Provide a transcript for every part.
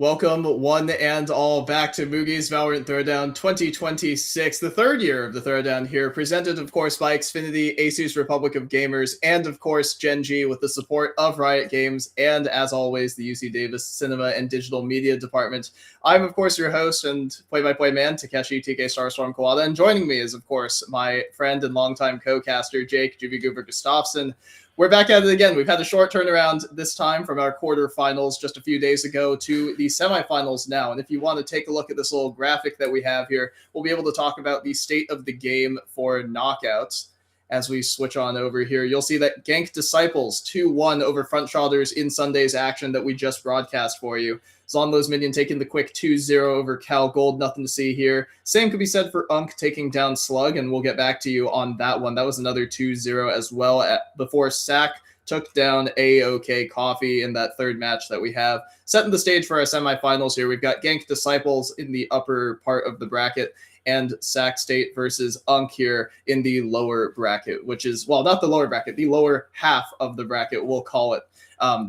Welcome, one and all, back to Moogie's VALORANT Throwdown 2026, the third year of the Throwdown here, presented, of course, by Xfinity, ASUS Republic of Gamers, and, of course, Gen G, with the support of Riot Games, and, as always, the UC Davis Cinema and Digital Media Department. I'm, of course, your host and play-by-play man, Takeshi TK Starstorm Kawada, and joining me is, of course, my friend and longtime co-caster, Jake Juvie Goober Gustafsson. We're back at it again. We've had a short turnaround this time from our quarterfinals just a few days ago to the semifinals now. And if you want to take a look at this little graphic that we have here, we'll be able to talk about the state of the game for knockouts. As we switch on over here, you'll see that Gank Disciples 2-1 over Frontshotters in Sunday's action that we just broadcast for you. Zonlo's Minion taking the quick 2-0 over Cal Gold. Nothing to see here. Same could be said for UNC taking down Slug, and we'll get back to you on that one. That was another 2-0 as well before SAC took down AOK Coffee in that third match that we have. Setting the stage for our semifinals here, we've got Gank Disciples in the upper part of the bracket, and Sac State versus UNC here in the lower bracket, which is, well, not the lower bracket, the lower half of the bracket, we'll call it.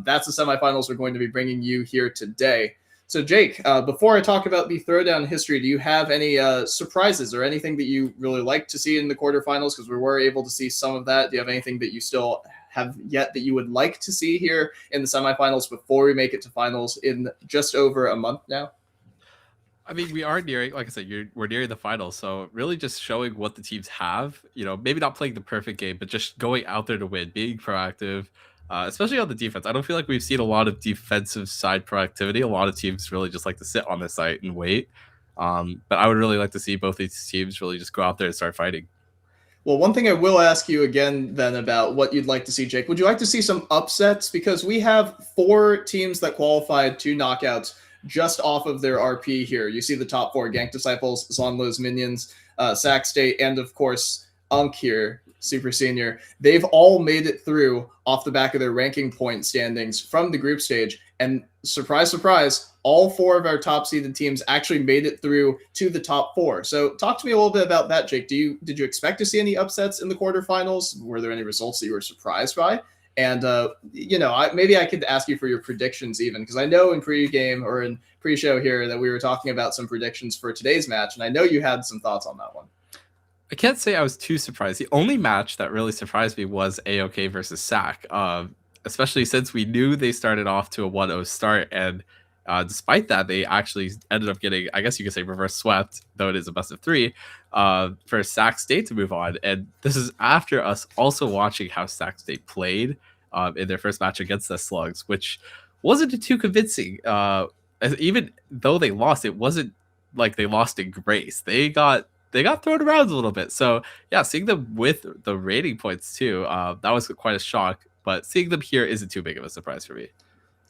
That's the semifinals we're going to be bringing you here today. So, Jake, before I talk about the Throwdown history, do you have any surprises or anything that you really like to see in the quarterfinals? Because we were able to see some of that. Do you have anything that you still have yet that you would like to see here in the semifinals before we make it to finals in just over a month now? I mean, we are nearing, like I said, we're nearing the finals. So really just showing what the teams have, maybe not playing the perfect game, but just going out there to win, being proactive, especially on the defense. I don't feel like we've seen a lot of defensive side proactivity. A lot of teams really just like to sit on the site and wait. But I would really like to see both these teams really just go out there and start fighting. Well, one thing I will ask you again then about what you'd like to see, Jake. Would you like to see some upsets? Because we have 4 teams that qualified to knockouts just off of their RP here. You see the top 4, Gank Disciples, Zonlo's Minions, Sac State, and of course, UNC here, SuperSenior. They've all made it through off the back of their ranking point standings from the group stage. And surprise, surprise, all 4 of our top seeded teams actually made it through to the top 4. So talk to me a little bit about that, Jake. Did you expect to see any upsets in the quarterfinals? Were there any results that you were surprised by? And, maybe I could ask you for your predictions even, because I know in pregame or in pre-show here that we were talking about some predictions for today's match, and I know you had some thoughts on that one. I can't say I was too surprised. The only match that really surprised me was AOK versus SAC, especially since we knew they started off to a 1-0 start. And despite that, they actually ended up getting, I guess you could say, reverse swept, though it is a best of 3, for Sac State to move on. And this is after us also watching how Sac State played in their first match against the Slugs, which wasn't too convincing. Even though they lost, it wasn't like they lost in grace. They got thrown around a little bit. So yeah, seeing them with the rating points too, that was quite a shock. But seeing them here isn't too big of a surprise for me.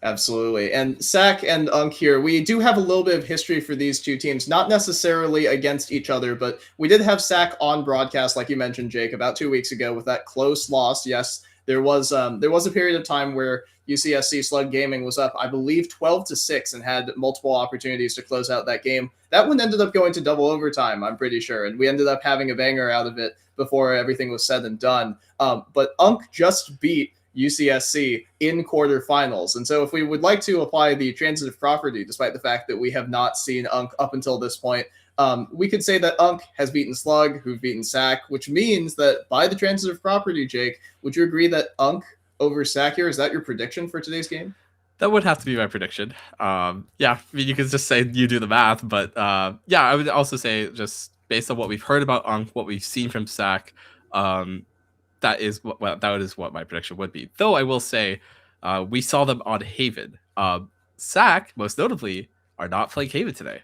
Absolutely. And SAC and UNC here, we do have a little bit of history for these two teams, not necessarily against each other, but we did have SAC on broadcast, like you mentioned, Jake, about 2 weeks ago with that close loss. Yes, there was a period of time where UCSC Slug Gaming was up, I believe, 12-6 and had multiple opportunities to close out that game. That one ended up going to double overtime, I'm pretty sure, and we ended up having a banger out of it before everything was said and done. But UNC just beat UCSC in quarterfinals. And so if we would like to apply the transitive property, despite the fact that we have not seen UNC up until this point, we could say that UNC has beaten Slug, who've beaten SAC, which means that by the transitive property, Jake, would you agree that UNC over SAC here? Is that your prediction for today's game? That would have to be my prediction. Yeah, I mean, you could just say you do the math, but yeah, I would also say just based on what we've heard about UNC, what we've seen from SAC, that is what my prediction would be. Though I will say, we saw them on Haven. SAC, most notably, are not playing Haven today.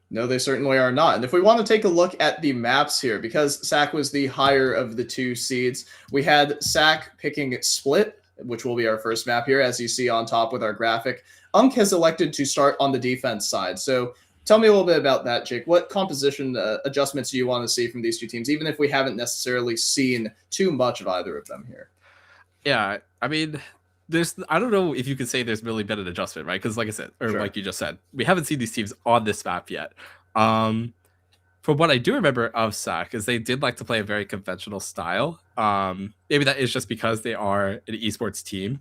No, they certainly are not. And if we want to take a look at the maps here, because SAC was the higher of the 2 seeds, we had SAC picking Split, which will be our first map here, as you see on top with our graphic. UNC has elected to start on the defense side. So tell me a little bit about that, Jake. What composition adjustments do you want to see from these two teams, even if we haven't necessarily seen too much of either of them here? Yeah, I mean, I don't know if you could say there's really been an adjustment, right? Because like I said, or Sure. like you just said, we haven't seen these teams on this map yet. From what I do remember of SAC is they did like to play a very conventional style. Maybe that is just because they are an esports team.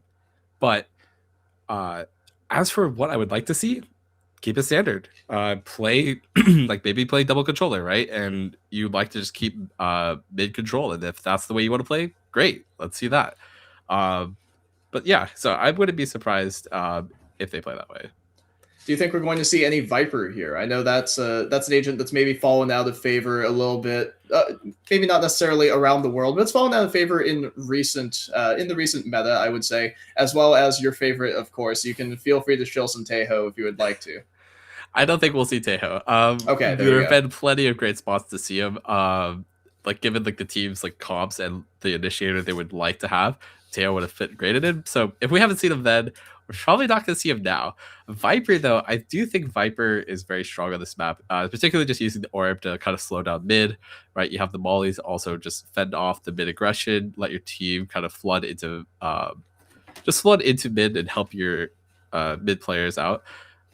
But as for what I would like to see, keep it standard. Play like maybe play double controller, right? And you'd like to just keep mid control, and if that's the way you want to play, great. Let's see that. But yeah, so I wouldn't be surprised if they play that way. Do you think we're going to see any Viper here? I know that's an agent that's maybe fallen out of favor a little bit. Maybe not necessarily around the world, but it's fallen out of favor in the recent meta, I would say, as well as your favorite, of course. You can feel free to shill some Tejo if you would like to. I don't think we'll see Tejo. Okay, there have been plenty of great spots to see him. Like given like the team's like comps and the initiator they would like to have, Tejo would have fit great in him. So if we haven't seen him then, we're probably not going to see him now. Viper, though, I do think Viper is very strong on this map, particularly just using the orb to kind of slow down mid, right? You have the mollies also just fend off the mid aggression, let your team kind of flood into mid and help your mid players out.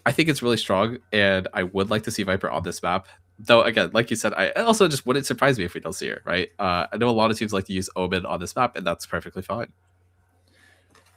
I think it's really strong, and I would like to see Viper on this map. Though, again, like you said, I also just wouldn't surprise me if we don't see her, right? I know a lot of teams like to use Omen on this map, and that's perfectly fine.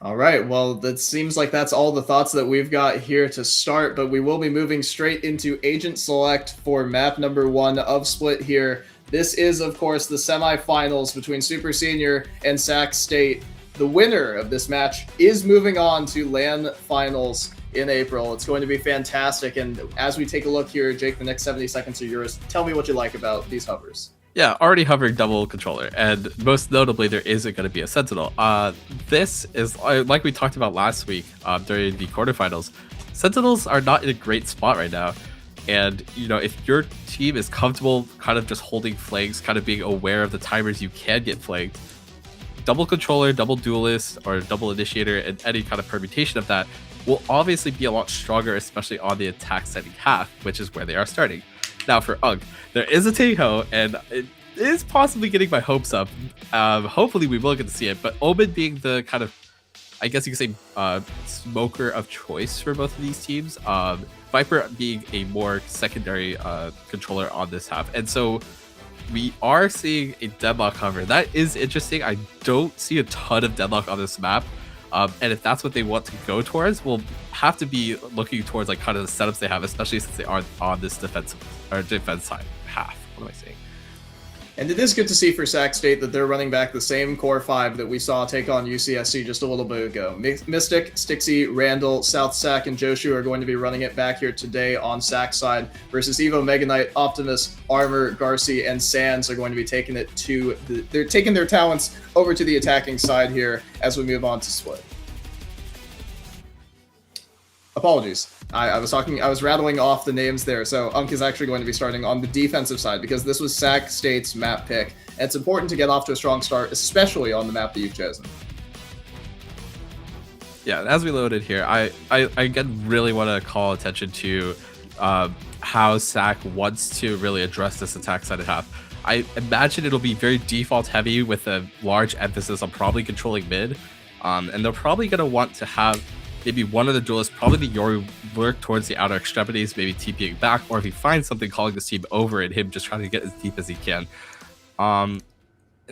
All right, well, that seems like that's all the thoughts that we've got here to start, but we will be moving straight into Agent Select for map number 1 of Split here. This is, of course, the semifinals between SuperSenior and SAC State. The winner of this match is moving on to LAN Finals in April. It's going to be fantastic, and as we take a look here, Jake, the next 70 seconds are yours. Tell me what you like about these hovers. Yeah, already hovering double controller, and most notably, there isn't going to be a Sentinel. This is, like we talked about last week during the quarterfinals, Sentinels are not in a great spot right now. And, you know, if your team is comfortable kind of just holding flanks, kind of being aware of the timers you can get flanked, double controller, double duelist, or double initiator, and any kind of permutation of that will obviously be a lot stronger, especially on the attack setting half, which is where they are starting. Now for UNC, there is a Tejo, and it is possibly getting my hopes up. Hopefully we will get to see it, but Omen being the kind of, I guess you could say, smoker of choice for both of these teams. Viper being a more secondary controller on this half. And so we are seeing a deadlock cover. That is interesting. I don't see a ton of deadlock on this map. And if that's what they want to go towards, we'll have to be looking towards like kind of the setups they have, especially since they are on this defense side half. What am I saying? And it is good to see for SAC State that they're running back the same core 5 that we saw take on UCSC just a little bit ago. Mystic, Stixie, Randall, South SAC, and Joshu are going to be running it back here today on SAC side versus Evo, Mega Knight, Optimus, Armor, Garci, and Sands are going to be taking it to they're taking their talents over to the attacking side here as we move on to Split. Apologies. I was rattling off the names there. So UNC is actually going to be starting on the defensive side because this was SAC State's map pick. And it's important to get off to a strong start, especially on the map that you've chosen. Yeah, as we loaded here, I again really want to call attention to how SAC wants to really address this attack side of half. I imagine it'll be very default heavy with a large emphasis on probably controlling mid. And they're probably going to want to have maybe one of the duelists, probably the Yoru, work towards the outer extremities, maybe TPing back, or if he finds something, calling this team over and him just trying to get as deep as he can. And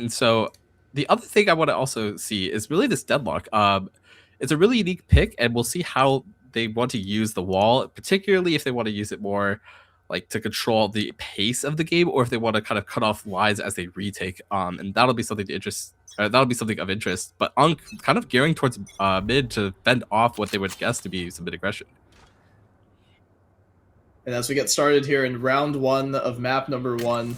so the other thing I want to also see is really this deadlock. It's a really unique pick, and we'll see how they want to use the wall, particularly if they want to use it more like to control the pace of the game, or if they want to kind of cut off lines as they retake. And that'll be something of interest. But UNC kind of gearing towards mid to fend off what they would guess to be some mid aggression. And as we get started here in round 1 of map number 1,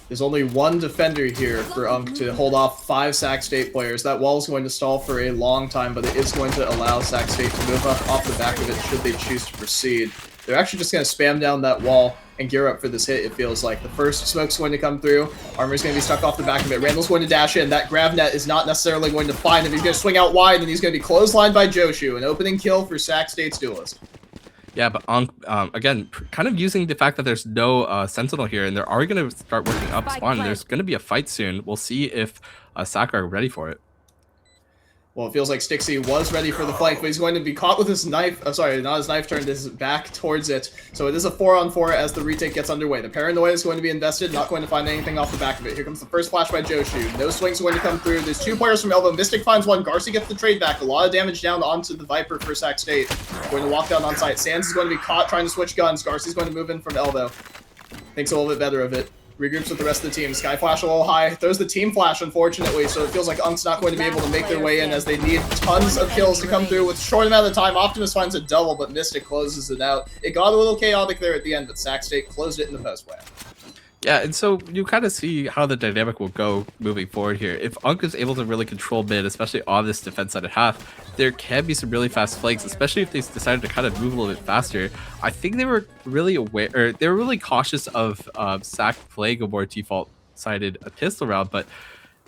there's only one defender here for UNC to hold off 5 SAC State players. That wall is going to stall for a long time, but it is going to allow SAC State to move up off the back of it should they choose to proceed. They're actually just going to spam down that wall and gear up for this hit, it feels like. The first smoke's going to come through. Armor's going to be stuck off the back of it. Randall's going to dash in. That grab net is not necessarily going to find him. He's going to swing out wide, and he's going to be clotheslined by Joshu. An opening kill for SAC State's duelist. Yeah, but again, kind of using the fact that there's no Sentinel here, and they're already going to start working up spawn. There's going to be a fight soon. We'll see if SAC are ready for it. Well, it feels like Stixie was ready for the flank, but he's going to be caught with his knife. Oh, sorry, not his knife turned his back towards it. So it is a 4-on-4 as the retake gets underway. The paranoia is going to be invested, not going to find anything off the back of it. Here comes the first flash by Joshu. No swings are going to come through. There's 2 players from Elbow. Mystic finds one. Garcia gets the trade back. A lot of damage down onto the Viper for SAC State. Going to walk down on site. Sands is going to be caught trying to switch guns. Garcia's going to move in from Elbow. Thinks a little bit better of it. Regroups with the rest of the team. Sky Flash a little high. Throws the team flash, unfortunately, so it feels like UNC's not going to be able to make their way in as they need tons of kills to come through with short amount of time. Optimus finds a double, but Mystic closes it out. It got a little chaotic there at the end, but SAC State closed it in the post play. Yeah, and so you kind of see how the dynamic will go moving forward here. If UNC is able to really control mid, especially on this defense side of half, there can be some really fast flanks, especially if they decided to kind of move a little bit faster. I think they were really aware, or they were really cautious of SAC playing a more default-sided pistol round, but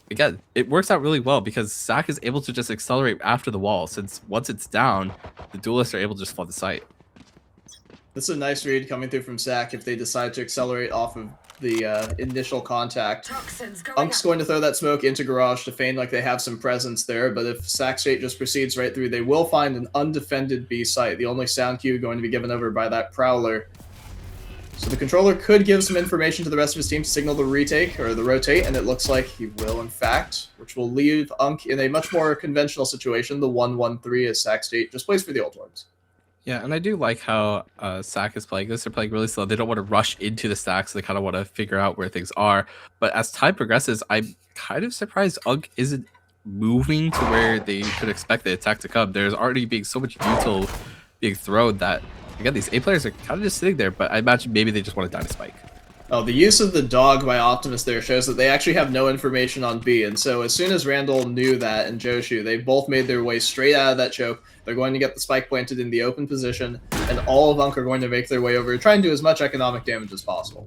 again, it works out really well because SAC is able to just accelerate after the wall, since once it's down, the duelists are able to just flood the site. This is a nice read coming through from SAC if they decide to accelerate off of the initial contact. UNC's going to throw that smoke into garage to feign like they have some presence there, but if SAC State just proceeds right through, they will find an undefended B site. The only sound cue going to be given over by that Prowler. So the controller could give some information to the rest of his team to signal the retake or the rotate, and it looks like he will in fact, which will leave UNC in a much more conventional situation. The 1-1-3 as SAC State just plays for the old orbs. Yeah, and I do like how SAC is playing this. They're playing really slow. They don't want to rush into the stack, so they kind of want to figure out where things are. But as time progresses, I'm kind of surprised UNC isn't moving to where they could expect the attack to come. There's already being so much util being thrown that, again, these A players are kind of just sitting there, but I imagine maybe they just want to die to spike. Oh, the use of the dog by Optimus there shows that they actually have no information on B, and so as soon as Randall knew that and Joshu, they both made their way straight out of that choke. They're going to get the spike planted in the open position, and all of UNC are going to make their way over and try and do as much economic damage as possible.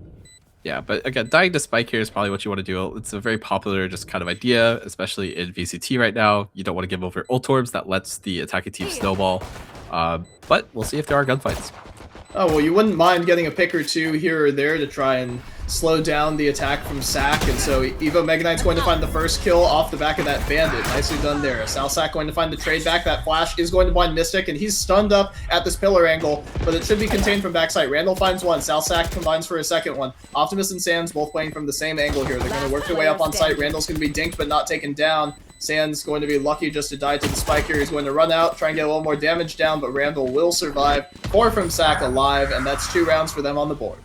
Yeah, but again, dying to spike here is probably what you want to do. It's a very popular just kind of idea, especially in VCT right now. You don't want to give over ult orbs. That lets the attacking team snowball. But we'll see if there are gunfights. Oh, well, you wouldn't mind getting a pick or two here or there to try and slow down the attack from SAC, and so Evo Mega Knight's going to find the first kill off the back of that Bandit. Nicely done there. SAC going to find the trade back. That flash is going to blind Mystic, and he's stunned up at this pillar angle, but it should be contained from backside. Randall finds one. SAC combines for a second one. Optimus and Sands both playing from the same angle here. They're going to work their way up on site. Randall's going to be dinked but not taken down. Sands going to be lucky just to die to the spike here. He's going to run out, try and get a little more damage down, but Randall will survive. 4 from SAC alive, and that's 2 rounds for them on the board.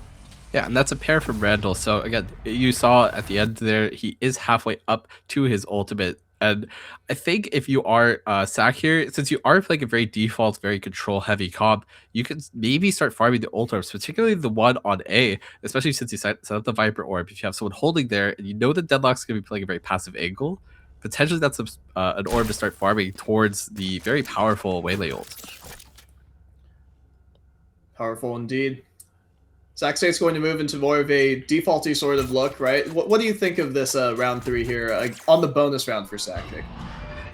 Yeah, and that's a pair from Randall. So again, you saw at the end there, he is halfway up to his ultimate. And I think if you are SAC here, since you are playing a very default, very control-heavy comp, you can maybe start farming the ult orbs, particularly the one on A, especially since you set up the Viper orb. If you have someone holding there, and you know that Deadlock's going to be playing a very passive angle, potentially that's an orb to start farming towards the very powerful Waylay ult. Powerful indeed. SAC State's going to move into more of a defaulty sort of look, right? What do you think of this round 3 here on the bonus round for SAC?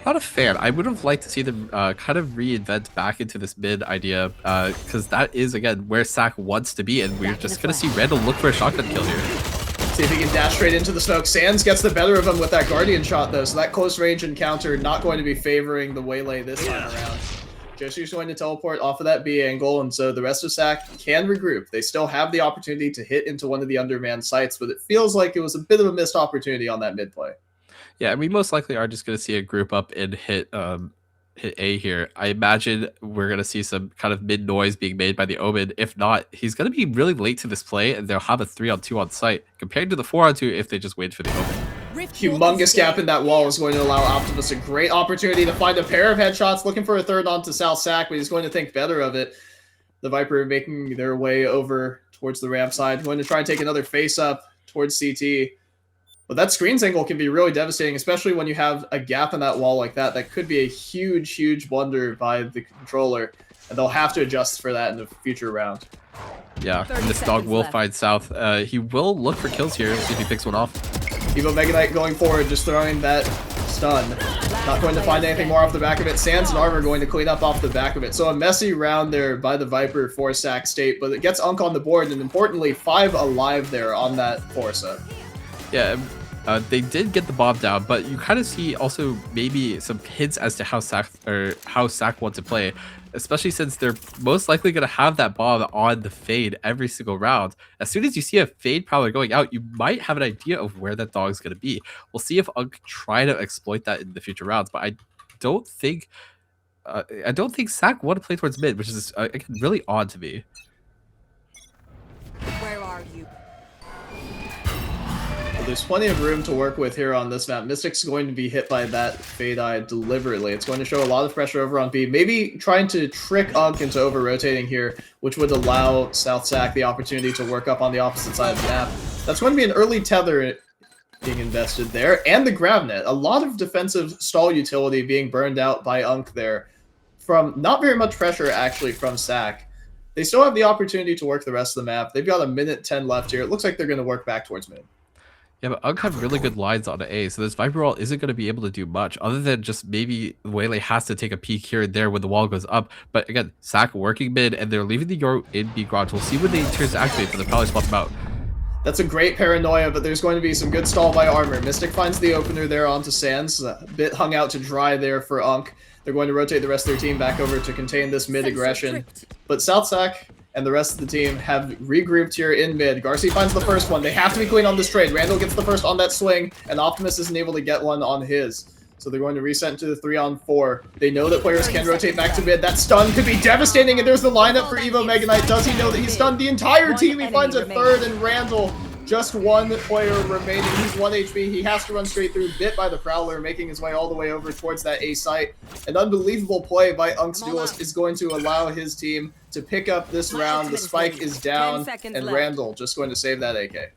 Not a fan. I would have liked to see them kind of reinvent back into this mid idea, because that is, again, where SAC wants to be, and we're just going to see Randall look for a shotgun kill here. See if he can dash straight into the smoke. Sands gets the better of him with that Guardian shot, though, so that close range encounter not going to be favoring the Waylay this time around. Joshu's going to teleport off of that B angle, and so the rest of SAC can regroup. They still have the opportunity to hit into one of the undermanned sites, but it feels like it was a bit of a missed opportunity on that mid play. Yeah, we most likely are just going to see a group up and hit A here. I imagine we're going to see some kind of mid noise being made by the Omen. If not, he's going to be really late to this play, and they'll have a 3-on-2 on site, compared to the 4-on-2 if they just wait for the Omen. Humongous gap in that wall is going to allow Optimus a great opportunity to find a pair of headshots, looking for a third onto South SAC, but he's going to think better of it. The Viper making their way over towards the ramp side, going to try and take another face up towards CT. But that screens angle can be really devastating, especially when you have a gap in that wall like that. That could be a huge, huge blunder by the controller, and they'll have to adjust for that in the future round. Yeah, and this dog will find South. He will look for kills here, see if he picks one off. Evo Mega Knight going forward, just throwing that stun. Not going to find anything more off the back of it. Sands and Armor going to clean up off the back of it. So a messy round there by the Viper for SAC State, but it gets UNC on the board, and importantly, 5 alive there on that Forza. Yeah, They did get the bomb down, but you kind of see also maybe some hints as to how SAC want to play, especially since they're most likely going to have that bomb on the fade every single round. As soon as you see a fade prowler going out, you might have an idea of where that dog's going to be. We'll see if UNC try to exploit that in the future rounds, but don't think I don't think SAC want to play towards mid, which is again really odd to me. Where are you? Well, there's plenty of room to work with here on this map. Mystic's going to be hit by that Fade Eye deliberately. It's going to show a lot of pressure over on B. Maybe trying to trick UNC into over-rotating here, which would allow South SAC the opportunity to work up on the opposite side of the map. That's going to be an early tether being invested there, and the grab net. A lot of defensive stall utility being burned out by UNC there from not very much pressure, actually, from SAC. They still have the opportunity to work the rest of the map. They've got a minute 10 left here. It looks like they're going to work back towards mid. Yeah, but UNC have really good lines on A, so this Viper Wall isn't going to be able to do much, other than just maybe Waylay has to take a peek here and there when the wall goes up. But again, SAC working mid, and they're leaving the Euro in B garage. We'll see when they turn to activate, but they'll probably spot them out. That's a great paranoia, but there's going to be some good stall by Armor. Mystic finds the opener there onto Sands. A bit hung out to dry there for UNC. They're going to rotate the rest of their team back over to contain this mid aggression. But South SAC and the rest of the team have regrouped here in mid. Garcia finds the first one. They have to be clean on this trade. Randall gets the first on that swing, and Optimus isn't able to get one on his. So they're going to reset into the 3-on-4. They know that players can rotate back to mid. That stun could be devastating, and there's the lineup for Evo Mega Knight. Does he know that he's stunned the entire team? He finds a third, and Randall, just one player remaining. He's 1 HP. He has to run straight through, bit by the Prowler, making his way all the way over towards that A site. An unbelievable play by UNC's Duelist is going to allow his team to pick up this round. The spike is down, and Randall just going to save that AK.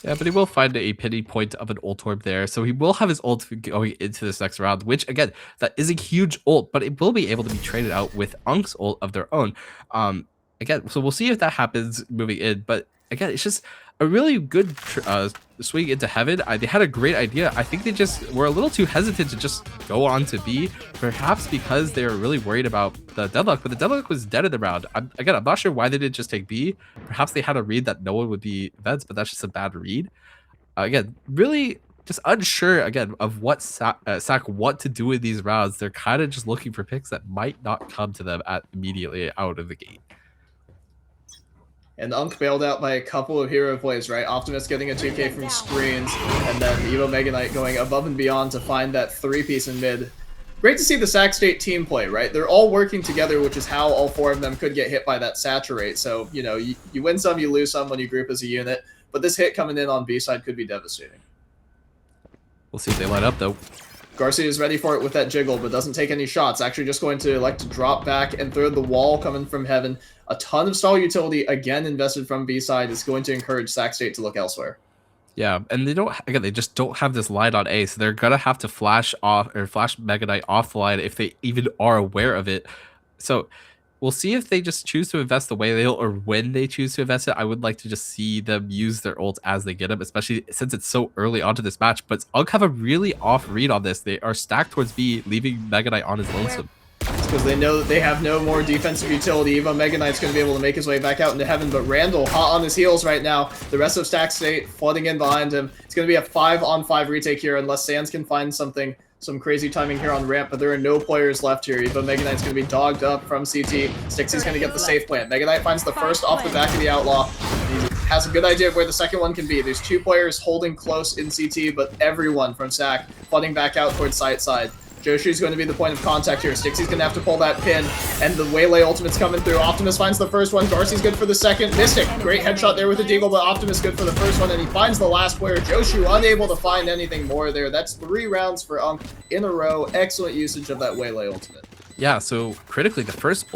Yeah, but he will find a pity point of an ult orb there, so he will have his ult going into this next round, which, again, that is a huge ult, but it will be able to be traded out with UNC's ult of their own. Again, so we'll see if that happens moving in, but again, it's just a really good swing into heaven. They had a great idea. I think they just were a little too hesitant to just go on to B, perhaps because they were really worried about the deadlock, but the deadlock was dead in the round. I'm not sure why they didn't just take B. Perhaps they had a read that no one would be vents, but that's just a bad read. Again, really just unsure, again, of what SAC want to do in these rounds. They're kind of just looking for picks that might not come to them immediately out of the gate. And UNC bailed out by a couple of hero plays, right? Optimus getting a 2K from screens, and then Evo Mega Knight going above and beyond to find that 3-piece in mid. Great to see the Sac State team play, right? They're all working together, which is how all 4 of them could get hit by that saturate. So, you know, you win some, you lose some when you group as a unit. But this hit coming in on B side could be devastating. We'll see if they line up, though. Garcia is ready for it with that jiggle, but doesn't take any shots. Actually just going to elect to drop back and throw the wall coming from heaven. A ton of stall utility, again, invested from B side, is going to encourage Sac State to look elsewhere. Yeah, and they just don't have this line on A, so they're gonna have to flash Mega Knight off the line if they even are aware of it. So we'll see if they just choose to invest the Waylay or when they choose to invest it. I would like to just see them use their ult as they get them, especially since it's so early onto this match. But UNC have a really off read on this. They are stacked towards B, leaving Mega Knight on his lonesome. It's because they know that they have no more defensive utility. Evo Mega Knight's going to be able to make his way back out into heaven, but Randall hot on his heels right now. The rest of Sac State flooding in behind him. It's going to be a 5-on-5 retake here unless Sands can find some crazy timing here on ramp, but there are no players left here. Evo Mega Knight's going to be dogged up from CT. Stixie's going to get the safe plant. Mega Knight finds the first off the back of the Outlaw. He has a good idea of where the second one can be. There's 2 players holding close in CT, but everyone from SAC flooding back out towards side. Joshu's going to be the point of contact here. Stixie's going to have to pull that pin, and the Waylay ultimate's coming through. Optimus finds the first one. Darcy's good for the second. Mystic, great headshot there with the deagle, but Optimus good for the first one, and he finds the last player. Joshu unable to find anything more there. That's 3 rounds for UNC in a row. Excellent usage of that Waylay ultimate. Yeah, so critically, the first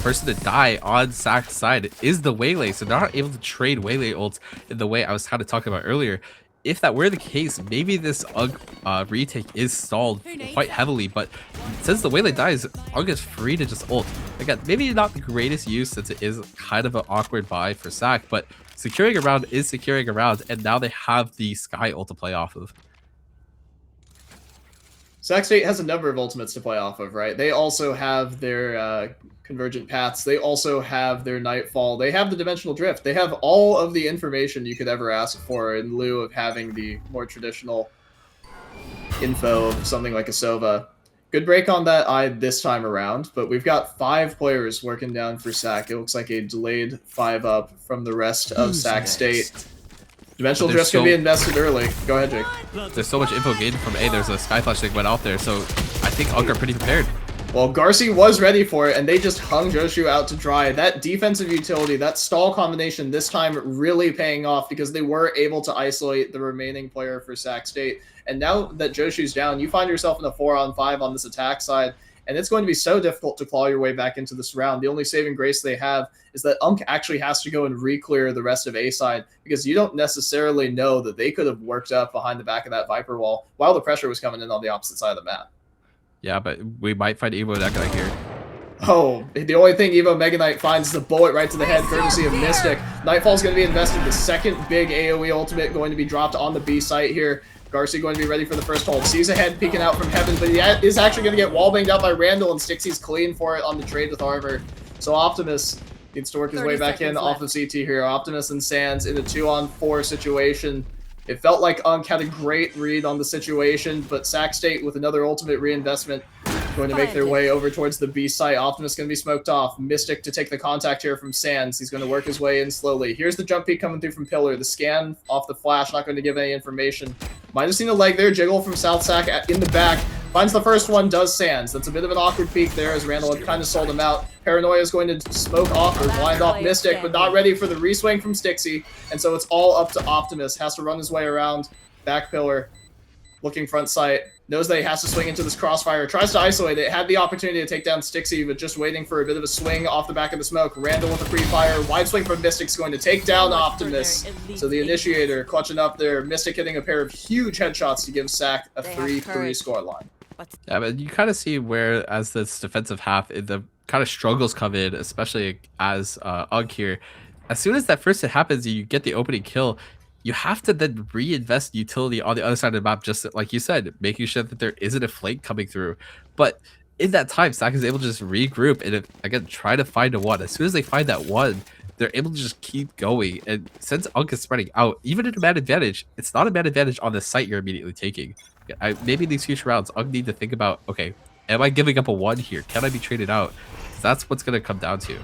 person to die on SAC's side is the Waylay, so they're not able to trade Waylay ults in the way I was kind of talking about earlier. If that were the case, maybe this UNC retake is stalled quite heavily, but since the Waylay dies, UNC is free to just ult. Again, maybe not the greatest use since it is kind of an awkward buy for SAC, but securing a round is securing a round, and now they have the Sky ult to play off of. Sac State has a number of ultimates to play off of, right? They also have their convergent paths. They also have their Nightfall. They have the Dimensional Drift. They have all of the information you could ever ask for in lieu of having the more traditional info of something like a Sova. Good break on that eye this time around, but we've got 5 players working down for SAC. It looks like a delayed 5-up from the rest of SAC State. Dimensional Drift's going to be invested early. Go ahead, Jake. There's so much info gained from A. There's a Sky Flash that went out there, so I think UNC are pretty prepared. Well, Garci was ready for it, and they just hung Joshu out to dry. That defensive utility, that stall combination this time really paying off because they were able to isolate the remaining player for SAC State. And now that Joshu's down, you find yourself in a 4-on-5 on this attack side, and it's going to be so difficult to claw your way back into this round. The only saving grace they have is that UNC actually has to go and re-clear the rest of A side because you don't necessarily know that they could have worked up behind the back of that Viper wall while the pressure was coming in on the opposite side of the map. Yeah, but we might find Evo that guy here. Oh, the only thing Evo Mega Knight finds is the bullet right to the head, courtesy of Mystic. Nightfall's going to be invested. The second big AoE ultimate going to be dropped on the B site here. Garci going to be ready for the first hold. Sees a head peeking out from heaven, but he is actually going to get wall-banged out by Randall, and Stixie's clean for it on the trade with Armor. So Optimus needs to work his way back in off of CT here. Optimus and Sands in a 2-on-4 situation. It felt like UNC had a great read on the situation, but SAC State with another ultimate reinvestment going to make their way over towards the B site. Optimus going to be smoked off. Mystic to take the contact here from Sands. He's going to work his way in slowly. Here's the jump peek coming through from Pillar. The scan off the flash, not going to give any information. Might have seen a leg there. Jiggle from South SAC in the back. Finds the first one, does Sands. That's a bit of an awkward peek there as Randall had kind of sold him out. Paranoia is going to smoke off or blind off Mystic, but not ready for the re-swing from Stixie. And so it's all up to Optimus. Has to run his way around. Back Pillar. Looking front sight. Knows that he has to swing into this crossfire. Tries to isolate it. Had the opportunity to take down Stixie, but just waiting for a bit of a swing off the back of the smoke. Randall with a free fire. Wide swing from Mystic's going to take down Optimus. So the initiator clutching up there. Mystic hitting a pair of huge headshots to give SAC a 3-3 scoreline. Yeah, but you kind of see where, as this defensive half, the kind of struggles come in, especially as UNC here. As soon as that first hit happens, you get the opening kill. You have to then reinvest utility on the other side of the map, just like you said, making sure that there isn't a flank coming through. But in that time, SAC is able to just regroup and, again, try to find a 1. As soon as they find that 1, they're able to just keep going. And since UNC is spreading out, even at a man advantage, it's not a man advantage on the site you're immediately taking. Maybe in these future rounds, UNC need to think about, okay, am I giving up a 1 here? Can I be traded out? That's what's going to come down to.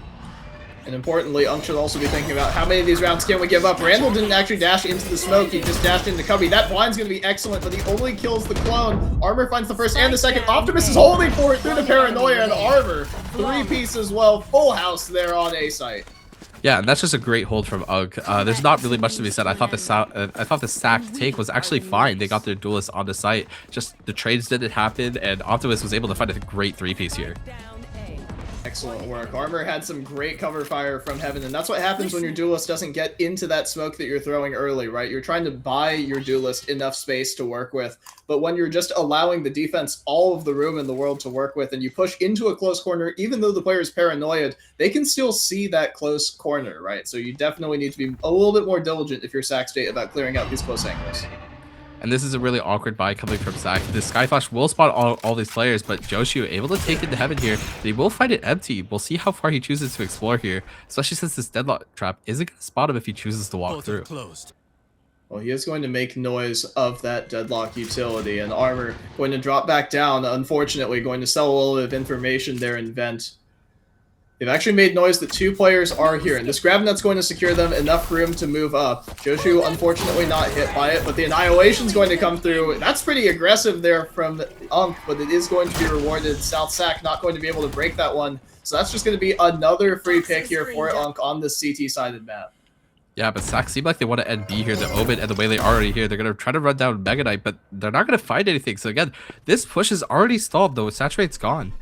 And importantly, UNC should also be thinking about how many of these rounds can we give up. Randall didn't actually dash into the smoke. He just dashed into Cubby. That blind's going to be excellent, but he only kills the clone. Armor finds the first and the second. Optimus is holding for it through the Paranoia, and Armor 3-piece as well. Full house there on A site. Yeah, and that's just a great hold from UNC. There's not really much to be said. I thought the SAC take was actually fine. They got their duelist on the site. Just the trades didn't happen, and Optimus was able to find a great 3-piece here. Excellent work. Armor had some great cover fire from heaven, and that's what happens when your duelist doesn't get into that smoke that you're throwing early, right? You're trying to buy your duelist enough space to work with, but when you're just allowing the defense all of the room in the world to work with, and you push into a close corner, even though the player is paranoid, they can still see that close corner, right? So you definitely need to be a little bit more diligent if you're SAC State about clearing out these close angles. And this is a really awkward buy coming from SAC. The Skyflash will spot all these players, but Joshu able to take it to heaven here. They will find it empty. We'll see how far he chooses to explore here, especially since this deadlock trap isn't going to spot him if he chooses to walk through. Well, he is going to make noise of that deadlock utility, and Armor going to drop back down, unfortunately going to sell a little bit of information there in Vent. They've actually made noise that 2 players are here, and this grab nut's going to secure them enough room to move up. Joshu, unfortunately, not hit by it, but the Annihilation's going to come through. That's pretty aggressive there from UNC, but it is going to be rewarded. South SAC not going to be able to break that one, so that's just going to be another free pick here for UNC on the CT-sided map. Yeah, but SAC seem like they want to end B here. The Omen and the way they are already here, they're going to try to run down Mega Knight, but they're not going to find anything. So again, this push is already stalled, though. Saturate's gone.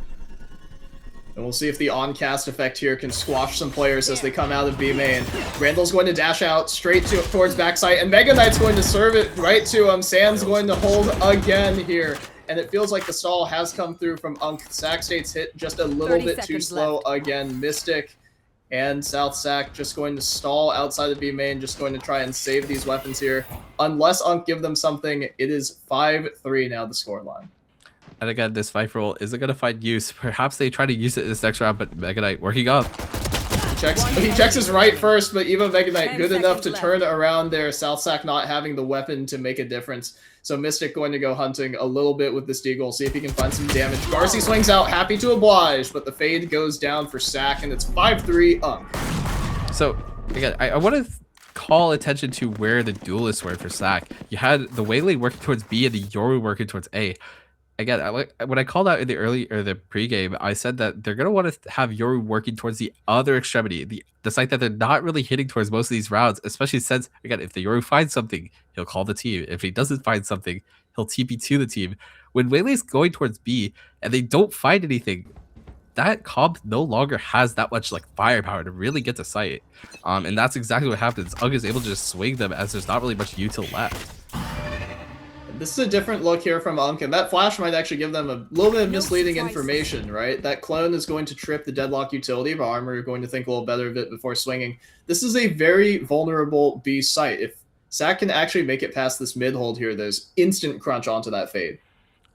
And we'll see if the on-cast effect here can squash some players as they come out of B main. Randall's going to dash out straight towards backside, and Mega Knight's going to serve it right to him. Sand's going to hold again here. And it feels like the stall has come through from UNC. SAC State's hit just a little bit too slow again. Mystic and South SAC just going to stall outside of B main, just going to try and save these weapons here. Unless UNC give them something, it is 5-3 now the scoreline. And again, this Viper roll isn't going to find use. Perhaps they try to use it this next round, but Mega Knight working up. He checks his right first, but even Mega Knight good enough to turn around there. SouthSac not having the weapon to make a difference. So Mystic going to go hunting a little bit with this Deagle, see if he can find some damage. Garci swings out, happy to oblige, but the fade goes down for SAC, and it's 5-3 up. So, again, I want to call attention to where the duelists were for SAC. You had the Waylay working towards B and the Yoru working towards A. Again, when I called out in the pregame, I said that they're gonna want to have Yoru working towards the other extremity, the site that they're not really hitting towards most of these rounds. Especially since, again, if the Yoru finds something, he'll call the team. If he doesn't find something, he'll TP to the team. When Waylay's going towards B and they don't find anything, that comp no longer has that much like firepower to really get to site, and that's exactly what happens. UNC is able to just swing them as there's not really much util left. This is a different look here from UNC, and that flash might actually give them a little bit of misleading information, right? That clone is going to trip the deadlock utility, but Armor are going to think a little better of it before swinging. This is a very vulnerable B site. If SAC can actually make it past this mid hold here, there's instant crunch onto that fade.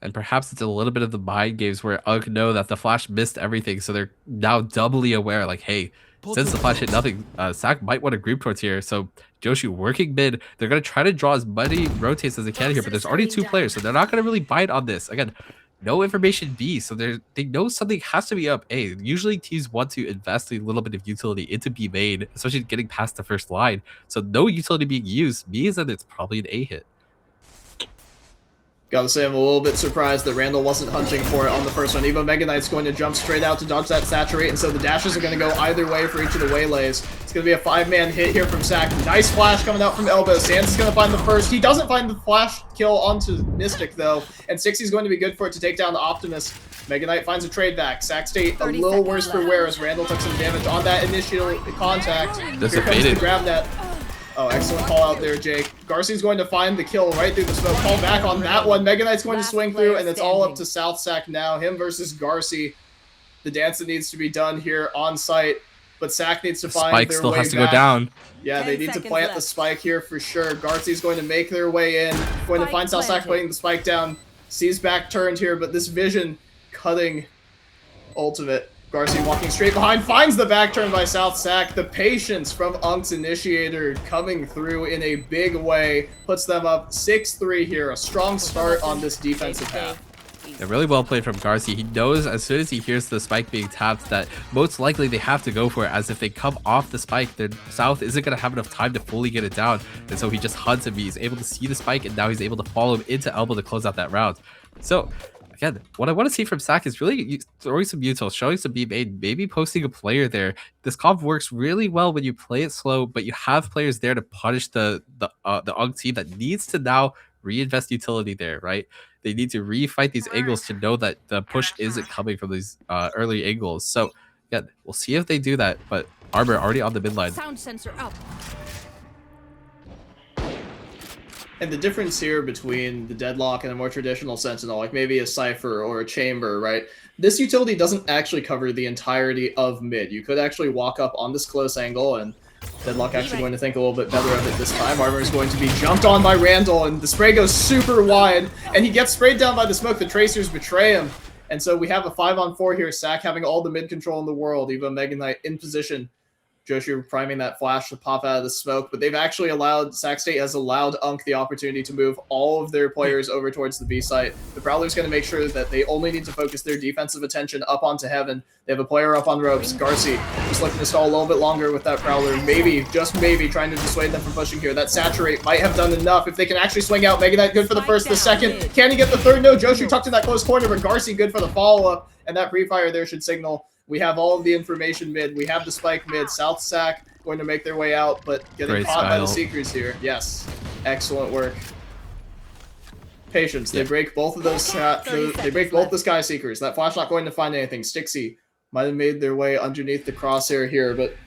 And perhaps it's a little bit of the mind games where UNC know that the flash missed everything, so they're now doubly aware, like, hey, since the flash hit nothing, SAC might want to group towards here. So Joshi working mid, they're going to try to draw as many rotates as they can here, but there's already 2 players, so they're not going to really bite on this. Again, no information B, so they know something has to be up A. Usually teams want to invest a little bit of utility into B main, especially getting past the first line. So no utility being used means that it's probably an A hit. Gotta say, I'm a little bit surprised that Randall wasn't hunting for it on the first one. Evo Mega Knight's going to jump straight out to dodge that saturate, and so the dashes are going to go either way for each of the Waylays. It's going to be a 5-man hit here from SAC. Nice flash coming out from Elbow. Sans is going to find the first. He doesn't find the flash kill onto Mystic, though, and 60's going to be good for it to take down the Optimus. Mega Knight finds a trade back. SAC State a little worse for wear as Randall took some damage on that initial contact. Here comes the grab net. Oh, excellent call out there, Jake. Garci's going to find the kill right through the smoke. Call back on that one. Mega Knight's going to swing through, and it's all up to SouthSac now. Him versus Garci. The dance that needs to be done here on site, but SAC needs to find Spike their still way has to back. go down. Yeah, they need to plant the spike here for sure. Garci's going to make their way in. Going to find SouthSac putting the spike down. Sees back turned here, but this vision cutting ultimate. Garci walking straight behind, finds the back turn by SouthSac. The patience from UNC's initiator coming through in a big way puts them up 6-3 here. A strong start on this defensive half. Yeah, really well played from Garci. He knows as soon as he hears the spike being tapped that most likely they have to go for it, as if they come off the spike, then South isn't going to have enough time to fully get it down. And so he just hunts him. He's able to see the spike, and now he's able to follow him into Elbow to close out that round. So again, what I want to see from SAC is really throwing some util, showing some B main, maybe posting a player there. This comp works really well when you play it slow, but you have players there to punish the UNC team that needs to now reinvest utility there, right? They need to refight these angles to know that the push isn't coming from these early angles. So again, we'll see if they do that, but Armor already on the mid line. Sound sensor up. And the difference here between the Deadlock and a more traditional Sentinel, like maybe a Cypher or a Chamber, right? This utility doesn't actually cover the entirety of mid. You could actually walk up on this close angle, and Deadlock actually going to think a little bit better of it this time. Armor is going to be jumped on by Randall, and the spray goes super wide, and he gets sprayed down by the smoke. The Tracers betray him. And so we have a 5-on-4 here. SAC having all the mid control in the world. Evo Mega Knight in position. Joshi priming that flash to pop out of the smoke, but they've actually allowed, SAC State has allowed UNC the opportunity to move all of their players over towards the B site. The Prowler's going to make sure that they only need to focus their defensive attention up onto Heaven. They have a player up on ropes. Garci just looking to stall a little bit longer with that Prowler. Maybe, just maybe, trying to dissuade them from pushing here. That Saturate might have done enough if they can actually swing out. Mega Knight good for the first, the second. Can he get the third? No, Joshi tucked in that close corner, but Garci good for the follow-up, and that pre-fire there should signal we have all of the information mid. We have the spike mid. SouthSac going to make their way out, but getting Great caught by the style. Seekers here. Yes. Excellent work. Patience. They break both of those. They break both the Sky Seekers. That flash not going to find anything. Stixie might have made their way underneath the crosshair here, but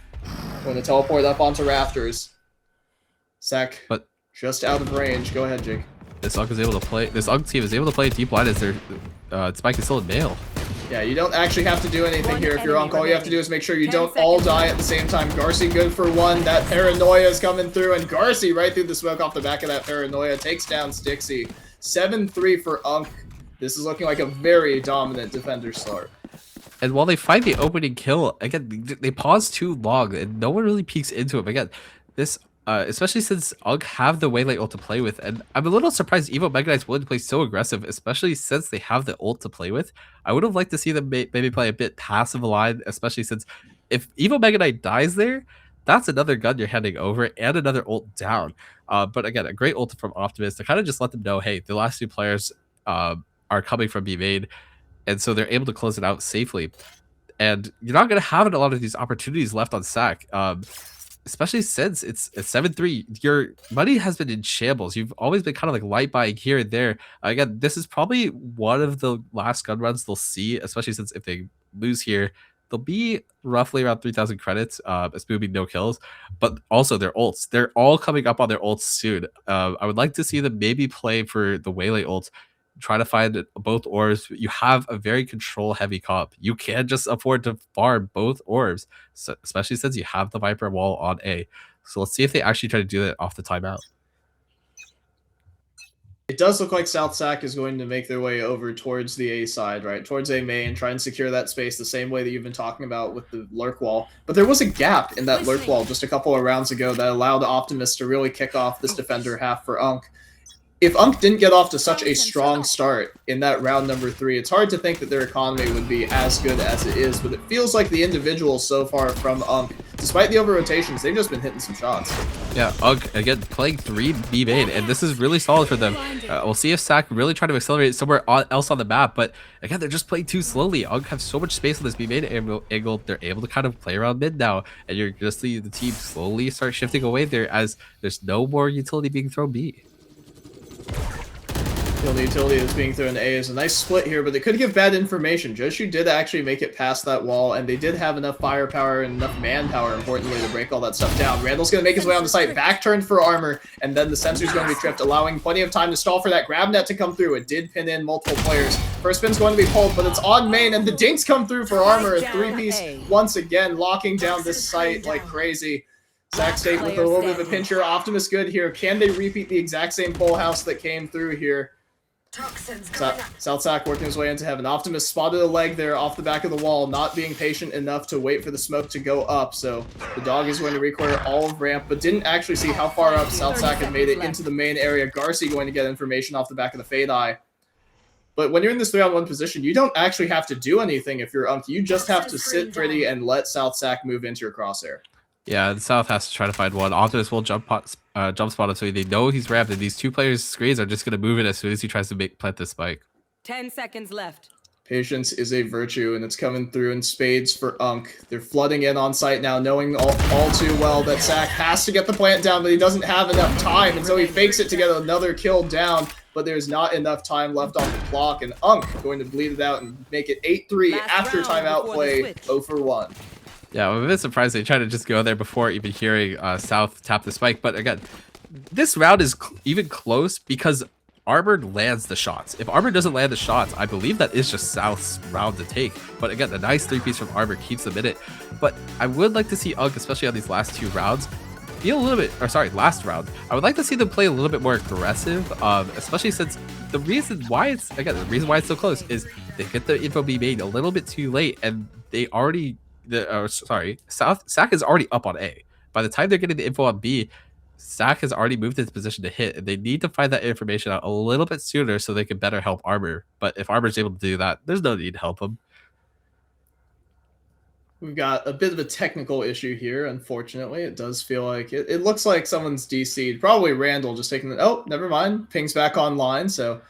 going to teleport up onto rafters. Sac, But just out of range. Go ahead, Jake. this UNC is able to play. This UNC team is able to play deep line as their spike is still in nail. Yeah, you don't actually have to do anything here if you're on. All you have to do is make sure you don't all die at the same time. Garci good for one. That Paranoia is coming through, and Garci right through the smoke off the back of that Paranoia takes down Stixie. 7-3 for UNC. This is looking like a very dominant defender start. And while they find the opening kill, again, they pause too long and no one really peeks into him. Again, this, especially since UNC have the Waylay ult to play with. And I'm a little surprised Evo Mega Knight's willing to play so aggressive, especially since they have the ult to play with. I would have liked to see them maybe play a bit passive aligned, especially since if Evo Mega Knight dies there, that's another gun you're handing over and another ult down. But again, a great ult from Optimus to kind of just let them know, hey, the last two players are coming from B main. And so they're able to close it out safely. And you're not going to have a lot of these opportunities left on SAC, especially since it's 7-3. Your money has been in shambles. You've always been kind of like light buying here and there. Again, this is probably one of the last gun runs they'll see, especially since if they lose here, they'll be roughly around 3,000 credits, assuming no kills. But also their ults. They're all coming up on their ults soon. I would like to see them maybe play for the Waylay ult, try to find both orbs. You have a very control heavy comp. You can't just afford to farm both orbs, so, especially since you have the Viper wall on A. So let's see if they actually try to do that off the timeout. It does look like South SAC is going to make their way over towards the A side, right? Towards A main, try and secure that space the same way that you've been talking about with the lurk wall. But there was a gap in that lurk wall just a couple of rounds ago that allowed Optimus to really kick off this defender half for UNC. If UNC didn't get off to such a strong start in that round number 3, it's hard to think that their economy would be as good as it is, but it feels like the individuals so far from UNC, despite the over-rotations, they've just been hitting some shots. Yeah, UNC, again, playing 3 B main, and this is really solid for them. We'll see if SAC really try to accelerate somewhere else on the map, but again, they're just playing too slowly. UNC have so much space on this B main angle, they're able to kind of play around mid now, and you're just the team slowly start shifting away there as there's no more utility being thrown B. The only utility that's being thrown A is a nice split here, but they could give bad information. Joshu did actually make it past that wall, and they did have enough firepower and enough manpower, importantly, to break all that stuff down. Randall's going to make his way on the site, back turned for armor, and then the sensor's going to be tripped, allowing plenty of time to stall for that grab net to come through. It did pin in multiple players. First spin's going to be pulled, but it's on main, and the dinks come through for armor. A 3-piece once again, locking down this site like crazy. Sac State with a little bit of a pincher. Optimus good here. Can they repeat the exact same full house that came through here? South Sac working his way into heaven. Optimus spotted a leg there off the back of the wall, not being patient enough to wait for the smoke to go up. So the dog is going to require all of ramp, but didn't actually see how far up South Sac had made it into the main area. Garci going to get information off the back of the Fade Eye. But when you're in this 3-on-1 position, you don't actually have to do anything if you're UNC. You just have to sit pretty and let South Sac move into your crosshair. Yeah, the South has to try to find one. Optimus will jump spot him, so they know he's ramped, and these two players' screens are just going to move in as soon as he tries to plant this spike. 10 seconds left. Patience is a virtue, and it's coming through in spades for UNC. They're flooding in on site now, knowing all too well that SAC has to get the plant down, but he doesn't have enough time, and so he fakes it to get another kill down, but there's not enough time left on the clock, and UNC going to bleed it out and make it 8-3 after timeout play, 0 for 1. Yeah, I'm a bit surprised they tried to just go there before even hearing South tap the spike. But again, this round is even close because Armor lands the shots. If Armor doesn't land the shots, I believe that is just South's round to take. But again, the nice 3-piece from Armor keeps them in it. But I would like to see UNC, especially on these last 2 rounds, be a little bit, or sorry, last round. I would like to see them play a little bit more aggressive, especially since the reason why it's so close is they get the info B made a little bit too late, and they already. SAC is already up on A. By the time they're getting the info on B, SAC has already moved into position to hit, and they need to find that information out a little bit sooner so they can better help Armor. But if Armor's able to do that, there's no need to help him. We've got a bit of a technical issue here, unfortunately. It does feel like it looks like someone's DC'd. Probably Randall just taking the... Oh, never mind. Ping's back online, so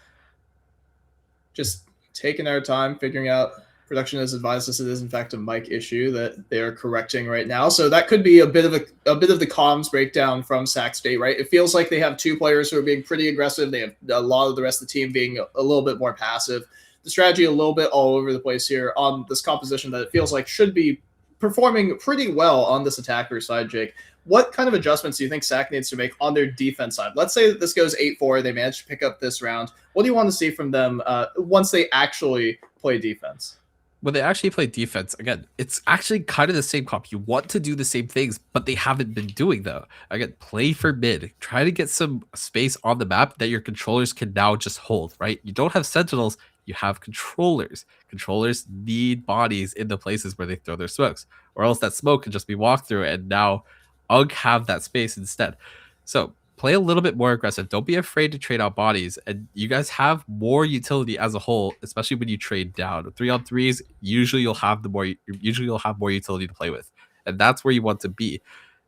just taking our time, figuring out... Production has advised us it is in fact a mic issue that they are correcting right now. So that could be a bit of the comms breakdown from Sac State, right? It feels like they have 2 players who are being pretty aggressive. They have a lot of the rest of the team being a little bit more passive. The strategy a little bit all over the place here on this composition that it feels like should be performing pretty well on this attacker side, Jake. What kind of adjustments do you think SAC needs to make on their defense side? Let's say that this goes 8-4. They manage to pick up this round. What do you want to see from them once they actually play defense? When they actually play defense, again, it's actually kind of the same comp. You want to do the same things, but they haven't been doing though. Again, play for mid. Try to get some space on the map that your controllers can now just hold, right? You don't have sentinels. You have controllers. Controllers need bodies in the places where they throw their smokes, or else that smoke can just be walked through, and now UNC have that space instead. So play a little bit more aggressive. Don't be afraid to trade out bodies, and you guys have more utility as a whole, especially when you trade down. 3-on-3s, usually you'll have more utility to play with, and that's where you want to be.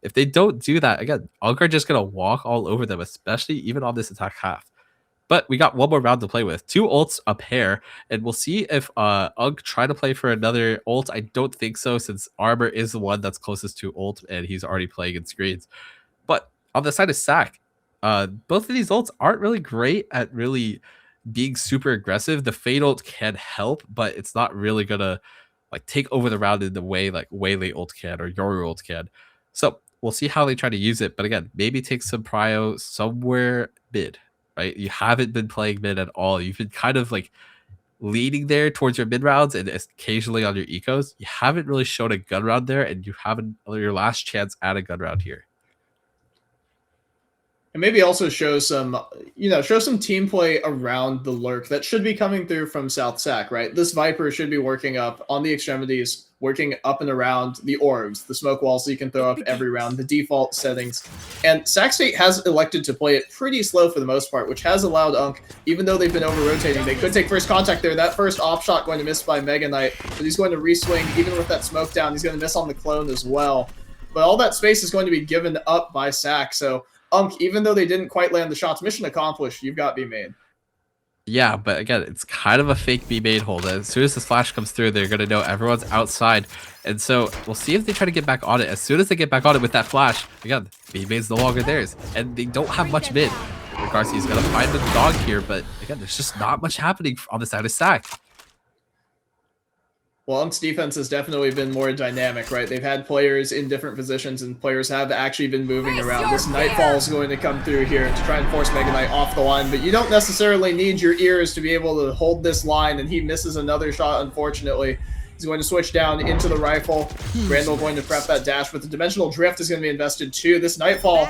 If they don't do that, again, UNC are just gonna walk all over them, especially even on this attack half. But we got one more round to play with. 2 ults a pair, and we'll see if UNC try to play for another ult. I don't think so, since Armor is the one that's closest to ult, and he's already playing in screens. But on the side of SAC, both of these ults aren't really great at really being super aggressive. The Fade ult can help, but it's not really gonna like take over the round in the way like Waylay ult can or Yoru ult can. So we'll see how they try to use it. But again, maybe take some prio somewhere mid, right? You haven't been playing mid at all. You've been kind of like leading there towards your mid rounds and occasionally on your ecos. You haven't really shown a gun round there, and you haven't your last chance at a gun round here. And maybe also show some, show some team play around the lurk that should be coming through from South SAC, right? This Viper should be working up on the extremities, working up and around the orbs, the smoke walls so you can throw up every round, the default settings. And Sac State has elected to play it pretty slow for the most part, which has allowed UNC, even though they've been over-rotating, they could take first contact there. That first op shot going to miss by Mega Knight, but he's going to re-swing even with that smoke down. He's going to miss on the clone as well. But all that space is going to be given up by Sac, so UNC, even though they didn't quite land the shots, mission accomplished. You've got B made. Yeah, but again, it's kind of a fake B made hold. As soon as this flash comes through, they're going to know everyone's outside. And so we'll see if they try to get back on it. As soon as they get back on it with that flash, again, B made's no longer theirs. And they don't have much mid. Garcia's going to find the dog here, but again, there's just not much happening on the side of SAC. Well, UNC's defense has definitely been more dynamic, right? They've had players in different positions, and players have actually been moving around. This Nightfall is going to come through here to try and force Mega Knight off the line, but you don't necessarily need your ears to be able to hold this line, and he misses another shot, unfortunately. He's going to switch down into the rifle. Randall going to prep that dash, but the Dimensional Drift is going to be invested too. This Nightfall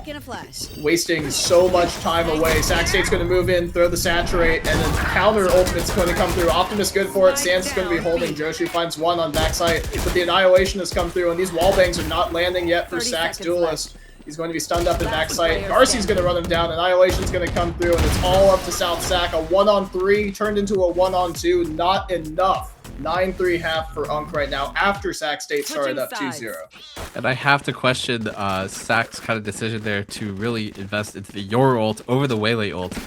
wasting so much time away. Sac State's going to move in, throw the Saturate, and then counter ultimate's going to come through. Optimus good for it. Sans is going to be holding. Joshi finds one on backside, but the Annihilation has come through, and these wall bangs are not landing yet for Sac's Duelist. He's going to be stunned up in backside. Garcia's going to run him down. Annihilation's going to come through, and it's all up to South Sac. A 1-on-3 turned into a 1-on-2. Not enough. 9-3 half for UNC right now after Sac State started up 2-0. And I have to question Sac's kind of decision there to really invest into the Yoru ult over the Waylay ult.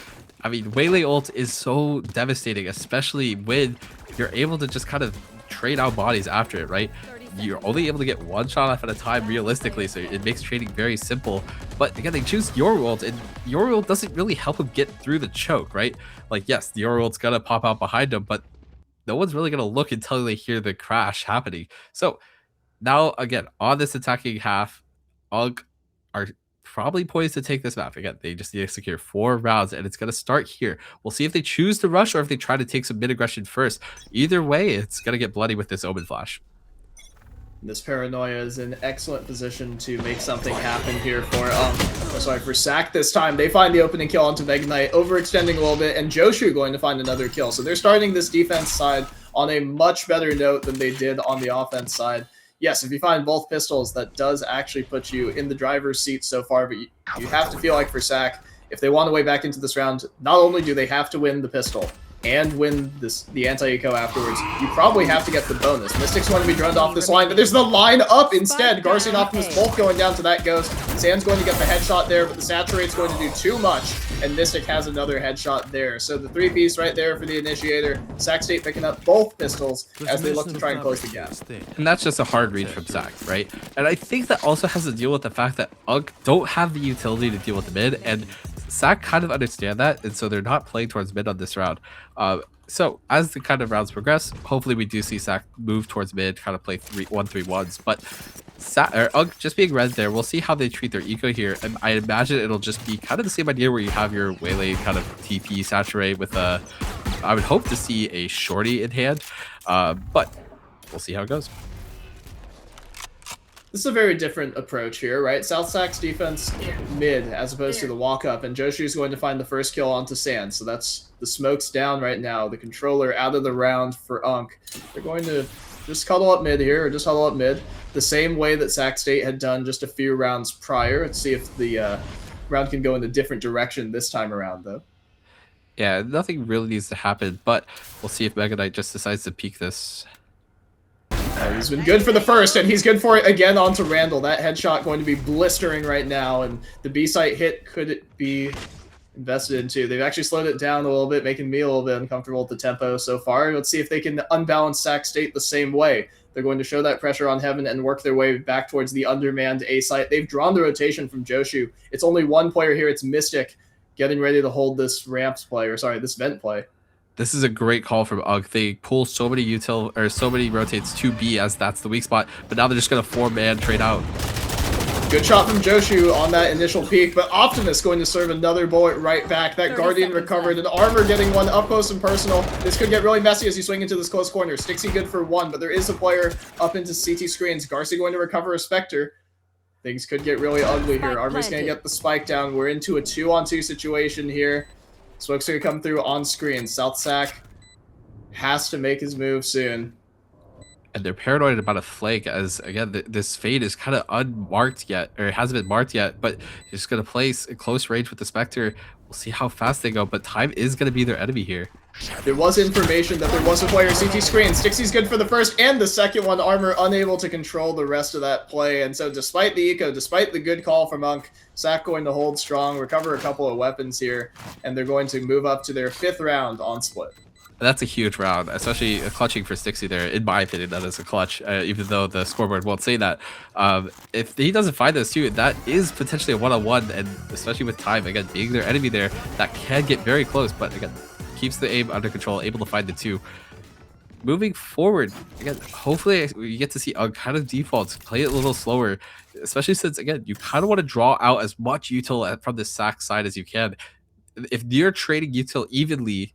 I mean, Waylay ult is so devastating, especially when you're able to just kind of trade out bodies after it, right? You're only able to get one shot off at a time realistically, so it makes trading very simple. But again, they choose Yoru ult, and Yoru ult doesn't really help him get through the choke, right? Like, yes, the Yoru ult's gonna pop out behind him, but no one's really going to look until they hear the crash happening. So now, again, on this attacking half, UNC are probably poised to take this map. Again, they just need to secure 4 rounds, and it's going to start here. We'll see if they choose to rush or if they try to take some mid-aggression first. Either way, it's going to get bloody with this Omen Flash. This Paranoia is in excellent position to make something happen here for SAC this time. They find the opening kill onto Mega Knight, overextending a little bit, and Joshu going to find another kill. So they're starting this defense side on a much better note than they did on the offense side. Yes, if you find both pistols, that does actually put you in the driver's seat so far, but you have to feel like for SAC, if they want to way back into this round, not only do they have to win the pistol, and win the anti-eco afterwards, you probably have to get the bonus. Mystic's going to be droned off this line, but there's the line up instead. Garcia and Optimus both going down to that ghost. Sand's going to get the headshot there, but the Saturate's going to do too much, and Mystic has another headshot there. So the 3-piece right there for the Initiator. Sac State picking up both pistols as they look to try and close the gap. And that's just a hard read from Sac, right? And I think that also has to deal with the fact that UNC don't have the utility to deal with the mid, and SAC kind of understand that, and so they're not playing towards mid on this round. So as the kind of rounds progress, hopefully we do see SAC move towards mid, kind of play 1-3-1s. But UNC just being res there, we'll see how they treat their eco here, and I imagine it'll just be kind of the same idea where you have your Waylay kind of TP saturate with a. I would hope to see a shorty in hand, but we'll see how it goes. This is a very different approach here, right? South Sac's defense mid as opposed to the walk-up, and Joshu's going to find the first kill onto Sand, so that's the smoke's down right now. The controller out of the round for UNC. They're going to just cuddle up mid here, or just huddle up mid, the same way that Sac State had done just a few rounds prior. Let's see if the round can go in a different direction this time around, though. Yeah, nothing really needs to happen, but we'll see if Mega Knight just decides to peek this. Oh, he's been good for the first, and he's good for it again onto Randall. That headshot going to be blistering right now, and the B-site hit could it be invested into. They've actually slowed it down a little bit, making me a little bit uncomfortable with the tempo so far. Let's see if they can unbalance Sac State the same way. They're going to show that pressure on Heaven and work their way back towards the undermanned A-site. They've drawn the rotation from Joshu. It's only one player here. It's Mystic getting ready to hold this ramps play, or sorry, this vent play. This is a great call from UG. They pull so many so many rotates to B as that's the weak spot, but now they're just gonna 4-man trade out. Good shot from Joshu on that initial peak, but Optimus going to serve another bullet right back. That Guardian recovered, and Armor getting one up close and personal. This could get really messy as you swing into this close corner. Stixie good for one, but there is a player up into CT screens. Garcia going to recover a Spectre. Things could get really ugly here. Armor's going to get the spike down. We're into a 2-on-2 situation here. Smoke's going to come through on screen. South Sac has to make his move soon. And they're paranoid about a flank as, again, this fade is kind of unmarked yet, or it hasn't been marked yet, but they're just going to place in close range with the Spectre. We'll see how fast they go, but time is going to be their enemy here. There was information that there was a player CT screen. Stixie's good for the first and the second one. Armor unable to control the rest of that play. And so despite the eco, despite the good call from UNC, SAC going to hold strong, recover a couple of weapons here, and they're going to move up to their 5th round on split. That's a huge round, especially clutching for Stixie there. In my opinion, that is a clutch, even though the scoreboard won't say that. If he doesn't find those two, that is potentially a one-on-one, and especially with time, again, being their enemy there, that can get very close, but again, keeps the aim under control, able to find the two. Moving forward, again, hopefully we get to see a kind of defaults, play it a little slower, especially since, again, you kind of want to draw out as much util from the SAC side as you can. If you're trading util evenly,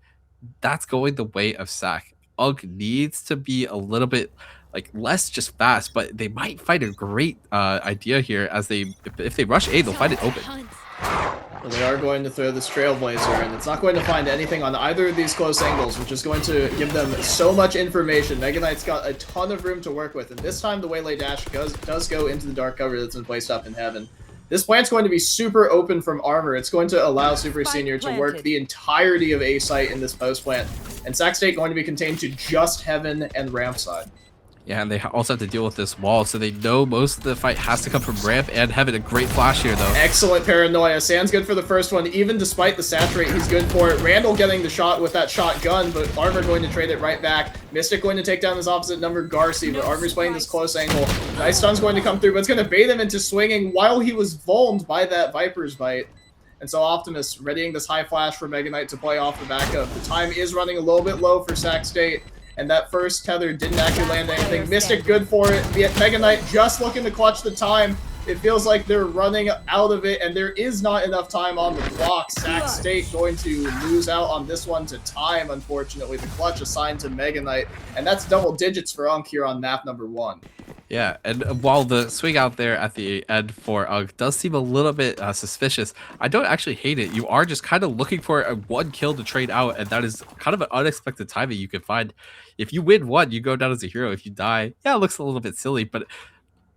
that's going the way of SAC. UG needs to be a little bit less just fast, but they might find a great idea here as if they rush A, they'll find it open. Well, they are going to throw this Trailblazer, and it's not going to find anything on either of these close angles, which is going to give them so much information. Mega Knight's got a ton of room to work with, and this time the Waylay Dash does go into the dark cover that's been placed up in Heaven. This plant's going to be super open from Armor. It's going to allow SuperSenior to work the entirety of A-site in this post plant, and Sac State going to be contained to just Heaven and ramp side. Yeah, and they also have to deal with this wall, so they know most of the fight has to come from ramp and Heaven. A great flash here, though. Excellent paranoia. Sand's good for the first one. Even despite the saturate, he's good for it. Randall getting the shot with that shotgun, but Armor going to trade it right back. Mystic going to take down his opposite number, Garcia, but Armor's playing this close angle. Nice stun's going to come through, but it's going to bait him into swinging while he was vulned by that Viper's Bite. And so Optimus readying this high flash for Mega Knight to play off the back of. The time is running a little bit low for Sac State. And that first tether didn't actually land anything. Mystic good for it. Mega Knight just looking to clutch the time. It feels like they're running out of it, and there is not enough time on the clock. Sac State going to lose out on this one to time, unfortunately. The clutch assigned to Mega Knight, and that's double digits for UNC here on map number 1. Yeah, and while the swing out there at the end for UG does seem a little bit suspicious, I don't actually hate it. You are just kind of looking for a 1 kill to trade out, and that is kind of an unexpected timing you can find. If you win 1, you go down as a hero. If you die, yeah, it looks a little bit silly, but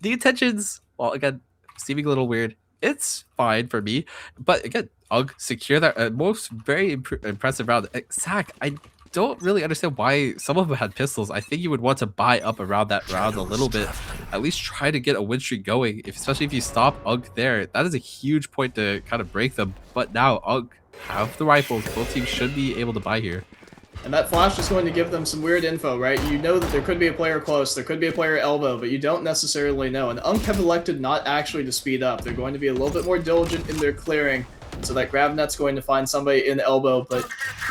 the intentions, well, again, seeming a little weird. It's fine for me, but again, UG secure that most very impressive round. SAC, I don't really understand why some of them had pistols. I think you would want to buy up around that round a little bit, at least try to get a win streak going. Especially if you stop UG there, that is a huge point to kind of break them. But now UG have the rifles. Both teams should be able to buy here. And that flash is going to give them some weird info, right? You know that there could be a player close, there could be a player elbow, but you don't necessarily know. And UNC have elected not actually to speed up. They're going to be a little bit more diligent in their clearing. So that GravNet's going to find somebody in elbow, but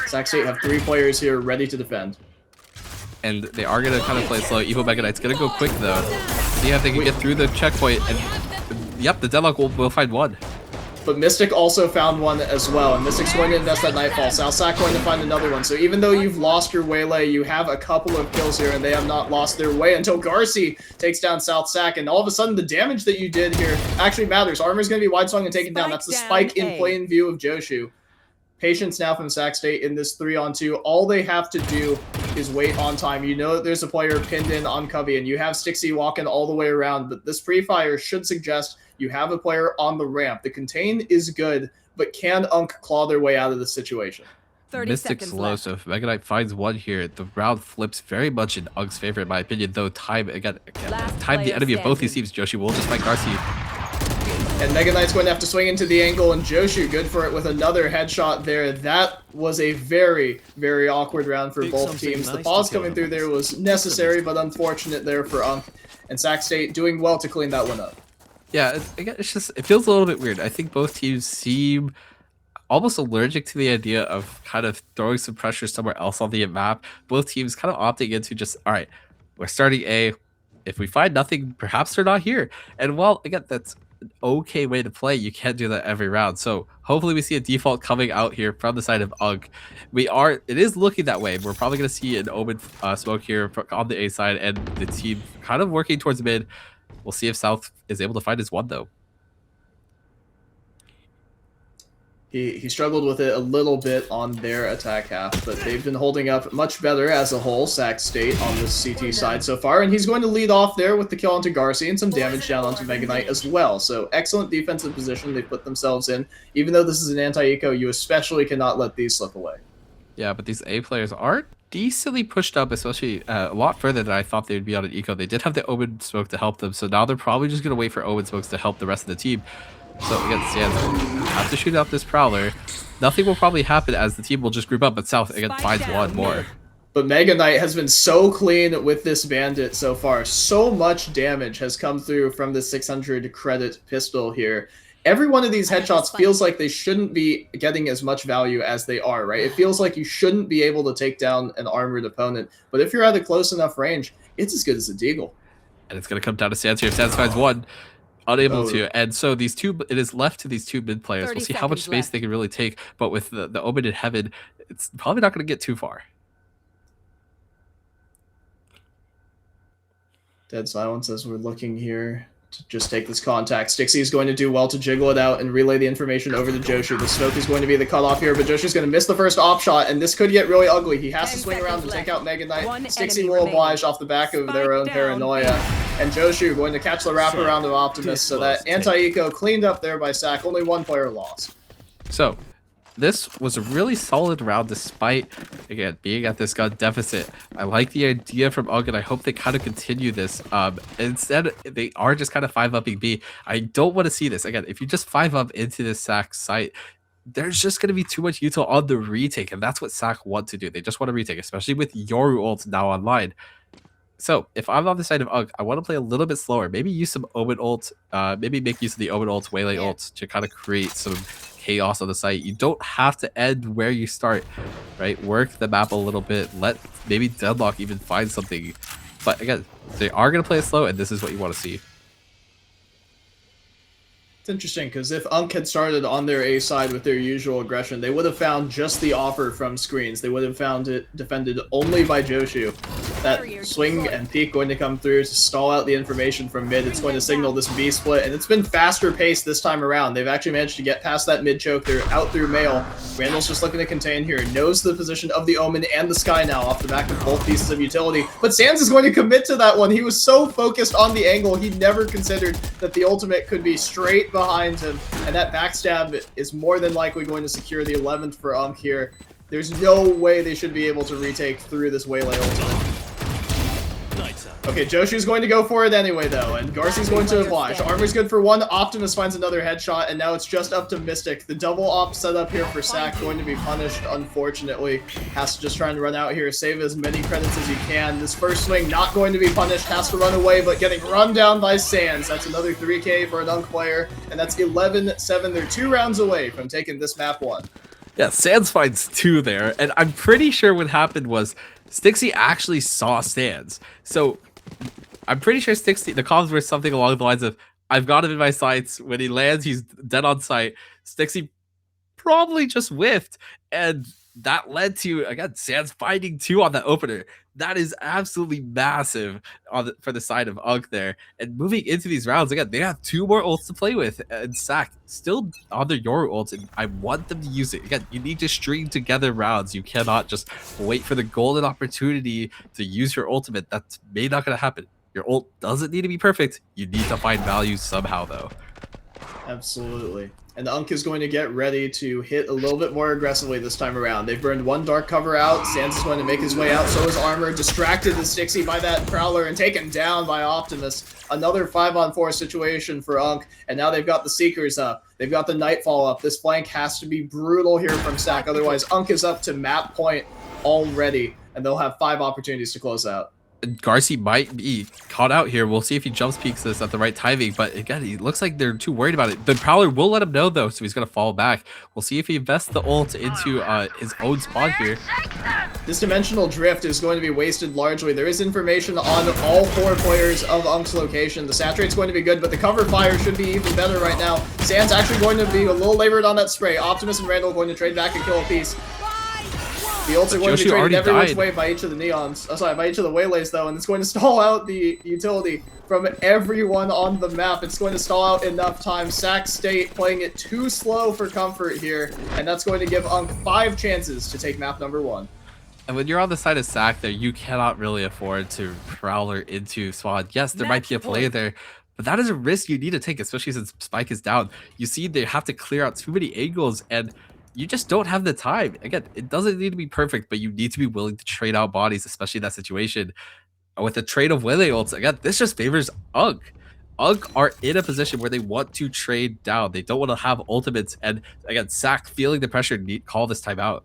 Sac State have 3 players here ready to defend. And they are going to kind of play slow. Evil Mega Knight's going to go quick, though. See if they can get through the checkpoint. And yep, the deadlock will find 1. But Mystic also found one as well, and Mystic's going to invest that Nightfall. SouthSac going to find another one. So even though you've lost your Waylay, you have a couple of kills here, and they have not lost their way until Garci takes down SouthSac, and all of a sudden the damage that you did here actually matters. Armor's going to be wide swung and taken down. That's the spike in plain view of Joshu. Patience now from Sac State in this 3-on-2. All they have to do is wait on time. You know that there's a player pinned in on Covey, and you have Stixie walking all the way around, but this pre-fire should suggest you have a player on the ramp. The contain is good, but can UNC claw their way out of the situation? 30 Mystic's seconds low, left. so if Mega Knight finds one here, the round flips very much in UNC's favor, in my opinion, though time, again time the player enemy of both these standing. teams. Joshi will just fight Garci. And Mega Knight's going to have to swing into the angle, and Joshu good for it with another headshot there. That was a very, very awkward round for both teams. The pause coming through there was necessary, but unfortunate there for UNC. And Sac State doing well to clean that one up. Yeah, it's just, it feels a little bit weird. I think both teams seem almost allergic to the idea of kind of throwing some pressure somewhere else on the map. Both teams kind of opting into just, all right, we're starting A. If we find nothing, perhaps they're not here. And while, again, that's an okay way to play, you can't do that every round. So hopefully we see a default coming out here from the side of UNC. It is looking that way. We're probably going to see an Omen smoke here on the A side, and the team kind of working towards mid. We'll see if South is able to find his one, though. He struggled with it a little bit on their attack half, but they've been holding up much better as a whole, Sac State, on this CT side so far. And he's going to lead off there with the kill onto Garci and some damage down onto Mega Knight as well. So excellent defensive position they put themselves in. Even though this is an anti-eco, you especially cannot let these slip away. Yeah, but these A players are decently pushed up, especially a lot further than I thought they would be on an eco. They did have the Omen smoke to help them, so now they're probably just going to wait for Omen smokes to help the rest of the team. So again, Sands have to shoot out this Prowler. Nothing will probably happen as the team will just group up, but South again finds one more. But Mega Knight has been so clean with this Bandit so far. So much damage has come through from the 600 credit pistol here. Every one of these headshots feels like they shouldn't be getting as much value as they are, right? It feels like you shouldn't be able to take down an armored opponent. But if you're at a close enough range, it's as good as a deagle. And it's going to come down to Sands here. If Sands finds one, unable to. And so these two, it is left to these two mid players. We'll see how much space they can really take. But with the Omen in heaven, it's probably not going to get too far. Dead silence as we're looking here to just take this contact. Stixie is going to do well to jiggle it out and relay the information over to Joshu. The smoke is going to be the cutoff here, but Joshu's going to miss the first op shot, and this could get really ugly. He has to swing around and take out Mega Knight. Stixie will oblige off the back of their own paranoia. And Joshu going to catch the wraparound of Optimus, so that anti-eco cleaned up there by SAC. Only one player lost. So this was a really solid round despite, again, being at this gun deficit. I like the idea from UNC, and I hope they kind of continue this. Instead, they are just kind of 5-upping B. I don't want to see this. Again, if you just 5-up into this SAC site, there's just going to be too much util on the retake, and that's what SAC want to do. They just want to retake, especially with Yoru ult now online. So if I'm on the side of UNC, I want to play a little bit slower. Maybe use some Omen ult, maybe make use of the Omen ult, Waylay ult to kind of create some chaos on the site. You don't have to end where you start, right? Work the map a little bit. Let maybe Deadlock even find something. But again, they are going to play it slow, and this is what you want to see. It's interesting because if UNC had started on their A side with their usual aggression, they would have found just the offer from screens. They would have found it defended only by Joshu. That swing and peek going to come through to stall out the information from mid. It's going to signal this B split, and it's been faster paced this time around. They've actually managed to get past that mid choke. They're out through Mail. Randall's just looking to contain here. Knows the position of the Omen and the Sky now off the back of both pieces of utility. But Sands is going to commit to that one. He was so focused on the angle, he never considered that the ultimate could be straight behind him, and that backstab is more than likely going to secure the 11th for UNC here. There's no way they should be able to retake through this Waylay ultimate. Okay, Joshu's going to go for it anyway, though, and Garci's going to oblige. Armor's good for one. Optimus finds another headshot, and now it's just up to Mystic. The double op setup here for SAC going to be punished, unfortunately. Has to just try and run out here, save as many credits as he can. This first swing not going to be punished, has to run away, but getting run down by Sands. That's another 3K for an UNC player, and that's 11-7. They're 2 rounds away from taking this map 1. Yeah, Sands finds 2 there, and I'm pretty sure what happened was Stixie actually saw Sands. So I'm pretty sure Stixie, the comms were something along the lines of, I've got him in my sights. When he lands, he's dead on sight. Stixie probably just whiffed, and that led to, again, Sans finding 2 on that opener. That is absolutely massive for the side of UNC there. And moving into these rounds, again, they have 2 more ults to play with, and SAC still on their Yoru ult, and I want them to use it. Again, you need to string together rounds. You cannot just wait for the golden opportunity to use your ultimate. That's maybe not going to happen. Your ult doesn't need to be perfect. You need to find value somehow, though. Absolutely. And UNC is going to get ready to hit a little bit more aggressively this time around. They've burned 1 dark cover out. Sans is going to make his way out. So is Armor. Distracted is Stixie by that Prowler and taken down by Optimus. Another 5-on-4 situation for UNC. And now they've got the Seekers up. They've got the Nightfall up. This flank has to be brutal here from SAC. Otherwise, UNC is up to map point already. And they'll have 5 opportunities to close out. Garci might be caught out here. We'll see if he jumps peaks this at the right timing, but again, he looks like they're too worried about it. The Prowler will let him know though, so he's going to fall back. We'll see if he invests the ult into his own spawn here. This dimensional drift is going to be wasted largely. There is information on all 4 players of UNC's location. The saturate's going to be good, but the cover fire should be even better right now. Sans actually going to be a little labored on that spray. Optimus and Randall going to trade back a kill apiece. The ults are going to be traded every which way by each of the neons. Oh, sorry, by each of the waylays though, and it's going to stall out the utility from everyone on the map. It's going to stall out enough time. SAC State playing it too slow for comfort here, and that's going to give UNC 5 chances to take map number 1. And when you're on the side of SAC there, you cannot really afford to Prowler into spawn. Yes, there might be a play there, but that is a risk you need to take, especially since Spike is down. You see they have to clear out too many angles, and you just don't have the time. Again, it doesn't need to be perfect, but you need to be willing to trade out bodies, especially in that situation. With the trade of Waylay ults, again, this just favors UNC. UNC are in a position where they want to trade down. They don't want to have ultimates. And again, SAC feeling the pressure, call this timeout.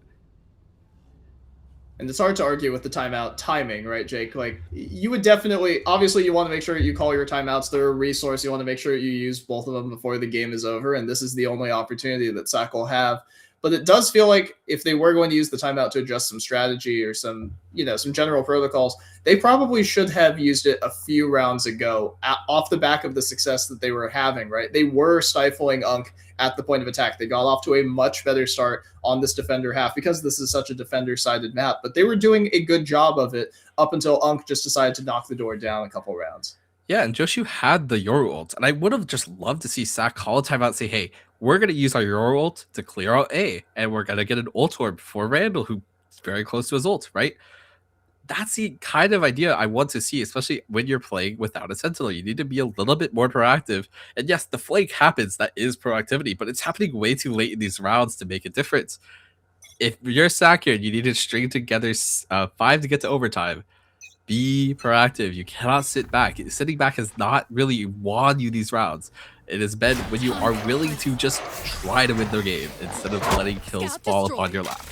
And it's hard to argue with the timeout timing, right, Jake? Like, you would definitely, obviously you want to make sure you call your timeouts. They're a resource. You want to make sure you use both of them before the game is over. And this is the only opportunity that SAC will have. But it does feel like if they were going to use the timeout to adjust some strategy or some, some general protocols, they probably should have used it a few rounds ago off the back of the success that they were having, right? They were stifling UNC at the point of attack. They got off to a much better start on this defender half because this is such a defender-sided map, but they were doing a good job of it up until UNC just decided to knock the door down a couple rounds. Yeah, and Joshu had the Yoru ult, and I would have just loved to see SAC call a timeout and say, hey, we're going to use our Yoru ult to clear out A, and we're going to get an ult orb for Randall, who's very close to his ult, right? That's the kind of idea I want to see, especially when you're playing without a Sentinel. You need to be a little bit more proactive. And yes, the flank happens. That is proactivity, but it's happening way too late in these rounds to make a difference. If you're SAC here and you need to string together 5 to get to overtime, be proactive. You cannot sit back. Sitting back has not really won you these rounds. It has been when you are willing to just try to win the game instead of letting kills fall upon your lap.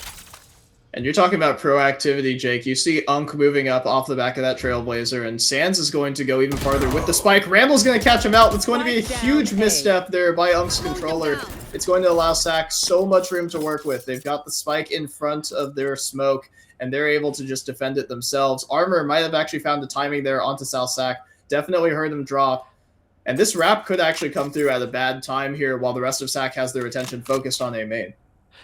And you're talking about proactivity, Jake. You see UNC moving up off the back of that Trailblazer, and Sans is going to go even farther with the spike. Randall's going to catch him out. It's going to be a huge misstep there by UNC's controller. It's going to allow SAC so much room to work with. They've got the spike in front of their smoke, and they're able to just defend it themselves. Armor might have actually found the timing there onto South SAC. Definitely heard him drop. And this wrap could actually come through at a bad time here while the rest of SAC has their attention focused on A main.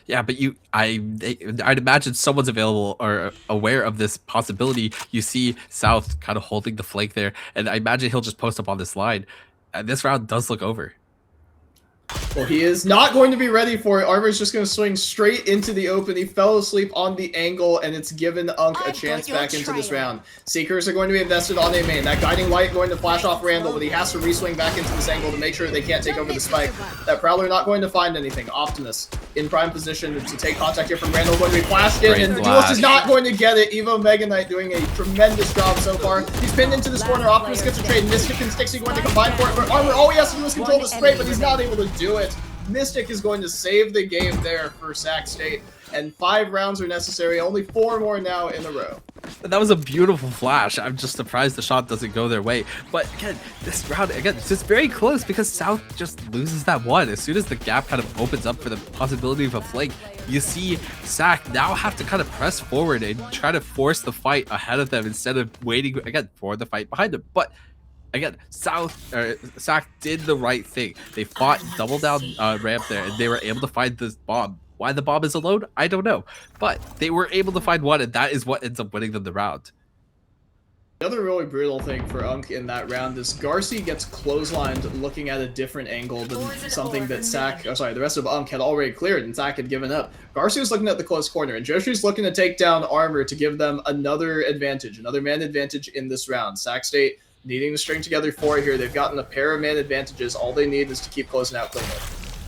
Yeah, but I'd imagine someone's available or aware of this possibility. You see South kind of holding the flank there, and I imagine he'll just post up on this line. And this round does look over. Well, he is not going to be ready for it. Armor's just going to swing straight into the open. He fell asleep on the angle, and it's given UNC a chance back into this round. Seekers are going to be invested on A main. That guiding light going to flash off Randall, but he has to re-swing back into this angle to make sure they can't take over the spike. That Prowler not going to find anything. Optimus in prime position to take contact here from Randall, going to be flashed in, and the duelist is not going to get it. Evo Mega Knight doing a tremendous job so far. He's pinned into this corner. Optimus gets a trade. Mystic and Stixie going to combine for it, but Armor, all he has to do is control the spray, but he's not able to do it. Mystic is going to save the game there for SAC State, and 5 rounds are necessary. Only 4 more now in a row. That was a beautiful flash. I'm just surprised the shot doesn't go their way. But again, this round, it's just very close because South just loses that one. As soon as the gap kind of opens up for the possibility of a flank, you see SAC now have to kind of press forward and try to force the fight ahead of them instead of waiting, again, for the fight behind them. But again, SAC did the right thing. They fought double down ramp there, and they were able to find this bomb. Why the bomb is alone, I don't know. But they were able to find one, and that is what ends up winning them the round. The other really brutal thing for UNC in that round is Garci gets clotheslined looking at a different angle than something that the rest of UNC had already cleared and SAC had given up. Garci was looking at the close corner, and Joshu's looking to take down Armor to give them another advantage, another man advantage in this round. SAC State needing to string together 4 here. They've gotten a pair of man advantages. All they need is to keep closing out cleanly.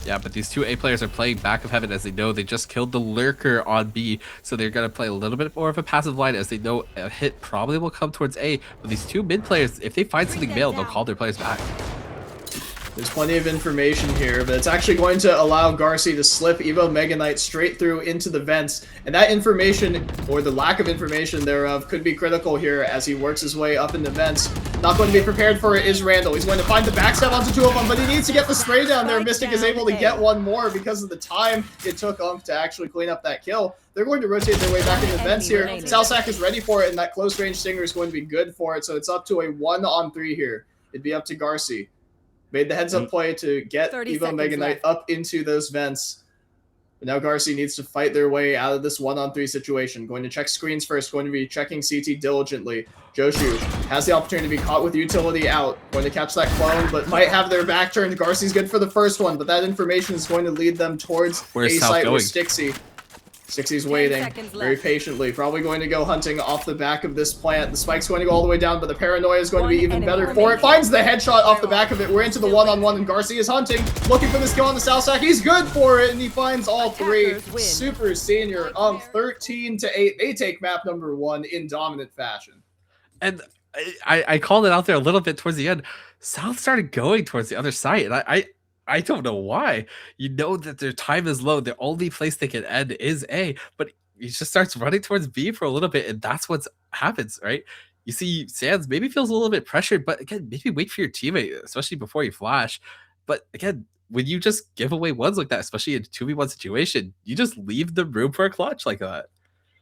Yeah, but these two A players are playing back of heaven as they know they just killed the lurker on B, so they're going to play a little bit more of a passive line as they know a hit probably will come towards A. But these two mid players, if they find something male, they'll call their players back. There's plenty of information here, but it's actually going to allow Garci to slip Evo Mega Knight straight through into the vents. And that information, or the lack of information thereof, could be critical here as he works his way up in the vents. Not going to be prepared for it is Randall. He's going to find the backstab onto 2 of them, but he needs to get the spray down there. Mystic is able to get one more because of the time it took UNC to actually clean up that kill. They're going to rotate their way back in the vents here. SAC is ready for it, and that close range Stinger is going to be good for it. So it's up to a 1-on-3 here. It'd be up to Garci. Made the heads-up play to get Evo Mega Knight up into those vents. But now Garci needs to fight their way out of this 1-on-3 situation. Going to check screens first. Going to be checking CT diligently. Joshu has the opportunity to be caught with utility out. Going to catch that clone, but might have their back turned. Garci's good for the first one, but that information is going to lead them towards A site with Stixie. Stixie's waiting very patiently, probably going to go hunting off the back of this plant. The spike's going to go all the way down, but the paranoia is going to be even better for it. Finds the headshot off the back of it. We're into the 1-on-1, and Garci is hunting, looking for this kill on the south side. He's good for it, and he finds all 3. SuperSenior, UNC 13-8. They take map number 1 in dominant fashion. And I called it out there a little bit towards the end. South started going towards the other side, and I don't know why. You know that their time is low. The only place they can end is A, but he just starts running towards B for a little bit, and that's what happens, right? You see Sands maybe feels a little bit pressured, but again, maybe wait for your teammate, especially before you flash. But again, when you just give away ones like that, especially in a 2v1 situation, you just leave the room for a clutch like that.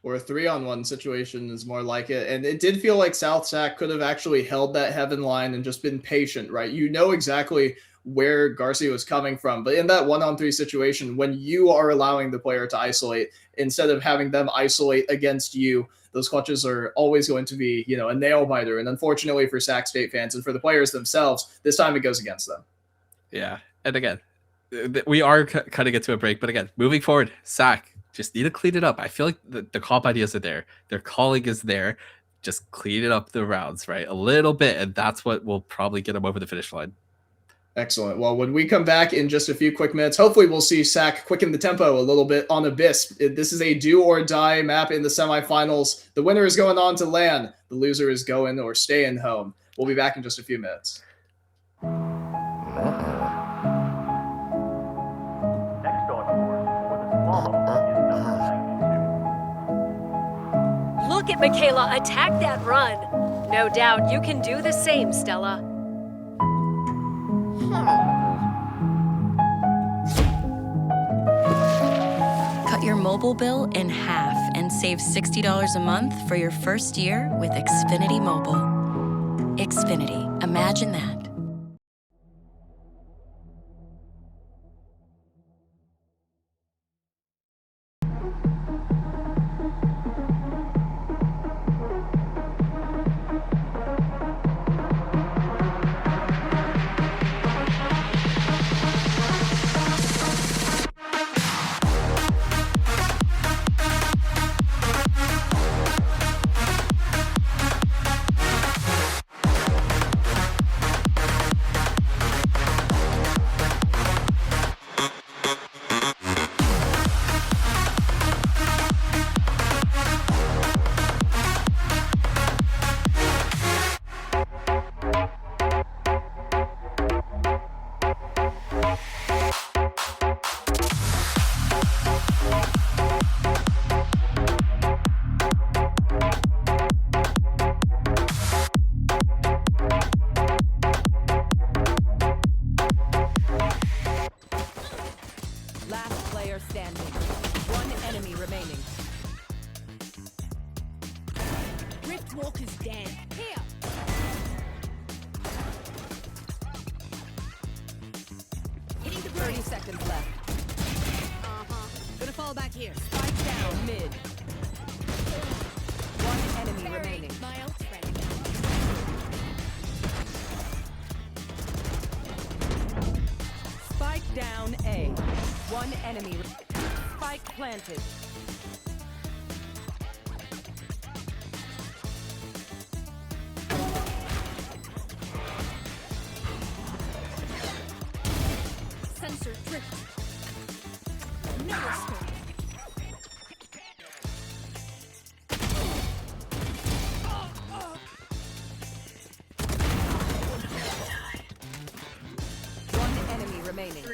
Or a 3-on-1 situation is more like it. And it did feel like South SAC could have actually held that heaven line and just been patient, right? You know exactly where Garci was coming from. But in that 1-on-3 situation, when you are allowing the player to isolate, instead of having them isolate against you, those clutches are always going to be, you know, a nail biter. And unfortunately for SAC State fans and for the players themselves, this time it goes against them. Yeah. And again, we are cutting it to a break. But again, moving forward, SAC just need to clean it up. I feel like the comp ideas are there. Their calling is there. Just clean it up the rounds, right? A little bit. And that's what will probably get them over the finish line. Excellent. Well, when we come back in just a few quick minutes, hopefully we'll see SAC quicken the tempo a little bit on Abyss. This is a do-or-die map in the semifinals. The winner is going on to LAN. The loser is going or staying home. We'll be back in just a few minutes. Next on course for the swallow is number 92. Look at Michaela attack that run. No doubt you can do the same, Stella. Cut your mobile bill in half and save $60 a month for your first year with Xfinity Mobile. Xfinity, imagine that. Standing. One enemy remaining. Rift Walker's dead. Here. 30 seconds left. Gonna fall back here. Spike down mid. One enemy remaining. My ult's ready. Spike down A. One enemy. Spike planted. Sensor drift. No escape. One enemy remaining.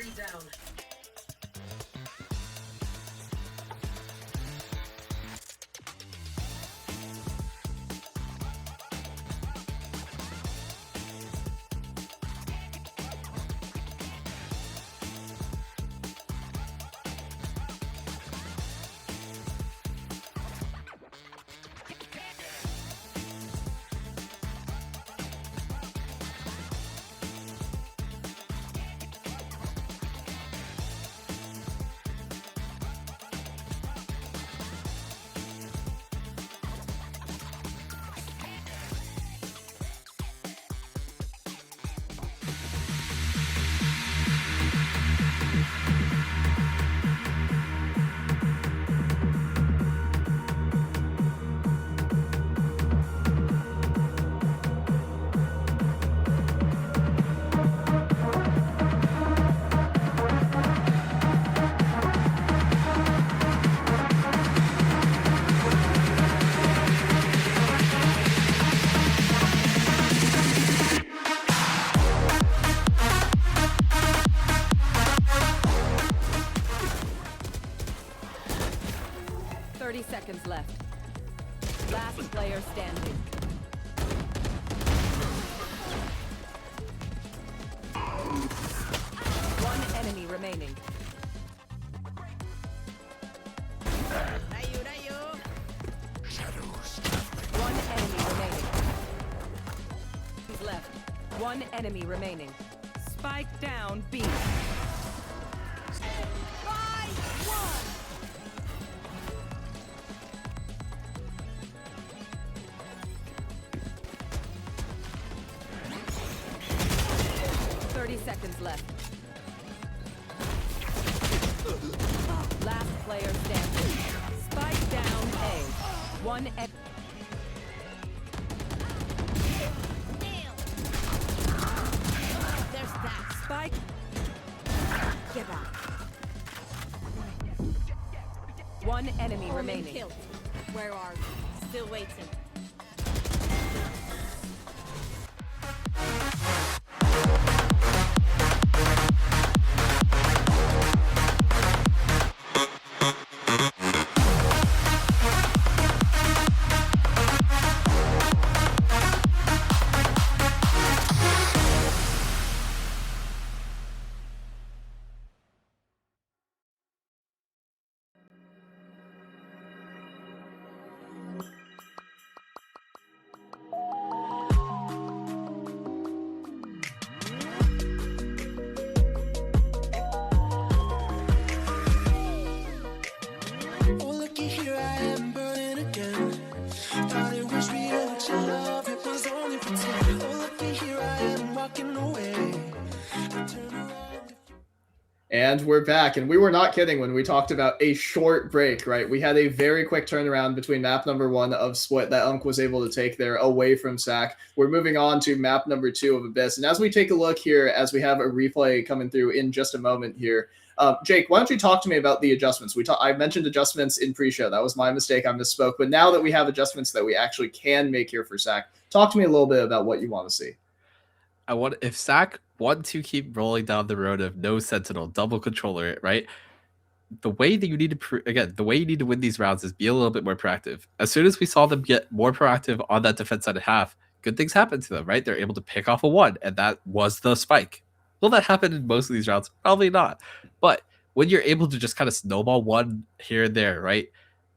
Seconds left. Last player standing. One enemy remaining. One enemy remaining. He's left. One enemy remaining. Spike down B. Bye, one. 30 seconds left. Last player standing. Spike down A. One There's that. spike. Get back. One enemy Omen remaining. killed. Where are you? Still waiting. Oh, looky here, I am burning again. Thought it was real, but your love, it was only pretend. Oh, looky here, I am walking away. I turn around. And we're back, and we were not kidding when we talked about a short break, right? We had a very quick turnaround between map number 1 of Split that UNC was able to take there away from SAC. We're moving on to map number 2 of Abyss. And as we take a look here, as we have a replay coming through in just a moment here, Jake, why don't you talk to me about the adjustments? I mentioned adjustments in pre-show. That was my mistake. I misspoke. But now that we have adjustments that we actually can make here for SAC, talk to me a little bit about what you want to see. If SAC want to keep rolling down the road of no sentinel, double controller, right? The way that you need to the way you need to win these rounds is be a little bit more proactive. As soon as we saw them get more proactive on that defense side of half, good things happen to them, right? They're able to pick off a 1, and that was the spike. Will that happen in most of these rounds? Probably not. But when you're able to just kind of snowball 1 here and there, right?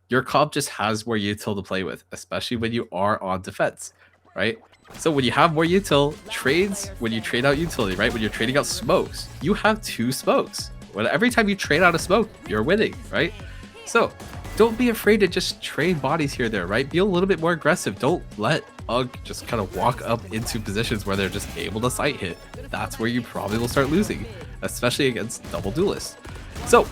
Your comp just has more util to play with, especially when you are on defense. right? So when you have more util trades, when you trade out utility, right? When you're trading out smokes, you have 2 smokes. When every time you trade out a smoke, you're winning, right? So don't be afraid to just trade bodies here or there, right? Be a little bit more aggressive. Don't let UNC just kind of walk up into positions where they're just able to sight hit. That's where you probably will start losing, especially against double duelists. So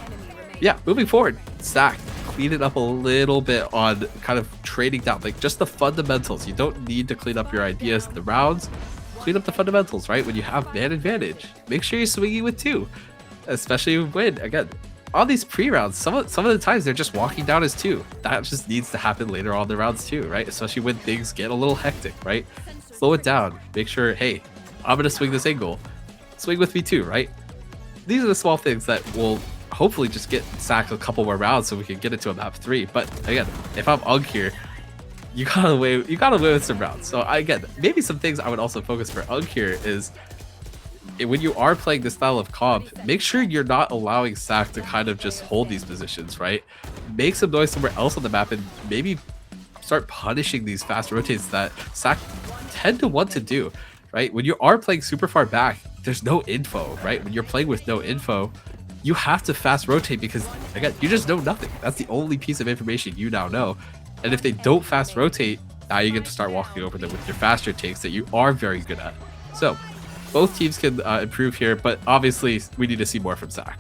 yeah, moving forward, SAC, clean it up a little bit on kind of trading down, like just the fundamentals. You don't need to clean up your ideas in the rounds. Clean up the fundamentals, right? When you have man advantage, make sure you're swinging with 2, especially when, again, on these pre-rounds, some of the times they're just walking down as 2. That just needs to happen later on in the rounds too, right? Especially when things get a little hectic, right? Slow it down. Make sure, hey, I'm gonna swing this angle. Swing with me too, right? These are the small things that will hopefully just get SAC a couple more rounds so we can get it to a map 3. But again, if I'm UNC here, you gotta win with some rounds. So again, maybe some things I would also focus for UNC here is when you are playing this style of comp, make sure you're not allowing SAC to kind of just hold these positions, right? Make some noise somewhere else on the map and maybe start punishing these fast rotates that SAC tend to want to do, right? When you are playing super far back, there's no info, right? When you're playing with no info, you have to fast rotate because, again, you just know nothing. That's the only piece of information you now know. And if they don't fast rotate, now you get to start walking over them with your faster takes that you are very good at. So both teams can improve here, but obviously we need to see more from SAC.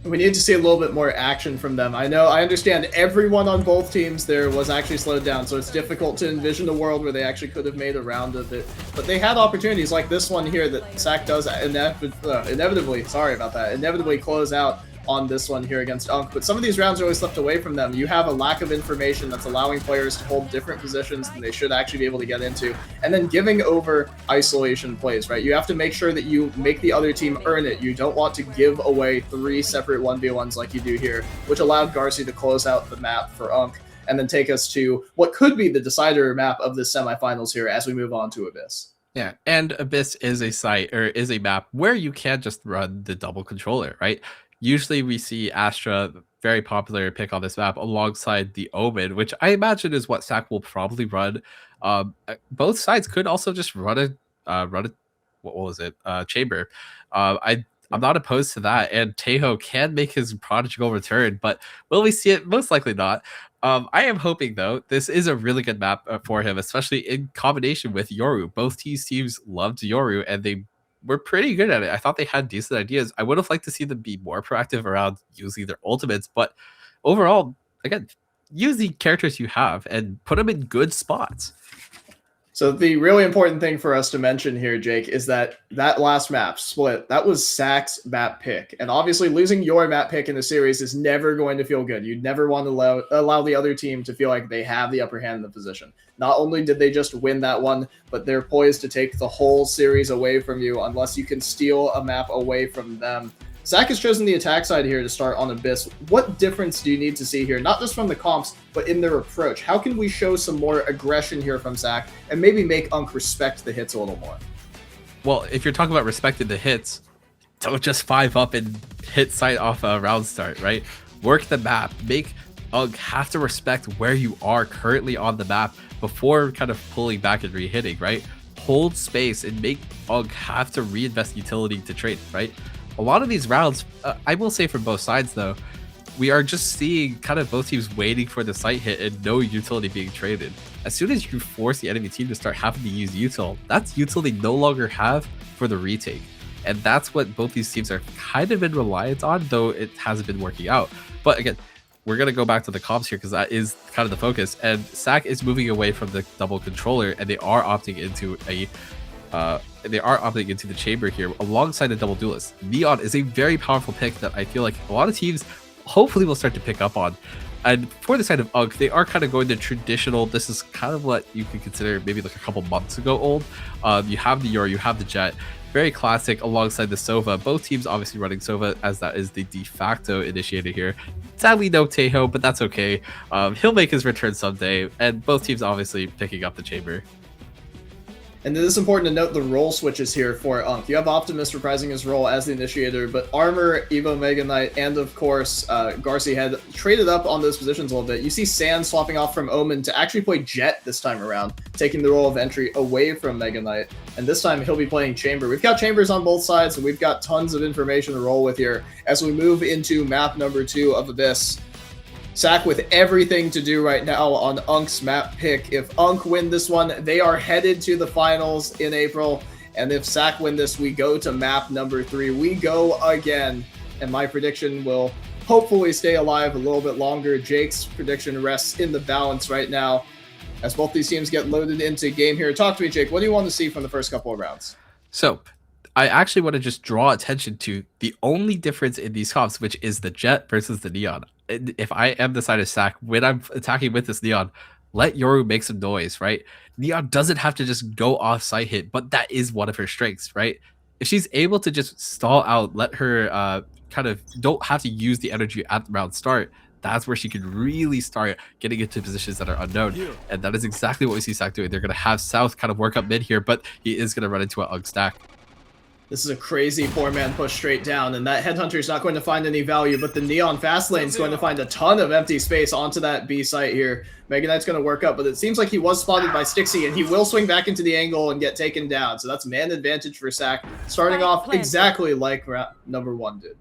We need to see a little bit more action from them. I understand everyone on both teams there was actually slowed down, so it's difficult to envision a world where they actually could have made a round of it. But they had opportunities like this one here that SAC does inevitably close out on this one here against UNC. But some of these rounds are always slipped away from them. You have a lack of information that's allowing players to hold different positions than they should actually be able to get into, and then giving over isolation plays, right? You have to make sure that you make the other team earn it. You don't want to give away 3 separate 1v1s like you do here, which allowed Garcia to close out the map for UNC and then take us to what could be the decider map of the semifinals here as we move on to Abyss. Yeah, and Abyss is a site or is a map where you can just run the double controller, right? Usually we see Astra, very popular pick on this map, alongside the Omen, which I imagine is what SAC will probably run. Both sides could also just run a what was it? Chamber. I'm not opposed to that, and Tejo can make his prodigal return, but will we see it? Most likely not. I am hoping, though, this is a really good map for him, especially in combination with Yoru. Both teams loved Yoru, and they were pretty good at it. I thought they had decent ideas. I would have liked to see them be more proactive around using their ultimates, but overall, again, use the characters you have and put them in good spots. So the really important thing for us to mention here, Jake, is that last map split, that was SAC's map pick. And obviously losing your map pick in the series is never going to feel good. You never want to allow the other team to feel like they have the upper hand in the position. Not only did they just win that one, but they're poised to take the whole series away from you unless you can steal a map away from them. SAC has chosen the attack side here to start on Abyss. What difference do you need to see here, not just from the comps, but in their approach? How can we show some more aggression here from SAC and maybe make UNC respect the hits a little more? Well, if you're talking about respecting the hits, don't just 5 up and hit sight off a round start, right? Work the map. Make UNC have to respect where you are currently on the map before kind of pulling back and re-hitting, right? Hold space and make UNC have to reinvest utility to trade, right? A lot of these rounds, I will say from both sides though, we are just seeing kind of both teams waiting for the sight hit and no utility being traded. As soon as you force the enemy team to start having to use util, that's util they no longer have for the retake. And that's what both these teams are kind of in reliance on, though it hasn't been working out. But again, we're going to go back to the comps here because that is kind of the focus. And SAC is moving away from the double controller, and they are opting into the chamber here alongside the double duelist. Neon is a very powerful pick that I feel like a lot of teams hopefully will start to pick up on. And for the side of UNC, they are kind of going the traditional, this is kind of what you could consider maybe like a couple months ago old. You have the Yoru, you have the Jet, very classic alongside the Sova. Both teams obviously running Sova as that is the de facto initiator here. Sadly, no Tejo, but that's okay. He'll make his return someday, and both teams obviously picking up the chamber. And it is important to note the role switches here for UNC. You have Optimus reprising his role as the initiator, but Armor, Evo Mega Knight, and of course, Garci had traded up on those positions a little bit. You see Sand swapping off from Omen to actually play Jet this time around, taking the role of entry away from Mega Knight. And this time he'll be playing Chamber. We've got Chambers on both sides, and we've got tons of information to roll with here as we move into map number 2 of Abyss. SAC with everything to do right now on UNC's map pick. If UNC win this one, they are headed to the finals in April. And if SAC win this, we go to map number 3. We go again. And my prediction will hopefully stay alive a little bit longer. Jake's prediction rests in the balance right now as both these teams get loaded into game here. Talk to me, Jake. What do you want to see from the first couple of rounds? So I actually want to just draw attention to the only difference in these comps, which is the Jet versus the Neon. If I am the side of SAC, when I'm attacking with this Neon, let Yoru make some noise, right? Neon doesn't have to just go off site hit, but that is one of her strengths, right? If she's able to just stall out, let her kind of don't have to use the energy at the round start, that's where she could really start getting into positions that are unknown. And that is exactly what we see SAC doing. They're going to have South kind of work up mid here, but he is going to run into an UG stack. This is a crazy 4-man push straight down, and that Headhunter is not going to find any value, but the Neon fast lane is going to find a ton of empty space onto that B site here. Mega Knight's going to work up, but it seems like he was spotted by Stixie, and he will swing back into the angle and get taken down. So that's man advantage for SAC, starting off exactly like number 1 did.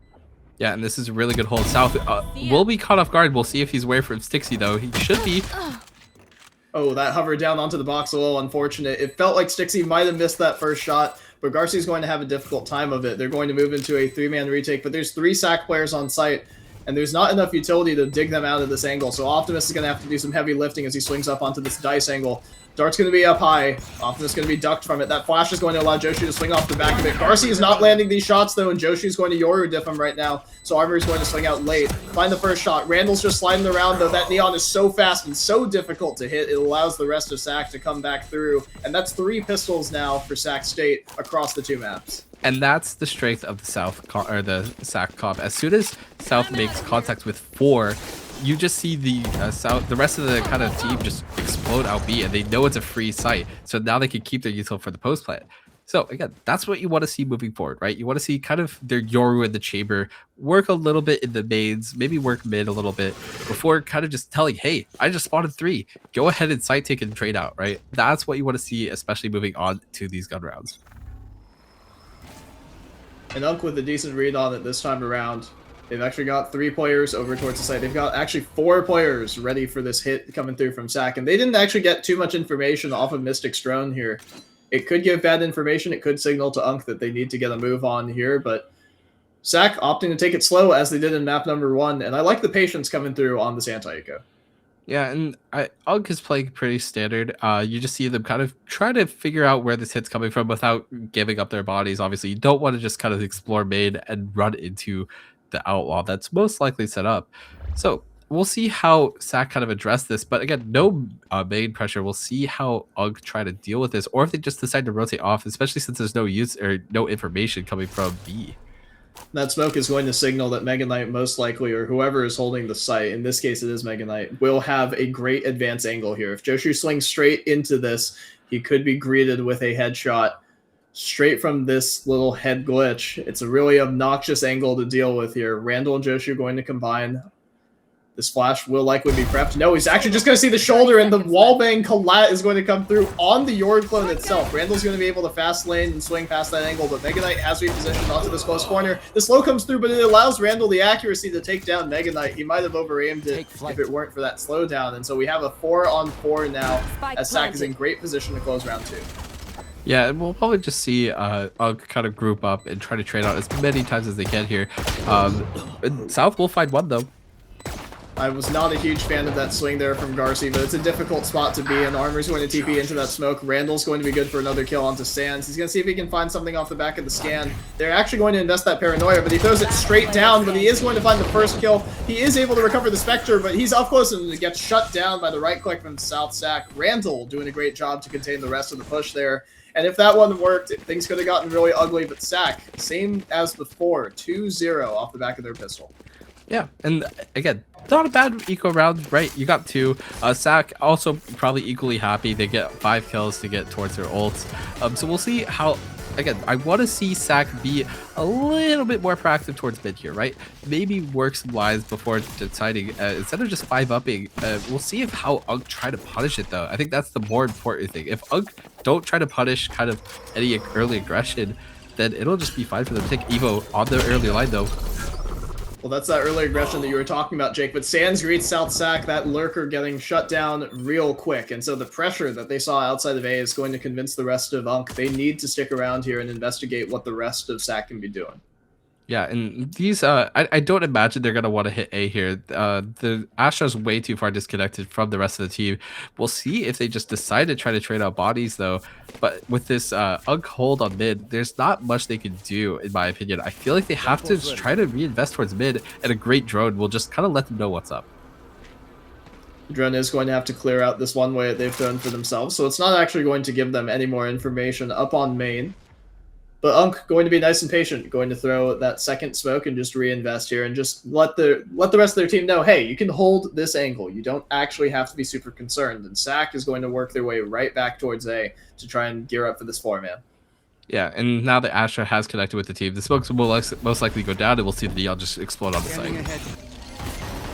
Yeah, and this is a really good hold. South will be caught off guard. We'll see if he's away from Stixie, though. He should be. Oh, that hovered down onto the box, a little unfortunate. It felt like Stixie might have missed that first shot, but Garci's going to have a difficult time of it. They're going to move into a 3-man retake, but there's 3 SAC players on site, and there's not enough utility to dig them out of this angle, so Optimus is going to have to do some heavy lifting as he swings up onto this dice angle. Dart's going to be up high. Optimus is going to be ducked from it. That flash is going to allow Joshi to swing off the back of it. Garci is not landing these shots, though, and Joshi is going to Yoru diff him right now, so Armor is going to swing out late. Find the first shot. Randall's just sliding around, though. That Neon is so fast and so difficult to hit, it allows the rest of SAC to come back through, and that's 3 pistols now for SAC State across the 2 maps. And that's the strength of the the SAC comp. As soon as South makes contact with 4, you just see the rest of the kind of team just explode out B, and they know it's a free site. So now they can keep their util for the post plant. So again, that's what you want to see moving forward, right? You want to see kind of their Yoru in the chamber, work a little bit in the mains, maybe work mid a little bit before kind of just telling, hey, I just spotted 3. Go ahead and site take and trade out, right? That's what you want to see, especially moving on to these gun rounds. And UNC with a decent read on it this time around. They've actually got 3 players over towards the site. They've got actually 4 players ready for this hit coming through from SAC. And they didn't actually get too much information off of Mystic's drone here. It could give bad information. It could signal to UNC that they need to get a move on here. But SAC opting to take it slow as they did in map number 1. And I like the patience coming through on this anti-eco. Yeah, and UNC is playing pretty standard. You just see them kind of try to figure out where this hit's coming from without giving up their bodies. Obviously, you don't want to just kind of explore main and run into the outlaw that's most likely set up. So we'll see how SAC kind of address this, but again, no main pressure. We'll see how UNC try to deal with this, or if they just decide to rotate off, especially since there's no use or no information coming from B. That smoke is going to signal that Mega Knight most likely, or whoever is holding the site, in this case it is Mega Knight, will have a great advance angle here. If Joshi swings straight into this, he could be greeted with a headshot straight from this little head glitch. It's a really obnoxious angle to deal with here. Randall and Joshi are going to combine. This flash will likely be prepped. No, he's actually just going to see the shoulder, and the wallbang collat is going to come through on the Yord clone itself. Randall's going to be able to fast lane and swing past that angle, but Mega Knight has repositioned onto this close corner. The slow comes through, but it allows Randall the accuracy to take down Mega Knight. He might have over-aimed it if it weren't for that slowdown, and so we have a 4-on-4 now as SAC is in great position to close round 2. Yeah, and we'll probably just see UNC kind of group up and try to trade out as many times as they can here. South will find 1, though. I was not a huge fan of that swing there from Garci, but it's a difficult spot to be in. Armor's going to TP into that smoke. Randall's going to be good for another kill onto Sands. He's going to see if he can find something off the back of the scan. They're actually going to invest that paranoia, but he throws it straight down, but he is going to find the first kill. He is able to recover the Spectre, but he's up close and gets shut down by the right click from South SAC. Randall doing a great job to contain the rest of the push there. And if that one worked, things could have gotten really ugly, but SAC, same as before, 2-0 off the back of their pistol. Yeah, and again, not a bad eco round, right? You got 2. SAC also probably equally happy. They get 5 kills to get towards their ults. So we'll see how. Again, I want to see SAC be a little bit more proactive towards mid here, right? Maybe work some lines before deciding. Instead of just 5-upping, we'll see if how UNC try to punish it, though. I think that's the more important thing. If UNC don't try to punish kind of any early aggression, then it'll just be fine for them to take Evo on the early line, though. Well, that's that early aggression that you were talking about, Jake. But Sands greets South SAC, that lurker getting shut down real quick. And so the pressure that they saw outside of A is going to convince the rest of UNC they need to stick around here and investigate what the rest of SAC can be doing. Yeah, and these, I don't imagine they're going to want to hit A here. The Astra's way too far disconnected from the rest of the team. We'll see if they just decide to try to trade out bodies, though. But with this UNC hold on mid, there's not much they can do, in my opinion. I feel like they have to just try to reinvest towards mid, and a great drone will just kind of let them know what's up. Drone is going to have to clear out this one way that they've thrown for themselves, so it's not actually going to give them any more information up on main. But UNC going to be nice and patient, going to throw that second smoke and just reinvest here and just let the rest of their team know, hey, you can hold this angle. You don't actually have to be super concerned. And SAC is going to work their way right back towards A to try and gear up for this 4-man. Yeah, and now that Astra has connected with the team, the smokes will most likely go down, and we'll see the neon just explode on the site.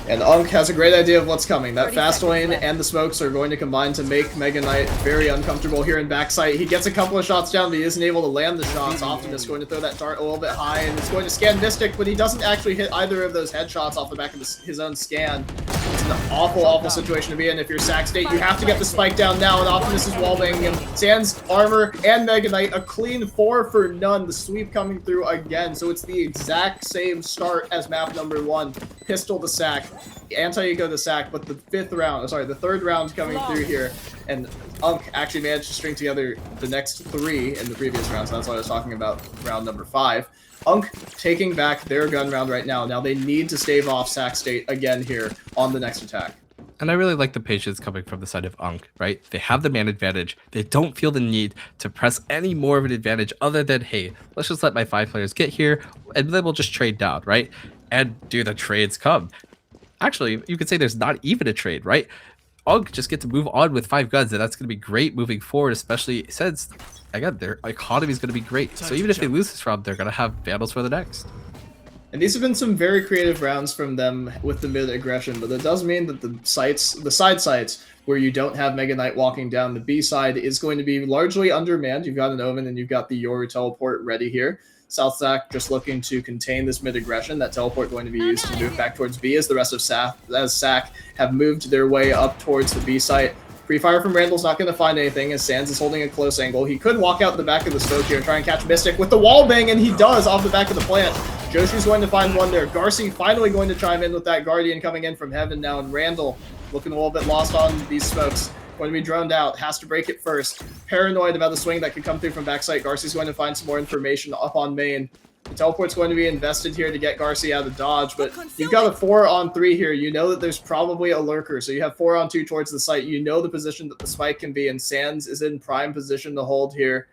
And UNC has a great idea of what's coming. That fast lane and the smokes are going to combine to make Mega Knight very uncomfortable here in backside. He gets a couple of shots down, but he isn't able to land the shots. Optimus going to throw that dart a little bit high, and it's going to scan Mystic, but he doesn't actually hit either of those headshots off the back of his own scan. It's an awful, awful situation to be in if you're SAC State. You have to get the spike down now, and Optimus is wallbanging him. Sans, Armor, and Mega Knight, a clean 4 for none. The sweep coming through again, so it's the exact same start as map number 1. Pistol to SAC. Anti-eco to SAC, but the third round coming through here, and UNC actually managed to string together the next 3 in the previous round, so that's what I was talking about, round number 5. UNC taking back their gun round right now. Now they need to stave off SAC State again here on the next attack. And I really like the patience coming from the side of UNC, right? They have the man advantage. They don't feel the need to press any more of an advantage other than, hey, let's just let my 5 players get here, and then we'll just trade down, right? And do the trades come? Actually, you could say there's not even a trade, right? UNC just get to move on with 5 guns, and that's going to be great moving forward, especially since, again, their economy is going to be great. So even if they lose this round, they're going to have Vandals for the next. And these have been some very creative rounds from them with the mid aggression, but that does mean that the side sites where you don't have Mega Knight walking down the B side is going to be largely undermanned. You've got an Omen and you've got the Yoru teleport ready here. South SAC just looking to contain this mid aggression. That teleport going to be used to move back towards B as the rest of SAC have moved their way up towards the B site. Pre-fire from Randall's not going to find anything as Sands is holding a close angle. He could walk out the back of the smoke here and try and catch Mystic with the wall bang, and he does off the back of the plant. Joshu's going to find one there. Garci finally going to chime in with that Guardian coming in from heaven now, and Randall looking a little bit lost on these smokes. Going to be droned out, has to break it first. Paranoid about the swing that could come through from backside. Garci's going to find some more information up on main. The teleport's going to be invested here to get Garci out of dodge, but you've got a 4-on-3 here. You know that there's probably a lurker, so you have 4-on-2 towards the site. You know the position that the spike can be, and Sands is in prime position to hold here.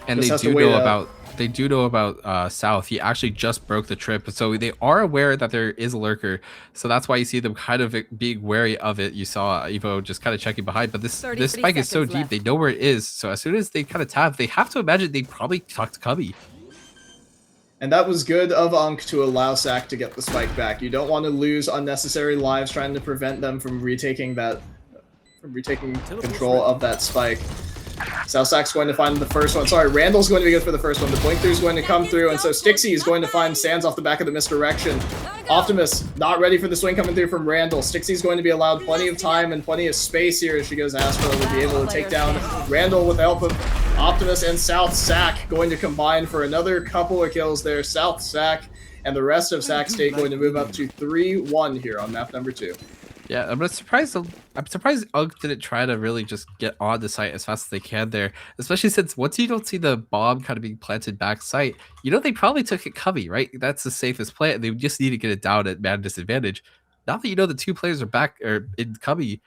And they do know about South. He actually just broke the trip, so they are aware that there is a lurker. So that's why you see them kind of being wary of it. You saw Evo just kind of checking behind, but this spike is so deep, they know where it is. So as soon as they kind of tap, they have to imagine they probably talk to Cubby. And that was good of UNC to allow SAC to get the spike back. You don't want to lose unnecessary lives trying to prevent them from retaking control of that spike. South SAC's going to find the first one. Sorry, Randall's going to be good for the first one. The blink through is going to come through, and so Stixie is going to find Sands off the back of the misdirection. Optimus not ready for the swing coming through from Randall. Stixie's going to be allowed plenty of time and plenty of space here as she goes Astro to be able to take down Randall with the help of Optimus, and South SAC going to combine for another couple of kills there. South SAC and the rest of SAC State going to move up to 3-1 here on map number 2. Yeah, I'm surprised UNC didn't try to really just get on the site as fast as they can there, especially since once you don't see the bomb kind of being planted back site, you know they probably took it Cubby, right? That's the safest play, and they just need to get it down at man disadvantage. Now that you know the 2 players are back or in Cubby,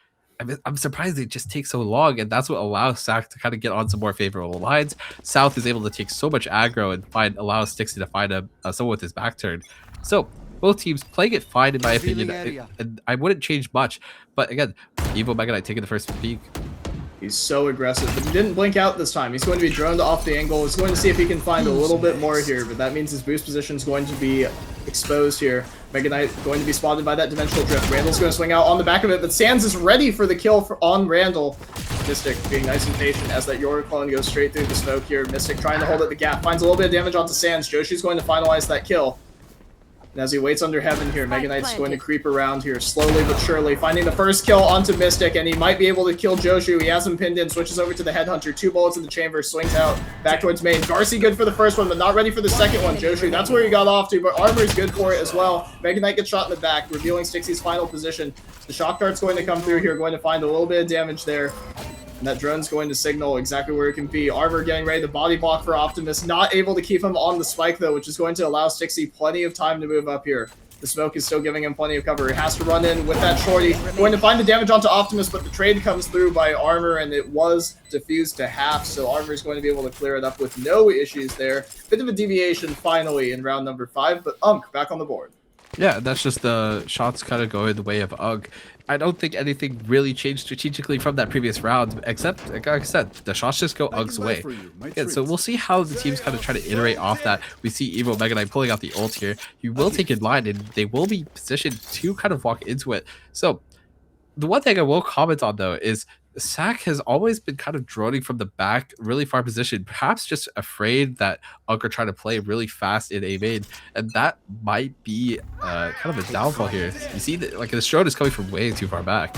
I'm surprised it just takes so long, and that's what allows SAC to kind of get on some more favorable lines. South is able to take so much aggro and allow Stixie to find someone with his back turned. So Both teams playing it fine in my opinion, and I wouldn't change much. But again, Evo Mega Knight taking the first peek. He's so aggressive, but he didn't blink out this time. He's going to be droned off the angle. He's going to see if he can find a little bit more here, but that means his boost position is going to be exposed here. Mega Knight going to be spotted by that dimensional drift. Randall's going to swing out on the back of it, but Sands is ready for the kill on Randall. Mystic being nice and patient as that Yoru clone goes straight through the smoke here. Mystic trying to hold at the gap, finds a little bit of damage onto Sands. Joshu's going to finalize that kill. And as he waits under heaven here, Mega Knight's going to creep around here slowly but surely, finding the first kill onto Mystic, and he might be able to kill Joshu. He has him pinned in, switches over to the Headhunter, 2 bullets in the chamber, swings out back towards main. Garci good for the first one, but not ready for the second one. Joshu, that's where he got off to, but Armor's good for it as well. Mega Knight gets shot in the back, revealing Stixie's final position. The shock dart's going to come through here, going to find a little bit of damage there. And that drone's going to signal exactly where it can be. Armor getting ready to body block for Optimus. Not able to keep him on the spike, though, which is going to allow Stixie plenty of time to move up here. The smoke is still giving him plenty of cover. He has to run in with that shorty. Going to find the damage onto Optimus, but the trade comes through by Armor, and it was diffused to half, so Armor is going to be able to clear it up with no issues there. Bit of a deviation finally in round number 5, but Unk back on the board. Yeah, that's just the shots kind of going the way of Ugg. I don't think anything really changed strategically from that previous round, except, like I said, the shots just go Ugg's way. Yeah, so we'll see how the teams kind of try to iterate off that. We see Evo Mega Knight pulling out the ult here. He will take in line, and they will be positioned to kind of walk into it. So the one thing I will comment on, though, is SAC has always been kind of droning from the back, really far position, perhaps just afraid that Unk are trying to play really fast in A main, and that might be kind of a downfall here. You see that, like, the drone is coming from way too far back.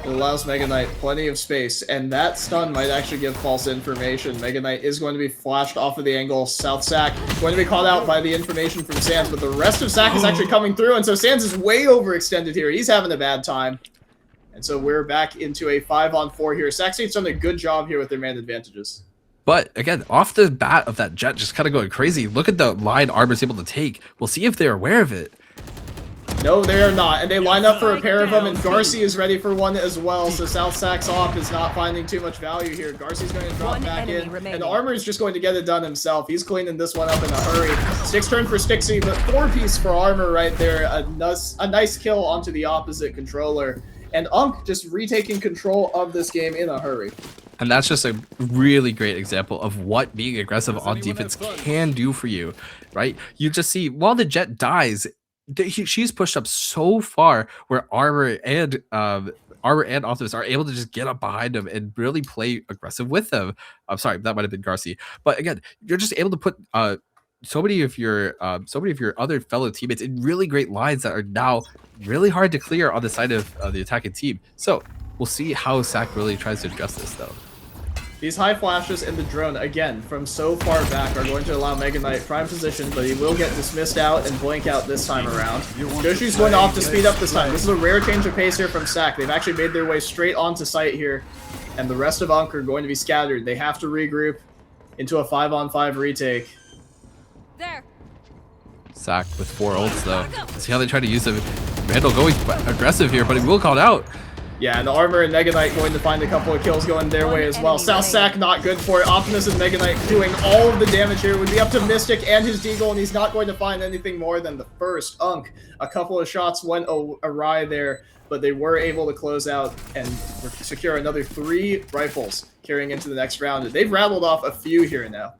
It allows Mega Knight plenty of space, and that stun might actually give false information. Mega Knight is going to be flashed off of the angle. South SAC going to be caught out by the information from Sands, but the rest of SAC is actually coming through, and so Sands is way overextended here. He's having a bad time. And so we're back into a 5-on-4 here. SAC State's done a good job here with their man advantages. But again, off the bat of that jet just kind of going crazy, look at the line Armor's able to take. We'll see if they're aware of it. No, they are not. And they line up for a pair of them, and Garci is ready for one as well. So South SAC's off is not finding too much value here. Garci's going to drop back in, and Armor is just going to get it done himself. He's cleaning this one up in a hurry. Six turn for Stixie, but 4-piece for Armor right there. A nice kill onto the opposite controller. And Unk just retaking control of this game in a hurry. And that's just a really great example of what being aggressive on defense can do for you, right? You just see, while the jet dies, she's pushed up so far where Armor and Optimus are able to just get up behind him and really play aggressive with them. I'm sorry, that might have been Garci. But again, you're just able to put so many of your other fellow teammates in really great lines that are now really hard to clear on the side of the attacking team. So we'll see how SAC really tries to address this, though. These high flashes and the drone, again, from so far back are going to allow Mega Knight prime position, but he will get dismissed out and blink out this time around. Joshu's going off to speed up this time. This is a rare change of pace here from SAC. They've actually made their way straight onto site here, and the rest of Unk are going to be scattered. They have to regroup into a 5-on-5 retake. There. SAC with 4 ults, though. Let's see how they try to use them. Randall going aggressive here, but he will call it out. Yeah, and the Armor and Mega Knight going to find a couple of kills going their way as well. South SAC not good for it. Optimus and Mega Knight doing all of the damage here. Would be up to Mystic and his Deagle, and he's not going to find anything more than the first Unk. A couple of shots went awry there, but they were able to close out and secure another 3 rifles carrying into the next round. They've rattled off a few here now.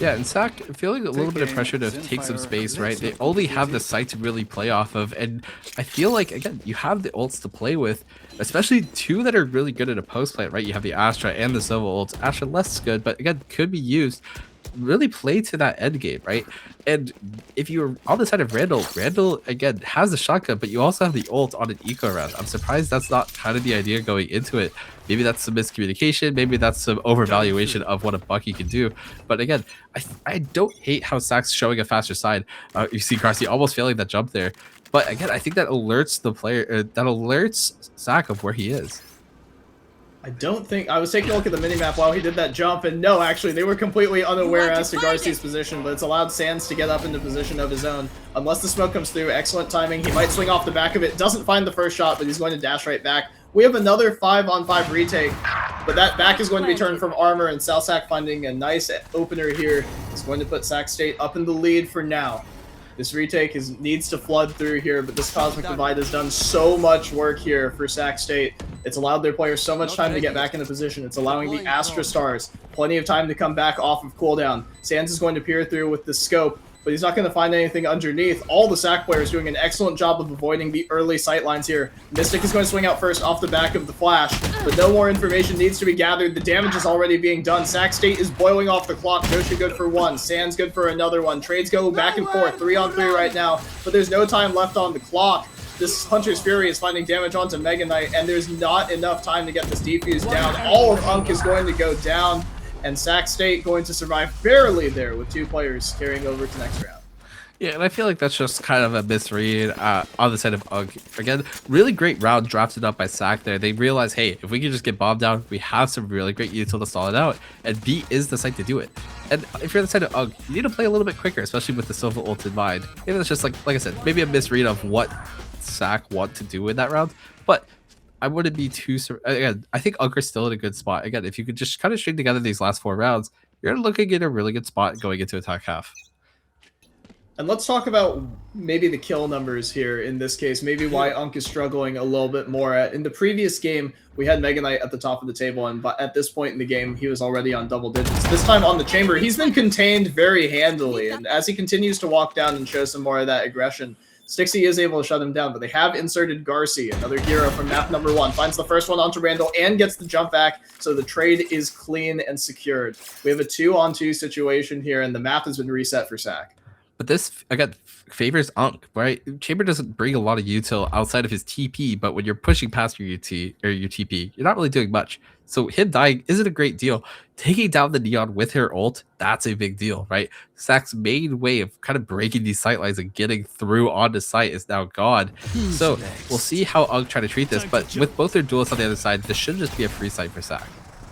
Yeah, and SAC feeling a little bit of pressure to take some space, right? They only have the site to really play off of, and I feel like, again, you have the ults to play with, especially 2 that are really good at a post plant, right? You have the Astra and the Silva ults. Astra less good, but again, could be used. Really play to that end game, right? And if you're on the side of Randall, again has the shotgun, but you also have the ult on an eco round. I'm surprised that's not kind of the idea going into it. Maybe that's some miscommunication, maybe that's some overvaluation of what a Bucky can do. But again, I don't hate how SAC's showing a faster side. You see Garci almost failing that jump there, but again, I think that alerts the player, that alerts SAC of where he is. I don't think... I was taking a look at the minimap while he did that jump, and no, actually, they were completely unaware as to Garci's position, but it's allowed Sands to get up into position of his own. Unless the smoke comes through, excellent timing. He might swing off the back of it. Doesn't find the first shot, but he's going to dash right back. We have another 5-on-5 retake, but that back is going to be turned from Armor, and South SAC finding a nice opener here. It's going to put SAC State up in the lead for now. This retake needs to flood through here, but this Cosmic Divide has done so much work here for SAC State. It's allowed their players so much time to get back into position. It's allowing the Astra Stars plenty of time to come back off of cooldown. Sands is going to peer through with the scope, but he's not going to find anything underneath. All the SAC players doing an excellent job of avoiding the early sightlines here. Mystic is going to swing out first off the back of the flash, but no more information needs to be gathered. The damage is already being done. SAC State is boiling off the clock. Joshi good for one. Sands good for another one. Trades go back and forth, 3-on-3 right now, but there's no time left on the clock. This Hunter's Fury is finding damage onto Mega Knight, and there's not enough time to get this defuse down. All of UNC is going to go down, and SAC State going to survive barely there with 2 players carrying over to next round. Yeah, and I feel like that's just kind of a misread on the side of UNC. Again, really great round drafted up by SAC there. They realized, hey, if we can just get bombed down, we have some really great util to stall it out, and B is the site to do it. And if you're on the side of UNC, you need to play a little bit quicker, especially with the Silva ult in mind. Maybe that's just like I said, maybe a misread of what SAC want to do in that round, but I wouldn't be too... Again, I think UNC are still in a good spot. Again, if you could just kind of string together these last 4 rounds, you're looking at a really good spot going into attack half. And let's talk about maybe the kill numbers here in this case, maybe why UNC is struggling a little bit more. In the previous game, we had Mega Knight at the top of the table, and at this point in the game, he was already on double digits. This time on the Chamber, he's been contained very handily, and as he continues to walk down and show some more of that aggression, Stixie is able to shut him down, but they have inserted Garci, another hero from map number 1. Finds the first one onto Randall and gets the jump back, so the trade is clean and secured. We have a 2-on-2 situation here, and the map has been reset for SAC. But this, again, favors UNC, right? Chamber doesn't bring a lot of util outside of his TP, but when you're pushing past your UT or your TP, you're not really doing much. So him dying isn't a great deal. Taking down the Neon with her ult, that's a big deal, right? SAC's main way of kind of breaking these sight lines and getting through onto site is now gone. So we'll see how UNC try to treat this, but with both their duelists on the other side, this should just be a free site for SAC.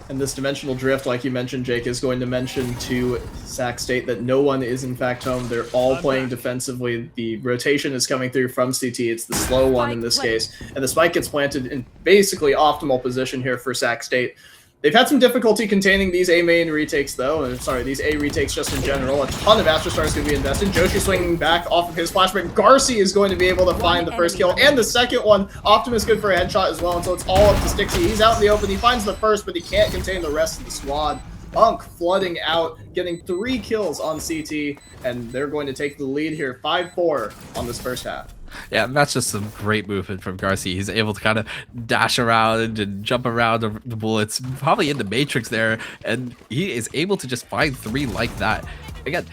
And this dimensional drift, like you mentioned, Jake, is going to mention to SAC State that no one is in fact home. They're all playing defensively. The rotation is coming through from CT. It's the slow one in this case. And the spike gets planted in basically optimal position here for SAC State. They've had some difficulty containing these A main retakes, though. And sorry, these A retakes just in general. A ton of Astra Stars going to be invested. Joshi swinging back off of his flash, but Garci is going to be able to find the first kill and the second one. Optimus good for a headshot as well, and so it's all up to Stixie. He's out in the open. He finds the first, but he can't contain the rest of the squad. UNC flooding out, getting 3 kills on CT, and they're going to take the lead here, 5-4 on this first half. Yeah, and that's just some great movement from Garci. He's able to kind of dash around and jump around the bullets, probably in the matrix there, and he is able to just find 3 like that. Again,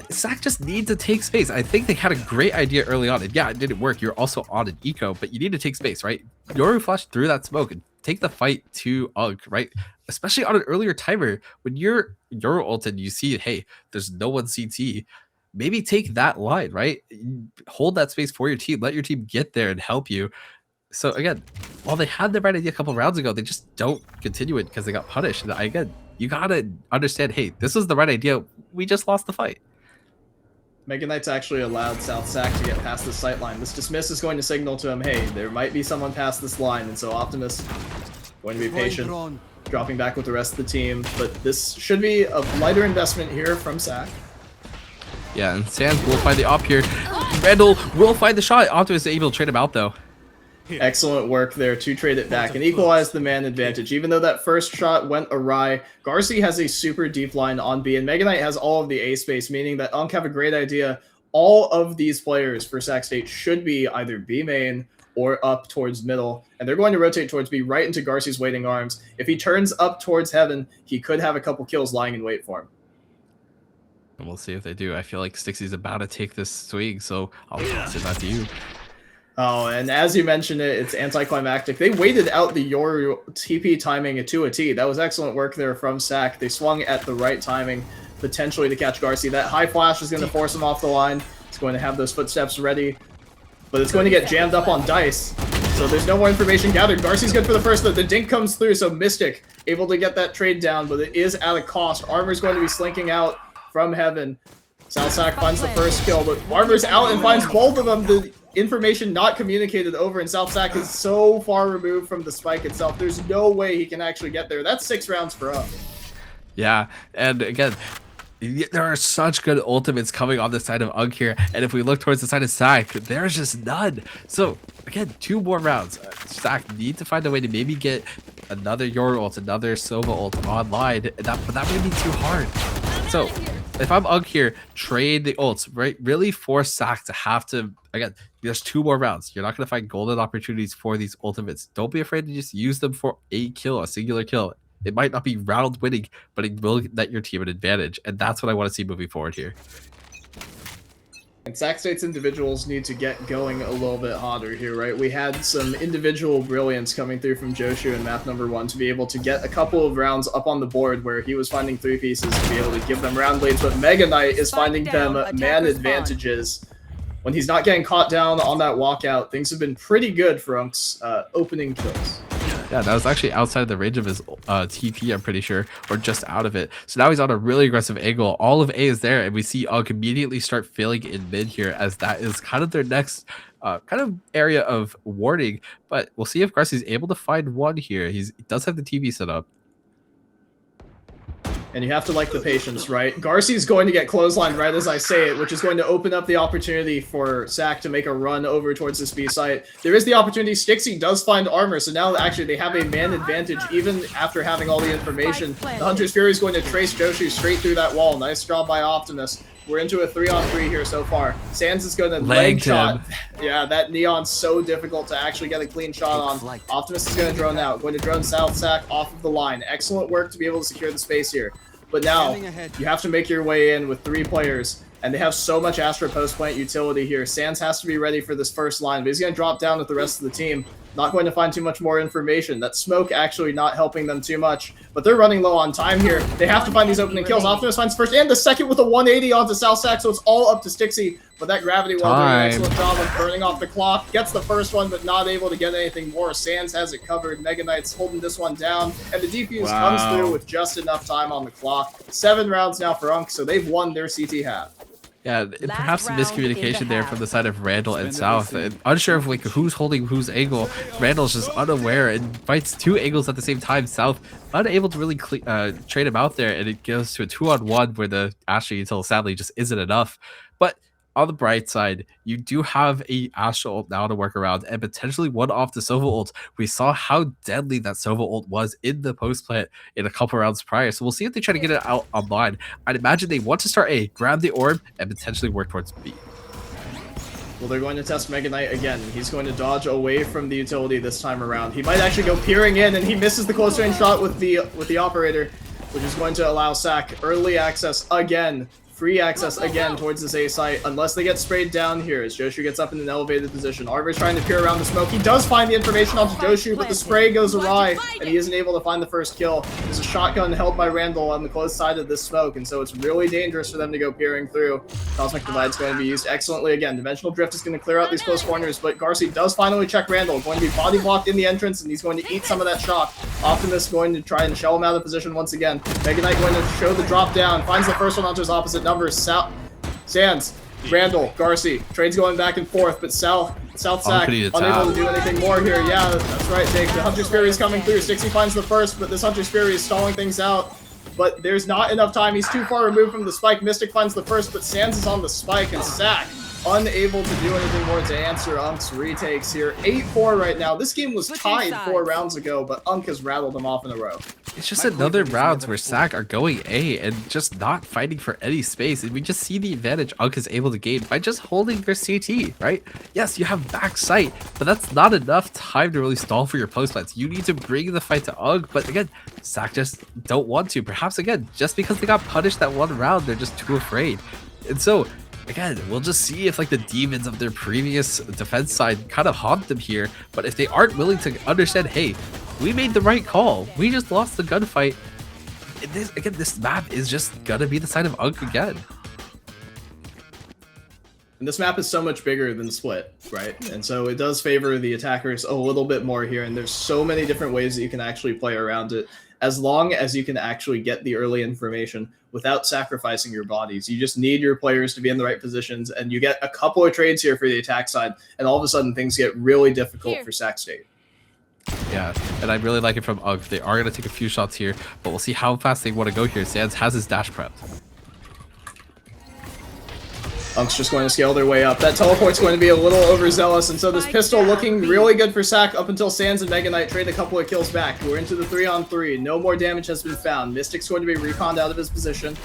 SAC just need to take space. I think they had a great idea early on, and yeah, it didn't work. You're also on an eco, but you need to take space, right? Yoru flash through that smoke and take the fight to UNC, right? Especially on an earlier timer, when you're ult and you see, hey, there's no one CT, maybe take that line, right? Hold that space for your team. Let your team get there and help you. So again, while they had the right idea a couple rounds ago, they just don't continue it because they got punished. And again, you gotta understand, hey, this was the right idea. We just lost the fight. Mega Knight's actually allowed South SAC to get past the sight line. This dismiss is going to signal to him, hey, there might be someone past this line, and so Optimus going to be patient, dropping back with the rest of the team. But this should be a lighter investment here from SAC. Yeah, and Sands will find the op here. Randall will find the shot. Optimus is able to trade him out, though. Excellent work there to trade it back and equalize the man advantage. Even though that first shot went awry, Garci has a super deep line on B, and Mega Knight has all of the A space, meaning that UNC have a great idea. All of these players for SAC State should be either B main or up towards middle, and they're going to rotate towards B right into Garci's waiting arms. If he turns up towards heaven, he could have a couple kills lying in wait for him. And we'll see if they do. I feel like Stixie's about to take this swing, so I'll toss it back to you. Oh, and as you mentioned it's anticlimactic. They waited out the Yoru TP timing to a T. That was excellent work there from SAC. They swung at the right timing, potentially to catch Garci. That high flash is going to force him off the line. He's going to have those footsteps ready, but it's going to get jammed up on Dice. So there's no more information gathered. Garci's good for the first. The dink comes through, so Mystic able to get that trade down, but it is at a cost. Armor's going to be slinking out from heaven. South SAC finds the first kill, but Armor's out and finds both of them. The information not communicated over, and South SAC is so far removed from the spike itself. There's no way he can actually get there. That's 6 rounds for us. Yeah, and again, There are such good ultimates coming on the side of UNC here, and if we look towards the side of SAC, there's just none. So again, 2 more rounds. SAC need to find a way to maybe get another Your ult, another Sova ult online, and but that may be too hard. So if I'm UNC here, trade the ults, right? Really force SAC to have to, again, there's 2 more rounds. You're not going to find golden opportunities for these ultimates. Don't be afraid to just use them for a kill, a singular kill. It might not be round winning, but it will net your team an advantage. And that's what I want to see moving forward here. And Sac State's individuals need to get going a little bit hotter here, right? We had some individual brilliance coming through from Joshu in map number 1 to be able to get a couple of rounds up on the board where he was finding 3 pieces to be able to give them round leads, but Mega Knight is finding them man advantages. When he's not getting caught down on that walkout, things have been pretty good for UNC's opening kills. Yeah, that was actually outside of the range of his TP, I'm pretty sure, or just out of it. So now he's on a really aggressive angle. All of A is there, and we see UNC immediately start filling in mid here, as that is kind of their next kind of area of warning. But we'll see if Garci's able to find one here. He does have the TV set up. And you have to like the patience, right? Garci's going to get clotheslined right as I say it, which is going to open up the opportunity for SAC to make a run over towards this B site. There is the opportunity. Stixie does find armor, so now actually they have a man advantage even after having all the information. The Hunter's Fury is going to trace Joshu straight through that wall. Nice job by Optimus. We're into a 3-on-3 here so far. Sands is going to leg shot. Yeah, that Neon's so difficult to actually get a clean shot on. Optimus is going to drone out. Going to drone South SAC off of the line. Excellent work to be able to secure the space here. But now, you have to make your way in with 3 players, and they have so much Astra post-plant utility here. Sands has to be ready for this first line, but he's going to drop down with the rest of the team. Not going to find too much more information. That smoke actually not helping them too much, but they're running low on time here. They have to find these opening kills. Optimus finds first and the second with a 180 onto South SAC, so it's all up to Stixie. But that gravity well doing an excellent job of burning off the clock. Gets the first one, but not able to get anything more. Sands has it covered. Mega Knight's holding this one down, and the defuse comes through with just enough time on the clock. 7 rounds now for UNC, so they've won their CT half. Yeah, perhaps some miscommunication there from the side of Randall and South. Unsure of like who's holding whose angle. Randall's just unaware and fights 2 angles at the same time. South unable to really trade him out there, and it goes to a 2-on-1 where the Astra util sadly just isn't enough. But on the bright side, you do have a Astra ult now to work around and potentially one off the Sova ult. We saw how deadly that Sova ult was in the post plant in a couple rounds prior. So we'll see if they try to get it out online. I'd imagine they want to start A, grab the orb, and potentially work towards B. Well, they're going to test Mega Knight again. He's going to dodge away from the utility this time around. He might actually go peering in, and he misses the close range shot with the operator, which is going to allow SAC early access again. Free access again towards this A site, unless they get sprayed down here as Joshu gets up in an elevated position. Arbor's trying to peer around the smoke. He does find the information onto Joshu, but the spray goes awry, and he isn't able to find the first kill. There's a shotgun held by Randall on the close side of this smoke, and so it's really dangerous for them to go peering through. Cosmic Divide's going to be used excellently again. Dimensional Drift is going to clear out these close corners, but Garci does finally check Randall. Going to be body blocked in the entrance, and he's going to eat some of that shock. Optimus going to try and shell him out of position once again. Mega Knight going to show the drop down, finds the first one onto his opposite number. Sands, Randall, Garci, trades going back and forth, but South SAC unable to do anything more here. Yeah, that's right, Jake. The Hunter's Fury is coming through. Stixie finds the first, but this Hunter's Fury is stalling things out. But there's not enough time. He's too far removed from the spike. Mystic finds the first, but Sands is on the spike, and SAC unable to do anything more to answer UNC's retakes here. 8-4 right now. This game was tied 4 rounds ago, but UNC has rattled them off in a row. It's just another rounds where SAC are going A and just not fighting for any space, and we just see the advantage UNC is able to gain by just holding their CT, right? Yes, you have back sight, but that's not enough time to really stall for your post plants. You need to bring the fight to UNC, but again, SAC just don't want to. Perhaps again, just because they got punished that 1 round, they're just too afraid. And so again, we'll just see if like the demons of their previous defense side kind of haunt them here. But if they aren't willing to understand, hey, we made the right call, we just lost the gunfight. This map is just gonna be the side of UNC again. And this map is so much bigger than Split, right? And so it does favor the attackers a little bit more here. And there's so many different ways that you can actually play around it, as long as you can actually get the early information without sacrificing your bodies. You just need your players to be in the right positions, and you get a couple of trades here for the attack side, and all of a sudden things get really difficult for Sac State. Yeah, and I really like it from UNC. They are going to take a few shots here, but we'll see how fast they want to go here. Sands has his dash prepped. Unk's just going to scale their way up. That teleport's going to be a little overzealous, and so this pistol looking really good for SAC up until Sands and Mega Knight trade a couple of kills back. We're into the 3-on-3. No more damage has been found. Mystic's going to be reconned out of his position.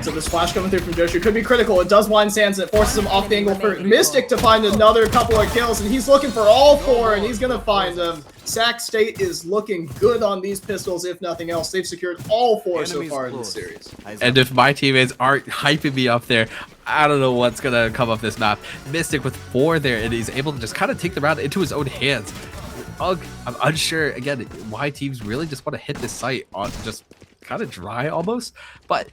So this flash coming through from Joshua could be critical. It does blind Sands, and it forces him off the angle for Mystic to find another couple of kills, and he's looking for all 4, and he's going to find them. SAC State is looking good on these pistols, if nothing else. They've secured all 4 so far in the series. And if my teammates aren't hyping me up there, I don't know what's gonna come up this map. Mystic with 4 there, and he's able to just kind of take the round into his own hands. I'm unsure again why teams really just want to hit this site on just kind of dry almost, but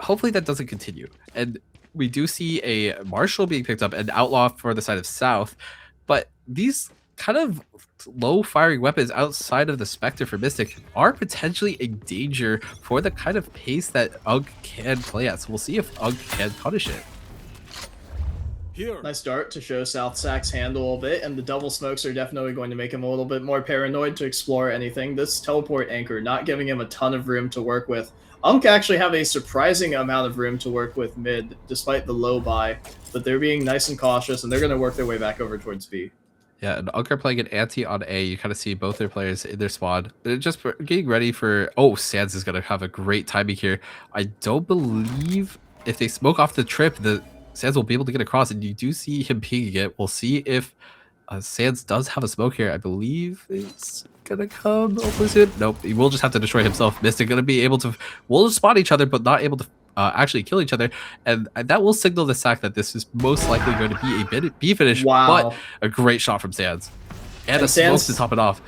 hopefully that doesn't continue. And we do see a Marshall being picked up and Outlaw for the side of South, but these kind of low firing weapons outside of the Spectre for Mystic are potentially a danger for the kind of pace that UG can play at. So we'll see if UG can punish it. Nice start to show South SAC's hand a little bit, and the double smokes are definitely going to make him a little bit more paranoid to explore anything. This teleport anchor not giving him a ton of room to work with. UNC actually have a surprising amount of room to work with mid, despite the low buy, but they're being nice and cautious, and they're going to work their way back over towards B. Yeah, and UNC are playing an anti on A. You kind of see both their players in their squad. They're just getting ready for... Oh, Sands is going to have a great timing here. I don't believe if they smoke off the trip, the Sands will be able to get across, and you do see him pinging it. We'll see if Sands does have a smoke here. I believe it's gonna come hopefully soon. Nope, he will just have to destroy himself. Mystic gonna be able to... We'll spot each other, but not able to actually kill each other, and that will signal the SAC that this is most likely going to be a B finish. Wow. But a great shot from Sands. And a smoke to top it off.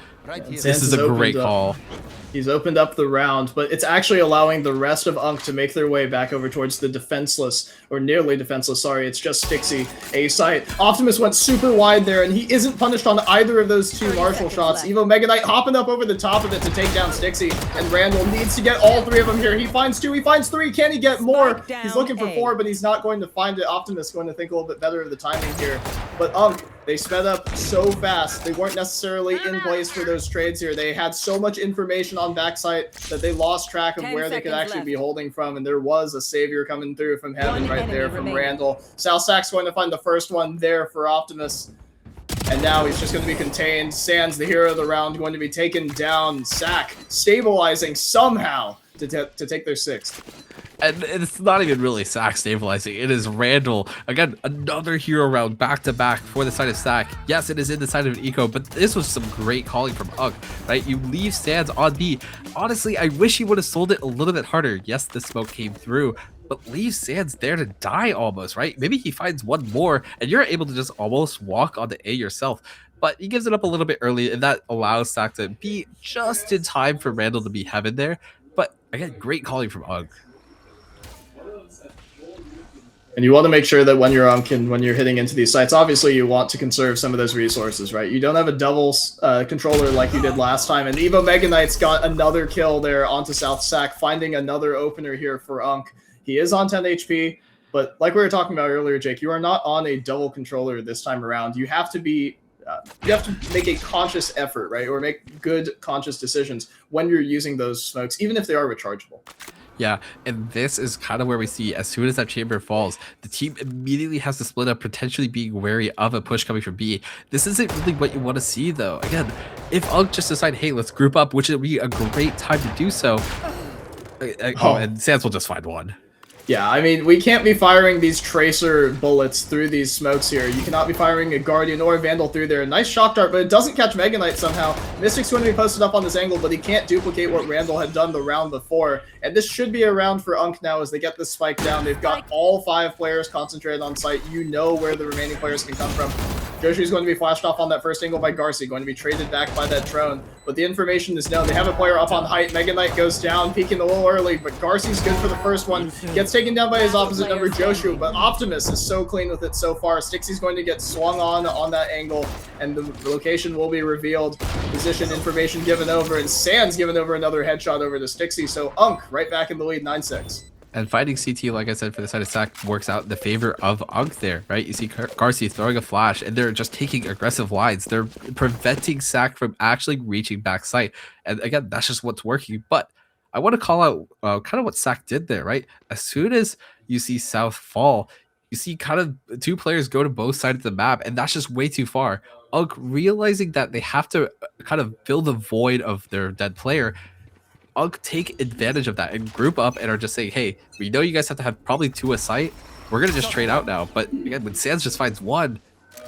This is a great call. He's opened up the round, but it's actually allowing the rest of UNC to make their way back over towards the defenseless, or nearly defenseless, sorry, it's just Stixie A site. Optimus went super wide there, and he isn't punished on either of those 2 Marshall shots. Evo Mega Knight hopping up over the top of it to take down Stixie, and Randall needs to get all 3 of them here. He finds 2, he finds 3, can he get more? He's looking for 4, but he's not going to find it. Optimus going to think a little bit better of the timing here, but UNC, they sped up so fast. They weren't necessarily in place for those trades here. They had so much information on backside that they lost track of where they could actually be holding from, and there was a savior coming through from heaven right there from Randall. South SAC's going to find the first one there for Optimus, and now he's just going to be contained. Sands, the hero of the round, going to be taken down. SAC stabilizing somehow to take their 6th. And it's not even really SAC stabilizing. It is Randall. Again, another hero round back-to-back for the side of SAC. Yes, it is in the side of an eco, but this was some great calling from UG, right? You leave Sands on B. Honestly, I wish he would have sold it a little bit harder. Yes, the smoke came through, but leave Sands there to die almost, right? Maybe he finds one more, and you're able to just almost walk on the A yourself. But he gives it up a little bit early, and that allows SAC to be just in time for Randall to be heaven there. But again, great calling from UG. And you want to make sure that when you're when you're hitting into these sites, obviously you want to conserve some of those resources, right? You don't have a double controller like you did last time. And Evo Mega Knight's got another kill there onto South SAC, finding another opener here for UNC. He is on 10 HP, but like we were talking about earlier, Jake, you are not on a double controller this time around. You have to be... you have to make a conscious effort, right? Or make good conscious decisions when you're using those smokes, even if they are rechargeable. Yeah, and this is kind of where we see as soon as that chamber falls, the team immediately has to split up, potentially being wary of a push coming from B. This isn't really what you want to see, though. Again, if UG just decide, hey, let's group up, which would be a great time to do so. Oh, and Sands will just find one. Yeah, I mean, we can't be firing these tracer bullets through these smokes here. You cannot be firing a Guardian or a Vandal through there. Nice shock dart, but it doesn't catch Mega Knight somehow. Mystic's going to be posted up on this angle, but he can't duplicate what Randall had done the round before. And this should be a round for UNC now as they get this spike down. They've got all 5 players concentrated on site. You know where the remaining players can come from. Joshu's going to be flashed off on that first angle by Garcia, going to be traded back by that drone. But the information is known. They have a player up on height. Mega Knight goes down, peeking a little early, but Garcia's good for the first one. Gets taken down by his opposite number, Joshua, but Optimus is so clean with it so far. Stixie's going to get swung on that angle, and the location will be revealed. Position information given over, and Sands given over another headshot over to Stixie. So UNC right back in the lead, 9-6. And fighting CT, like I said, for the side of SAC works out in the favor of UNC there, right? You see Garcia throwing a flash, and they're just taking aggressive lines. They're preventing SAC from actually reaching back sight. And again, that's just what's working. But I want to call out kind of what SAC did there, right? As soon as you see South fall, you see kind of two players go to both sides of the map, and that's just way too far. UNC realizing that they have to kind of fill the void of their dead player, UNC take advantage of that and group up and are just saying, hey, we know you guys have to have probably 2 a site. We're going to just trade out now. But again, when Sands just finds 1,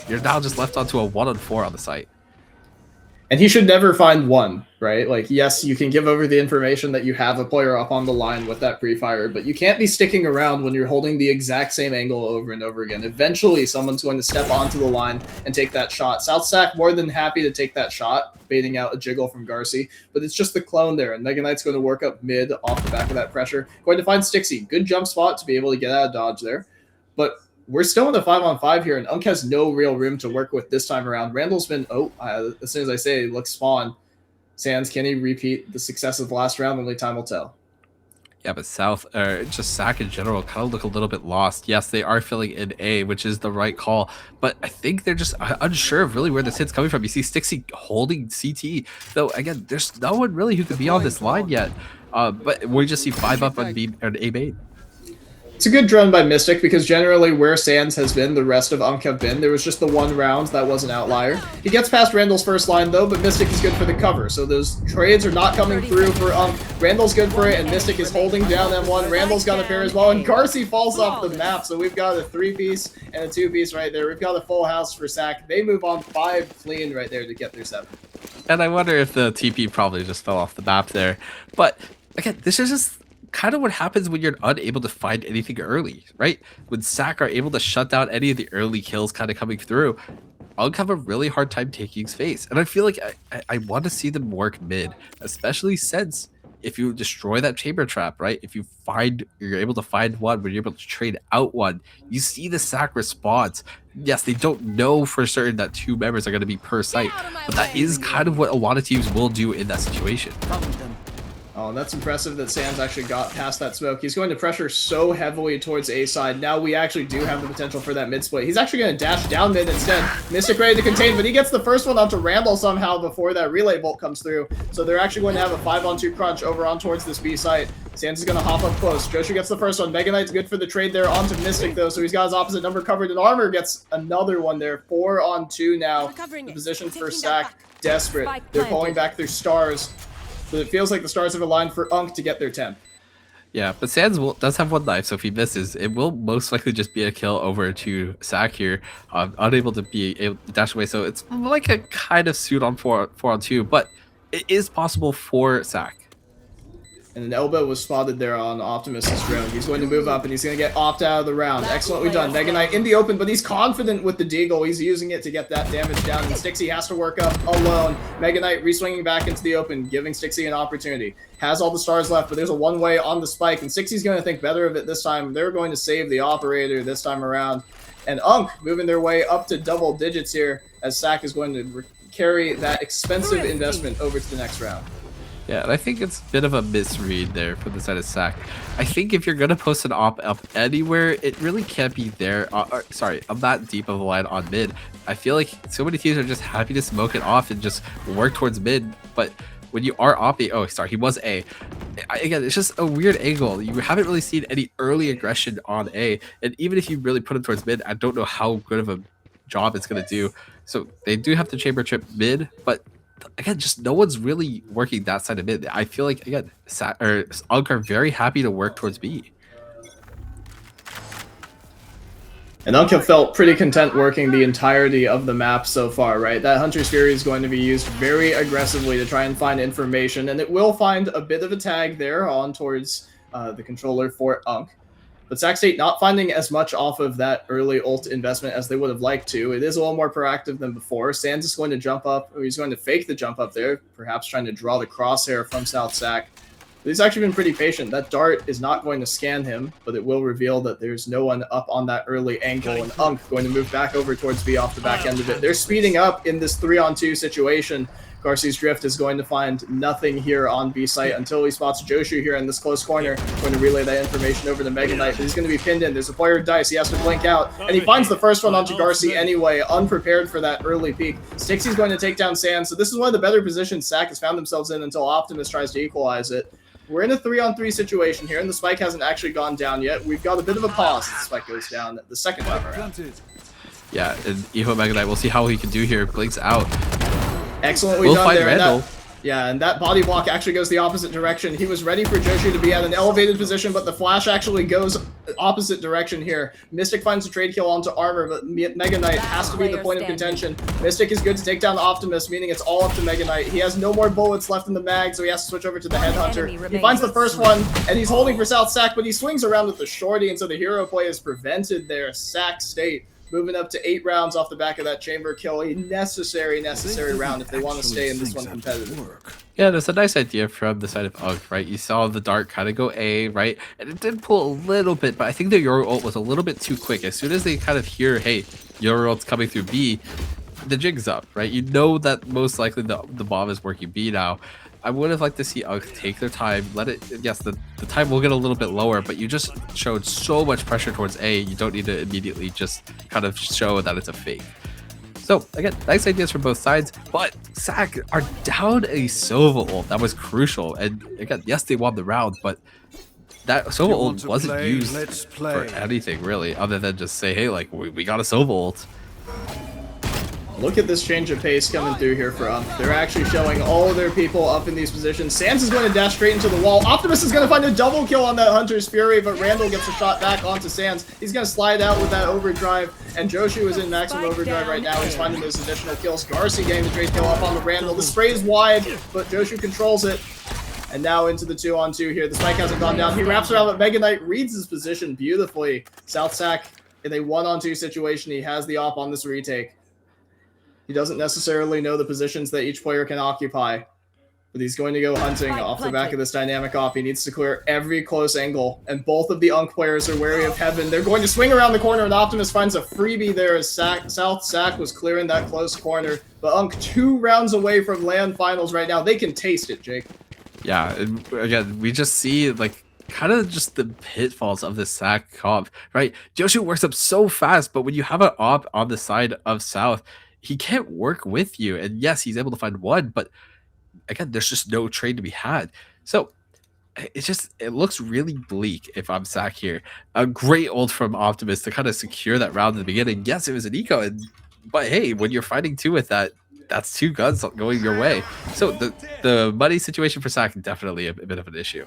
you're now just left onto a 1-on-4 on the site. And he should never find 1, right? Like, yes, you can give over the information that you have a player up on the line with that pre-fire, but you can't be sticking around when you're holding the exact same angle over and over again. Eventually, someone's going to step onto the line and take that shot. South SAC more than happy to take that shot, baiting out a jiggle from Garci, but it's just the clone there, and Mega Knight's going to work up mid off the back of that pressure. Going to find Stixie. Good jump spot to be able to get out of dodge there, but we're still in the 5-on-5 here, and UNC has no real room to work with this time around. Randall's been, as soon as I say, look spawn. Sands, can he repeat the success of the last round? Only time will tell. Yeah, but just SAC in general kind of look a little bit lost. Yes, they are filling in A, which is the right call, but I think they're just unsure of really where this hit's coming from. You see Stixie holding CT, though, again, there's no one really who could be on this line yet, but we just see 5 up on B and A main. It's a good run by Mystic, because generally where Sands has been, the rest of UNC have been. There was just the 1 round that was an outlier. He gets past Randall's first line, though, but Mystic is good for the cover, so those trades are not coming through for UNC. Randall's good for it, and Mystic is holding down M1. Randall's got a pair as well, and Garci falls off the map, so we've got a 3-piece and a 2-piece right there. We've got a full house for SAC. They move on 5 clean right there to get their 7. And I wonder if the TP probably just fell off the map there. But, again, this is just kind of what happens when you're unable to find anything early, right? When SAC are able to shut down any of the early kills kind of coming through, UNC have a really hard time taking space. And I feel like I want to see them work mid, especially since if you destroy that chamber trap, right? If you're able to find 1, when you're able to trade out 1, you see the SAC response. Yes, they don't know for certain that 2 members are going to be per site, but that is kind of what a lot of teams will do in that situation. Oh, and that's impressive that Sands actually got past that smoke. He's going to pressure so heavily towards A side. Now we actually do have the potential for that mid split. He's actually going to dash down mid instead. Mystic ready to contain, but he gets the first one onto Randall somehow before that relay bolt comes through. So they're actually going to have a 5-on-2 crunch over on towards this B site. Sands is going to hop up close. Joshua gets the first one. Mega Knight's good for the trade there onto Mystic, though, so he's got his opposite number covered, and Armor gets another one there. 4-on-2 now. The position for SAC desperate. They're pulling back their stars. But it feels like the stars have aligned for UNC to get their 10th. Yeah, but Sands does have 1 life, so if he misses, it will most likely just be a kill over to SAC here, unable to be able to dash away. So it's like a kind of suit on 4-on-2, but it is possible for SAC. And an elbow was spotted there on Optimus's drone. He's going to move up, and he's going to get opt out of the round. Excellently done. Mega Knight in the open, but he's confident with the deagle. He's using it to get that damage down, and Stixie has to work up alone. Mega Knight re-swinging back into the open, giving Stixie an opportunity. Has all the stars left, but there's a one-way on the spike, and Stixie's going to think better of it this time. They're going to save the operator this time around. And UNC moving their way up to double digits here, as SAC is going to carry that expensive investment over to the next round. Yeah, and I think it's a bit of a misread there from the side of SAC. I think if you're going to post an op up anywhere, it really can't be there. Sorry, I'm not deep of a line on mid. I feel like so many teams are just happy to smoke it off and just work towards mid. But when you are opping, oh, sorry, he was A. Again, it's just a weird angle. You haven't really seen any early aggression on A. And even if you really put him towards mid, I don't know how good of a job it's going to do. So they do have to chamber trip mid, but again, just no one's really working that side of mid. I feel like, again, UNC are very happy to work towards B. And UNC have felt pretty content working the entirety of the map so far, right? That Hunter's Fury is going to be used very aggressively to try and find information, and it will find a bit of a tag there on towards the controller for UNC. But Sac State not finding as much off of that early ult investment as they would have liked to. It is a little more proactive than before. Sands is going to jump up, or he's going to fake the jump up there, perhaps trying to draw the crosshair from South Sac. But he's actually been pretty patient. That dart is not going to scan him, but it will reveal that there's no one up on that early angle, and UNC going to move back over towards B off the back end of it. They're speeding up in this 3-on-2 situation. Garci's Drift is going to find nothing here on B site until he spots Joshu here in this close corner. Going to relay that information over to Mega Knight, but he's going to be pinned in. There's a player dice. He has to blink out, and he finds the first one onto Garci anyway, unprepared for that early peek. Stixie's going to take down Sands, so this is one of the better positions SAC has found themselves in until Optimus tries to equalize it. we're in a 3-on-3 situation here, and the spike hasn't actually gone down yet. We've got a bit of a pause as the spike goes down the second time around. Yeah, and Evo Mega Knight, we'll see how he can do here. Blinks out. Excellently We'll done find there. And Randall. and that body block actually goes the opposite direction. He was ready for Joshi to be at an elevated position, but the flash actually goes opposite direction here. Mystic finds a trade kill onto Armor, but Mega Knight has to be the point of contention. Mystic is good to take down Optimus, meaning it's all up to Mega Knight. He has no more bullets left in the mag, so he has to switch over to the Headhunter. He finds the first one, and he's holding for South SAC, but he swings around with the shorty, and so the hero play is prevented there. SAC State moving up to 8 rounds off the back of that chamber kill. A necessary round if they want to stay in this one competitive. Yeah, that's a nice idea from the side of UNC, right? You saw the dart kind of go A, right? And it did pull a little bit, but I think the Euro ult was a little bit too quick. As soon as they kind of hear, hey, Euro ult's coming through B, the jig's up, right? You know that most likely the bomb is working B now. I would have liked to see UNC take their time, let it, yes, the time will get a little bit lower, but you just showed so much pressure towards A, you don't need to immediately just kind of show that it's a fake. So again, nice ideas from both sides, but SAC are down a Sova ult. That was crucial. And again, yes, they won the round, but that Sova ult wasn't used for anything really, other than just say, hey, like we got a Sova ult. Look at this change of pace coming through here for UNC. They're actually showing all of their people up in these positions. Sans is going to dash straight into the wall. Optimus is going to find a double kill on that Hunter's Fury, but Randall gets a shot back onto Sans. He's going to slide out with that overdrive, and Joshi is in maximum overdrive right now. He's finding those additional kills. Garcia getting the trade kill up on the Randall. The spray is wide, but Joshi controls it. And now into the 2-on-2 here. The spike hasn't gone down. He wraps around, but Mega Knight reads his position beautifully. South SAC in a 1-on-2 situation. He has the op on this retake. He doesn't necessarily know the positions that each player can occupy, but he's going to go hunting off the back of this dynamic op. He needs to clear every close angle, and both of the UNC players are wary of Heaven. They're going to swing around the corner, and Optimus finds a freebie there as South SAC was clearing that close corner. But UNC 2 rounds away from LAN finals right now. They can taste it, Jake. Yeah, and again, we just see like kind of just the pitfalls of the SAC comp, right? Joshi works up so fast, but when you have an op on the side of South, he can't work with you. And yes, he's able to find one, but again, there's just no trade to be had. So it looks really bleak if I'm SAC here. A great ult from Optimus to kind of secure that round in the beginning. Yes, it was an eco, but hey, when you're fighting 2 with that, that's 2 guns going your way. So the money situation for SAC definitely a bit of an issue.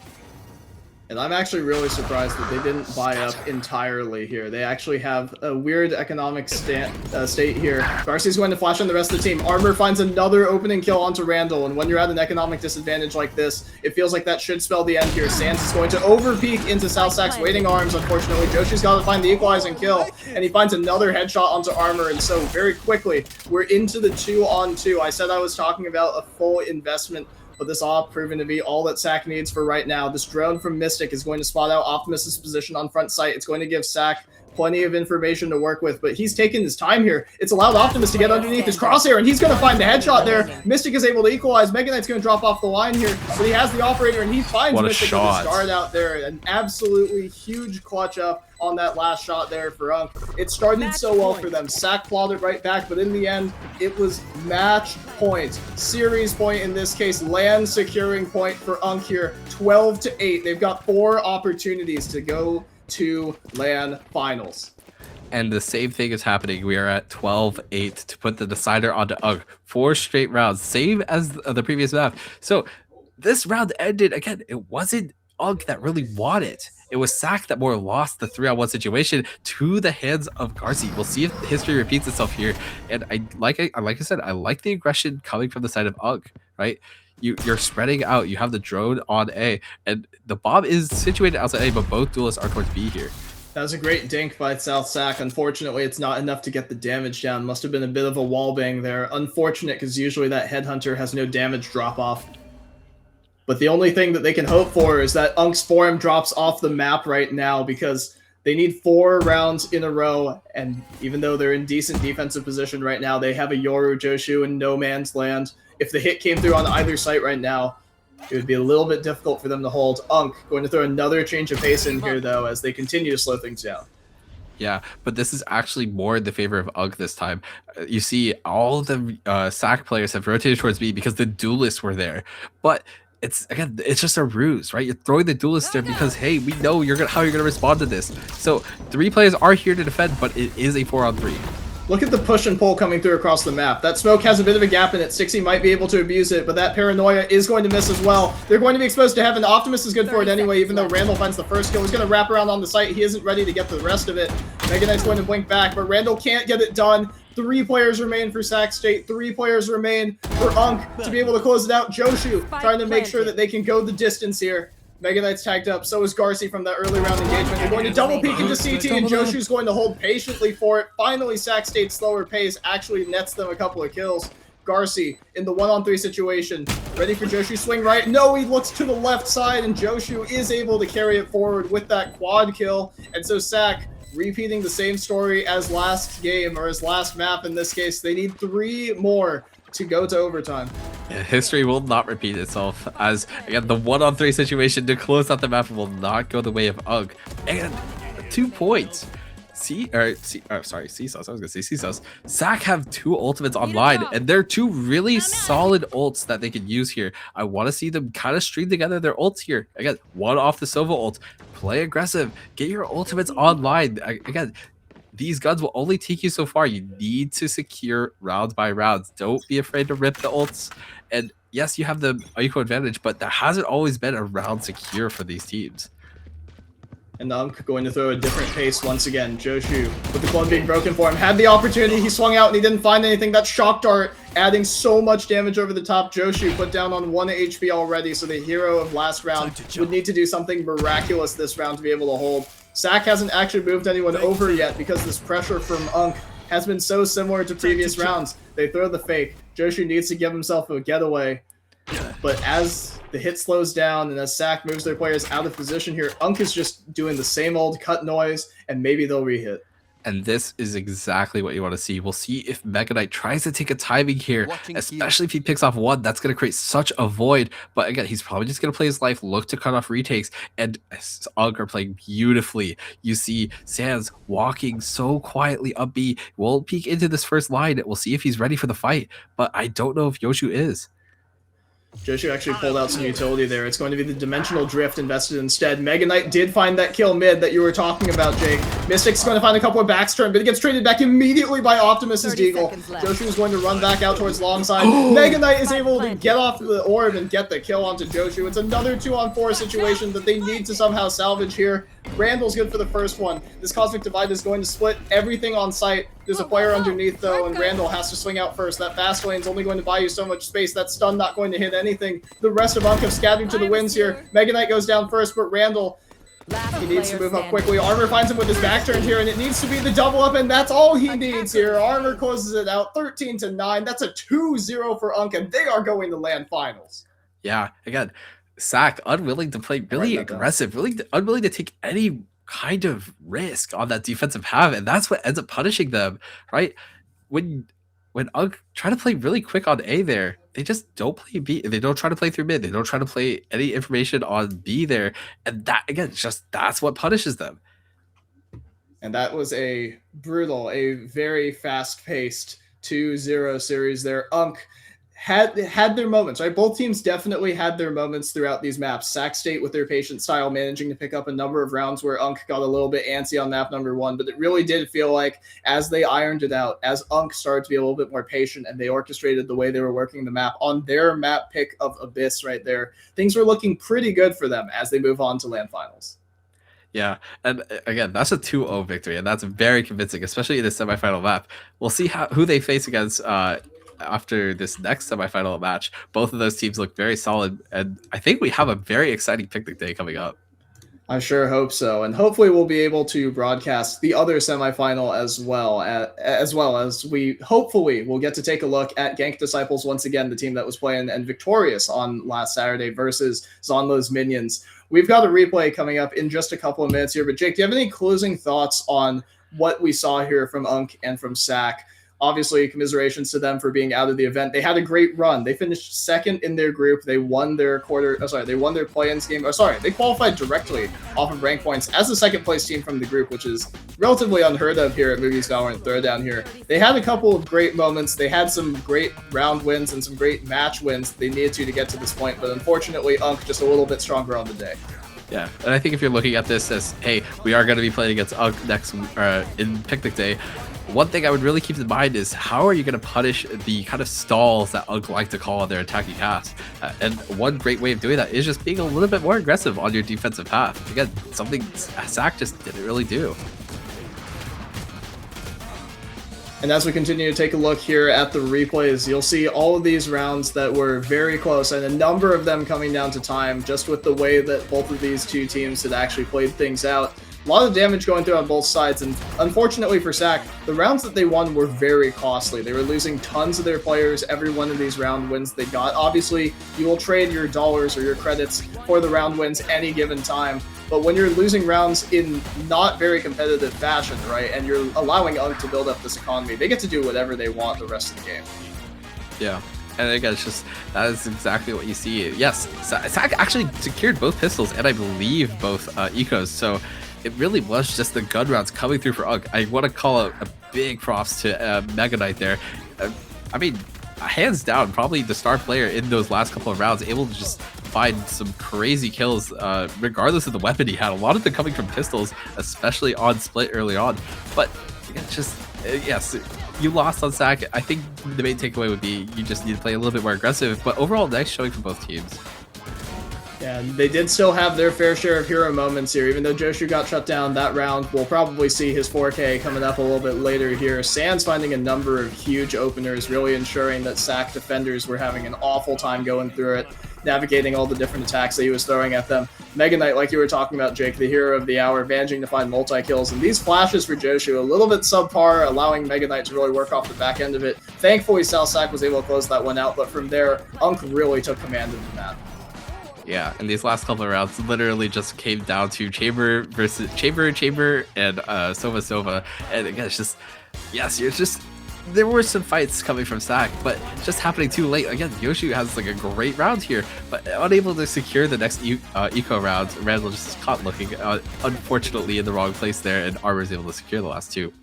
And I'm actually really surprised that they didn't buy up entirely here. They actually have a weird economic state here. Garcia's going to flash on the rest of the team. Armor finds another opening kill onto Randall, and when you're at an economic disadvantage like this, it feels like that should spell the end here. Sans is going to overpeak into South SAC's waiting arms, unfortunately. Joshi's got to find the equalizing kill, and he finds another headshot onto Armor, and so very quickly, we're into the 2-on-2. I said I was talking about a full investment, but this op proven to be all that SAC needs for right now. This drone from Mystic is going to spot out Optimus's position on front sight. It's going to give SAC plenty of information to work with, but he's taking his time here. It's allowed Optimus to get underneath his crosshair, and he's going to find the headshot there. Mystic is able to equalize. Mega Knight's going to drop off the line here, but he has the operator, and he finds Mystic with his guard out there. An absolutely huge clutch up on that last shot there for UNC. It started so well for them. SAC plotted right back, but in the end, it was match point. Series point in this case. LAN securing point for UNC here. 12-8. They've got 4 opportunities to go to LAN finals. And the same thing is happening. We are at 12-8 to put the decider onto UNC. 4 straight rounds, same as the previous map. So this round ended, again, it wasn't UNC that really won it. It was SAC that more lost the 3-on-1 situation to the hands of Garcia. We'll see if history repeats itself here. And like I said, I like the aggression coming from the side of UNC, right? You're spreading out. You have the drone on A, and the bomb is situated outside A, but both duelists are towards B here. That was a great dink by South SAC. Unfortunately, it's not enough to get the damage down. Must have been a bit of a wall bang there. Unfortunate, because usually that Headhunter has no damage drop-off. But the only thing that they can hope for is that UNC's Forum drops off the map right now, because they need 4 rounds in a row, and even though they're in decent defensive position right now, they have a Yoru Joshu in no man's land. If the hit came through on either site right now, it would be a little bit difficult for them to hold. UNC going to throw another change of pace in here, though, as they continue to slow things down. Yeah, but this is actually more in the favor of UNC this time. You see, all the SAC players have rotated towards B because the duelists were there. But it's just a ruse, right? You're throwing the duelist there because hey, we know how you're gonna respond to this. So 3 players are here to defend, but it is a 4-on-3. Look at the push and pull coming through across the map. That smoke has a bit of a gap in it. 60 might be able to abuse it, but that paranoia is going to miss as well. They're going to be exposed to heaven. Optimus is good for it anyway, even though Randall finds the first kill. He's going to wrap around on the site. He isn't ready to get the rest of it. Mega Knight's going to blink back, but Randall can't get it done. 3 players remain for Sac State. 3 players remain for UNC to be able to close it out. Joshu trying to make sure that they can go the distance here. Mega Knight's tagged up, so is Garci from that early round engagement. They're going to double peek into CT, and Joshu's going to hold patiently for it. Finally, Sac State's slower pace actually nets them a couple of kills. Garci in the 1-on-3 situation, ready for Joshu, swing right. No, he looks to the left side, and Joshu is able to carry it forward with that quad kill. And so Sac repeating the same story as last game, or as last map in this case. They need 3 more to go to overtime. Yeah, history will not repeat itself, as again the 1-on-3 situation to close out the map will not go the way of UNC. And 2 points. CSUS. I was gonna say CSUS. SAC have 2 ultimates online, and they're 2 really solid ults that they could use here. I want to see them kind of string together their ults here. Again, 1 off the Sova ult. Play aggressive. Get your ultimates online. Again, these guns will only take you so far. You need to secure round by round. Don't be afraid to rip the ults. And yes, you have the eco advantage, but that hasn't always been a round secure for these teams. And UNC going to throw a different pace once again. Joshu, with the clone being broken for him, had the opportunity. He swung out and he didn't find anything. That shock dart adding so much damage over the top. Joshu put down on 1 HP already, so the hero of last round would need to do something miraculous this round to be able to hold. SAC hasn't actually moved anyone over yet because this pressure from UNC has been so similar to previous rounds. They throw the fake. Joshu needs to give himself a getaway. But as the hit slows down and as SAC moves their players out of position here, UNC is just doing the same old cut noise, and maybe they'll re-hit. And this is exactly what you want to see. We'll see if Mega Knight tries to take a timing here, especially if he picks off 1. That's going to create such a void. But again, he's probably just going to play his life, look to cut off retakes. And UNC are playing beautifully. You see Sans walking so quietly up B. We'll peek into this first line. We'll see if he's ready for the fight. But I don't know if Yoshu is. Joshu actually pulled out some utility there. It's going to be the Dimensional Drift invested instead. Mega Knight did find that kill mid that you were talking about, Jake. Mystic's going to find a couple of backs turn, but it gets traded back immediately by Optimus's Deagle. Joshu is going to run back out towards long side. Mega Knight is able to get off the orb and get the kill onto Joshu. It's another 2-on-4 situation that they need to somehow salvage here. Randall's good for the first one. This Cosmic Divide is going to split everything on site. There's a player underneath, though, and Randall has to swing out first. That fast lane's only going to buy you so much space. That stun not going to hit anything. The rest of UNC have scattered to the winds here. Mega Knight goes down first, but Randall, he needs to move up quickly. Armor finds him with his back turned here, and it needs to be the double up, and that's all he needs here. Armor closes it out, 13-9. That's a 2-0 for UNC, and they are going to land finals. Yeah, again, SAC unwilling to play really aggressive, really unwilling to take any kind of risk on that defensive half, and that's what ends up punishing them, right? When UNC try to play really quick on A there, they just don't play B. They don't try to play through mid. They don't try to play any information on B there, and that again, that's what punishes them. And that was a brutal, a very fast-paced 2-0 series there. UNC had their moments, right? Both teams definitely had their moments throughout these maps. Sac State with their patient style managing to pick up a number of rounds where UNC got a little bit antsy on map number 1, but it really did feel like as they ironed it out, as UNC started to be a little bit more patient and they orchestrated the way they were working the map on their map pick of Abyss right there, things were looking pretty good for them as they move on to land finals. Yeah, and again, that's a 2-0 victory, and that's very convincing, especially in the semifinal map. We'll see who they face against after this next semifinal match. Both of those teams look very solid, and I think we have a very exciting picnic day coming up. I sure hope so, and hopefully we'll be able to broadcast the other semifinal as well as we hopefully will get to take a look at Gank Disciples once again, the team that was playing and victorious on last Saturday versus Zonlo's Minions. We've got a replay coming up in just a couple of minutes here, but Jake, do you have any closing thoughts on what we saw here from UNC and from SAC? obviously commiserations to them for being out of the event. They had a great run. They finished second in their group. They won their they won their play-ins game. They qualified directly off of rank points as the second place team from the group, which is relatively unheard of here at Moogie's Valorant Throwdown here. They had a couple of great moments. They had some great round wins and some great match wins they needed to get to this point, but unfortunately, UNC just a little bit stronger on the day. Yeah, and I think if you're looking at this as, hey, we are going to be playing against UNC next in Picnic Day, one thing I would really keep in mind is how are you going to punish the kind of stalls that UNC like to call on their attacking paths? And one great way of doing that is just being a little bit more aggressive on your defensive path. Again, something SAC just didn't really do. And as we continue to take a look here at the replays, you'll see all of these rounds that were very close and a number of them coming down to time just with the way that both of these two teams had actually played things out. A lot of damage going through on both sides, and unfortunately for SAC, the rounds that they won were very costly. They were losing tons of their players every one of these round wins they got. Obviously, you will trade your dollars or your credits for the round wins any given time, but when you're losing rounds in not very competitive fashion, right, and you're allowing UNC to build up this economy, they get to do whatever they want the rest of the game. Yeah. And again, it's just, that is exactly what you see. Yes, SAC actually secured both pistols and I believe both ecos, so it really was just the gun rounds coming through for UNC. I want to call a big props to Mega Knight there. I mean, hands down, probably the star player in those last couple of rounds, able to just find some crazy kills regardless of the weapon he had. A lot of them coming from pistols, especially on split early on. But it's just, yes, you lost on SAC. I think the main takeaway would be you just need to play a little bit more aggressive, but overall nice showing from both teams. Yeah, they did still have their fair share of hero moments here. Even though Joshu got shut down that round, we'll probably see his 4K coming up a little bit later here. Sans finding a number of huge openers, really ensuring that SAC defenders were having an awful time going through it, navigating all the different attacks that he was throwing at them. Mega Knight, like you were talking about, Jake, the hero of the hour, managing to find multi-kills. And these flashes for Joshu, a little bit subpar, allowing Mega Knight to really work off the back end of it. Thankfully, South SAC was able to close that one out, but from there, UNC really took command of the map. Yeah, and these last couple of rounds literally just came down to Chamber versus Chamber and Sova. And again, it's just, yes, you're just, there were some fights coming from SAC, but just happening too late. Again, Yoshi has like a great round here, but unable to secure the next eco round. Randall just caught looking, unfortunately, in the wrong place there, and Arbor is able to secure the last two.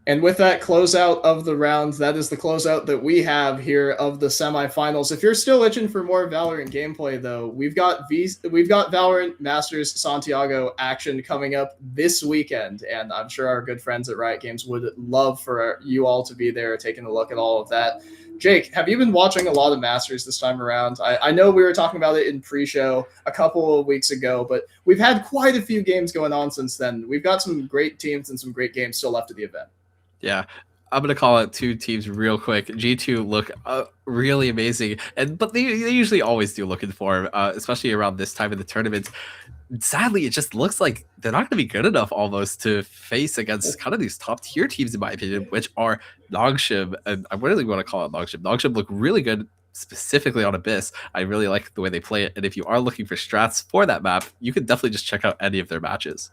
And with that closeout of the rounds, that is the closeout that we have here of the semifinals. If you're still itching for more Valorant gameplay, though, we've got Valorant Masters Santiago action coming up this weekend, and I'm sure our good friends at Riot Games would love for you all to be there taking a look at all of that. Jake, have you been watching a lot of Masters this time around? I know we were talking about it in pre-show a couple of weeks ago, but we've had quite a few games going on since then. We've got some great teams and some great games still left of the event. Yeah, I'm gonna call out two teams real quick. G2 look really amazing, but they usually always do look in form, especially around this time of the tournament. Sadly, it just looks like they're not gonna be good enough almost to face against kind of these top tier teams, in my opinion, which are Nongshim, and I really want to call it Nongshim. Nongshim look really good, specifically on Abyss. I really like the way they play it, and if you are looking for strats for that map, you can definitely just check out any of their matches.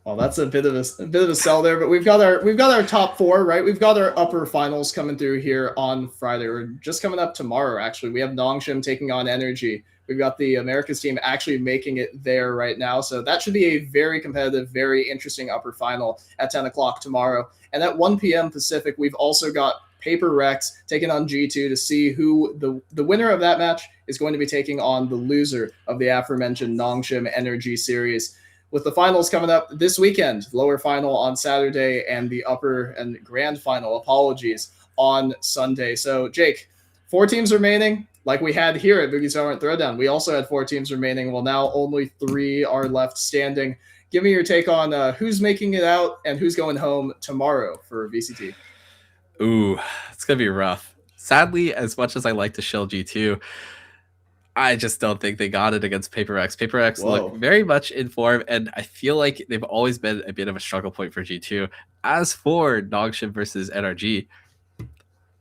Well, that's a bit of a sell there, but we've got our top four, right? We've got our upper finals coming through here on Friday, or just coming up tomorrow. Actually, we have Nongshim taking on Energy. We've got the Americas team actually making it there right now, so that should be a very competitive, very interesting upper final at 10 o'clock tomorrow. And at 1 p.m. Pacific, we've also got Paper Rex taking on G2 to see who the winner of that match is going to be taking on the loser of the aforementioned Nongshim Energy series. With the finals coming up this weekend, lower final on Saturday and the upper and grand final, apologies, on Sunday. So, Jake, 4 teams remaining, like we had here at Moogie's Valorant Throwdown. We also had 4 teams remaining. Well, now only 3 are left standing. Give me your take on who's making it out and who's going home tomorrow for VCT. Ooh, it's going to be rough. Sadly, as much as I like to shill G2, I just don't think they got it against Paper X. Paper X look very much in form, and I feel like they've always been a bit of a struggle point for G2. As for Nongshim versus NRG,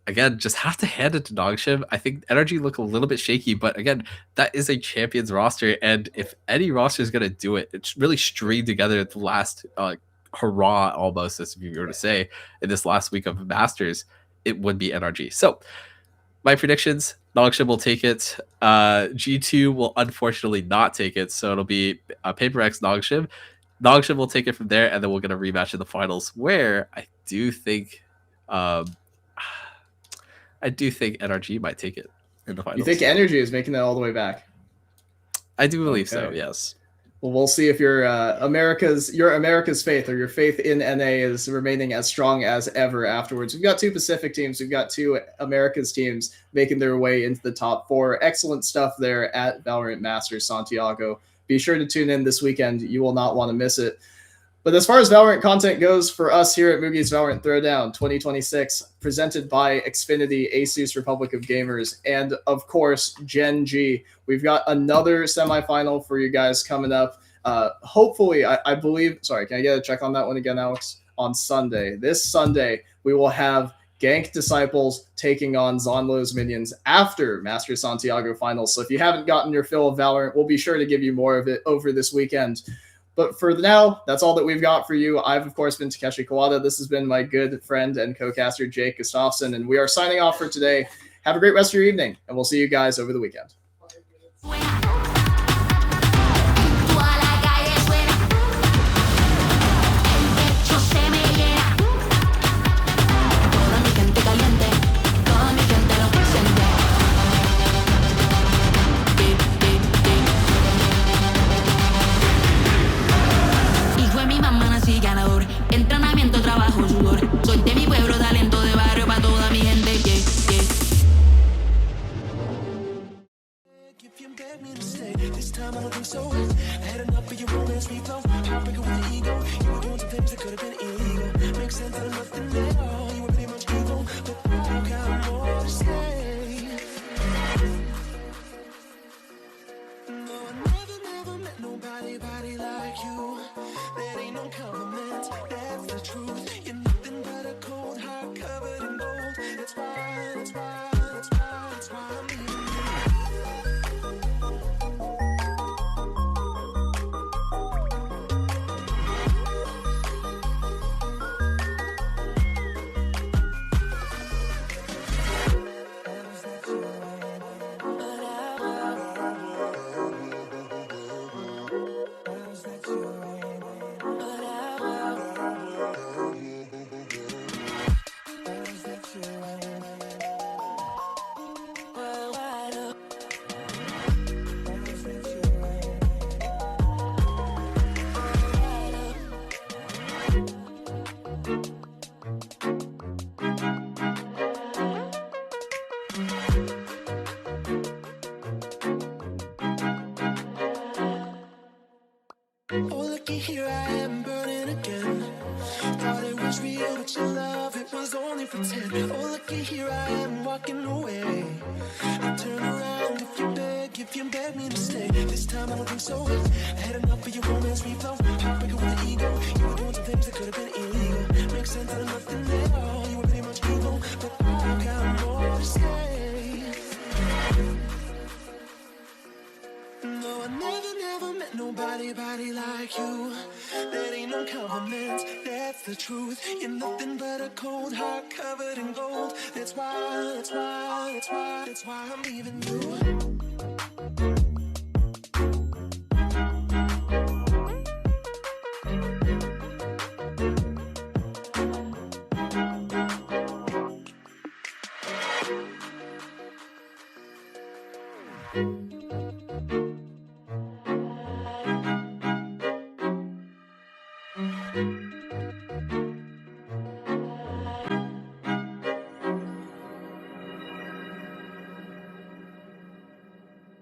again, just have to hand it to Nongshim. I think NRG look a little bit shaky, but again, that is a champions roster, and if any roster is going to do it, it's really stringed together the last hurrah almost, as if you were to say, in this last week of Masters, it would be NRG. So my predictions, Nongshim will take it. G2 will unfortunately not take it, so it'll be Paper X Nongshim. Nongshim will take it from there, and then we'll get a rematch in the finals, where I do think NRG might take it in the finals. You think Energy is making that all the way back? I do believe so, Okay. yes. Well, we'll see if your America's faith, or your faith in NA, is remaining as strong as ever afterwards. We've got 2 Pacific teams. We've got 2 America's teams making their way into the top 4. Excellent stuff there at Valorant Masters Santiago. Be sure to tune in this weekend. You will not want to miss it. But as far as Valorant content goes for us here at Moogie's Valorant Throwdown 2026, presented by Xfinity, ASUS Republic of Gamers, and of course, Gen G, we've got another semifinal for you guys coming up. Hopefully, I believe, sorry, can I get a check on that one again, Alex? On Sunday. This Sunday, we will have Gank Disciples taking on Zonlo's Minions after Master Santiago Finals. So if you haven't gotten your fill of Valorant, we'll be sure to give you more of it over this weekend. But for now, that's all that we've got for you. I've, of course, been Takeshi Kawada. This has been my good friend and co-caster, Jake Gustafsson, and we are signing off for today. Have a great rest of your evening, and we'll see you guys over the weekend. Entrenamiento, trabajo, sudor. Soy de mi pueblo, talento de barrio para toda mi gente. Yeah, yeah. If you beg me to stay, this time I don't think so. I had enough of your romance reflow. Heartbreaker with the ego. You were doing some things that could have been illegal. Makes sense that I'm nothing there. You were pretty much evil, but I got more to say. No, I never met nobody like you. That ain't no compliment, that's the truth. You're nothing but a cold heart covered in gold. That's why I'm leaving you. Oh, looky here, I am burning again. Thought it was real, but your love, it was only pretend. Oh, looky here, I am walking away. I turn around if you beg me to stay. This time I don't think so. I had enough of your romance reflow. Heartbreaker with the ego. You were doing some things that could have been illegal. Makes sense that I'm nothing there. You were pretty much evil, but I got more to say. No, I never met nobody like you. That ain't no compliment, that's the truth. You're nothing but a cold heart covered in gold. That's why I'm leaving you.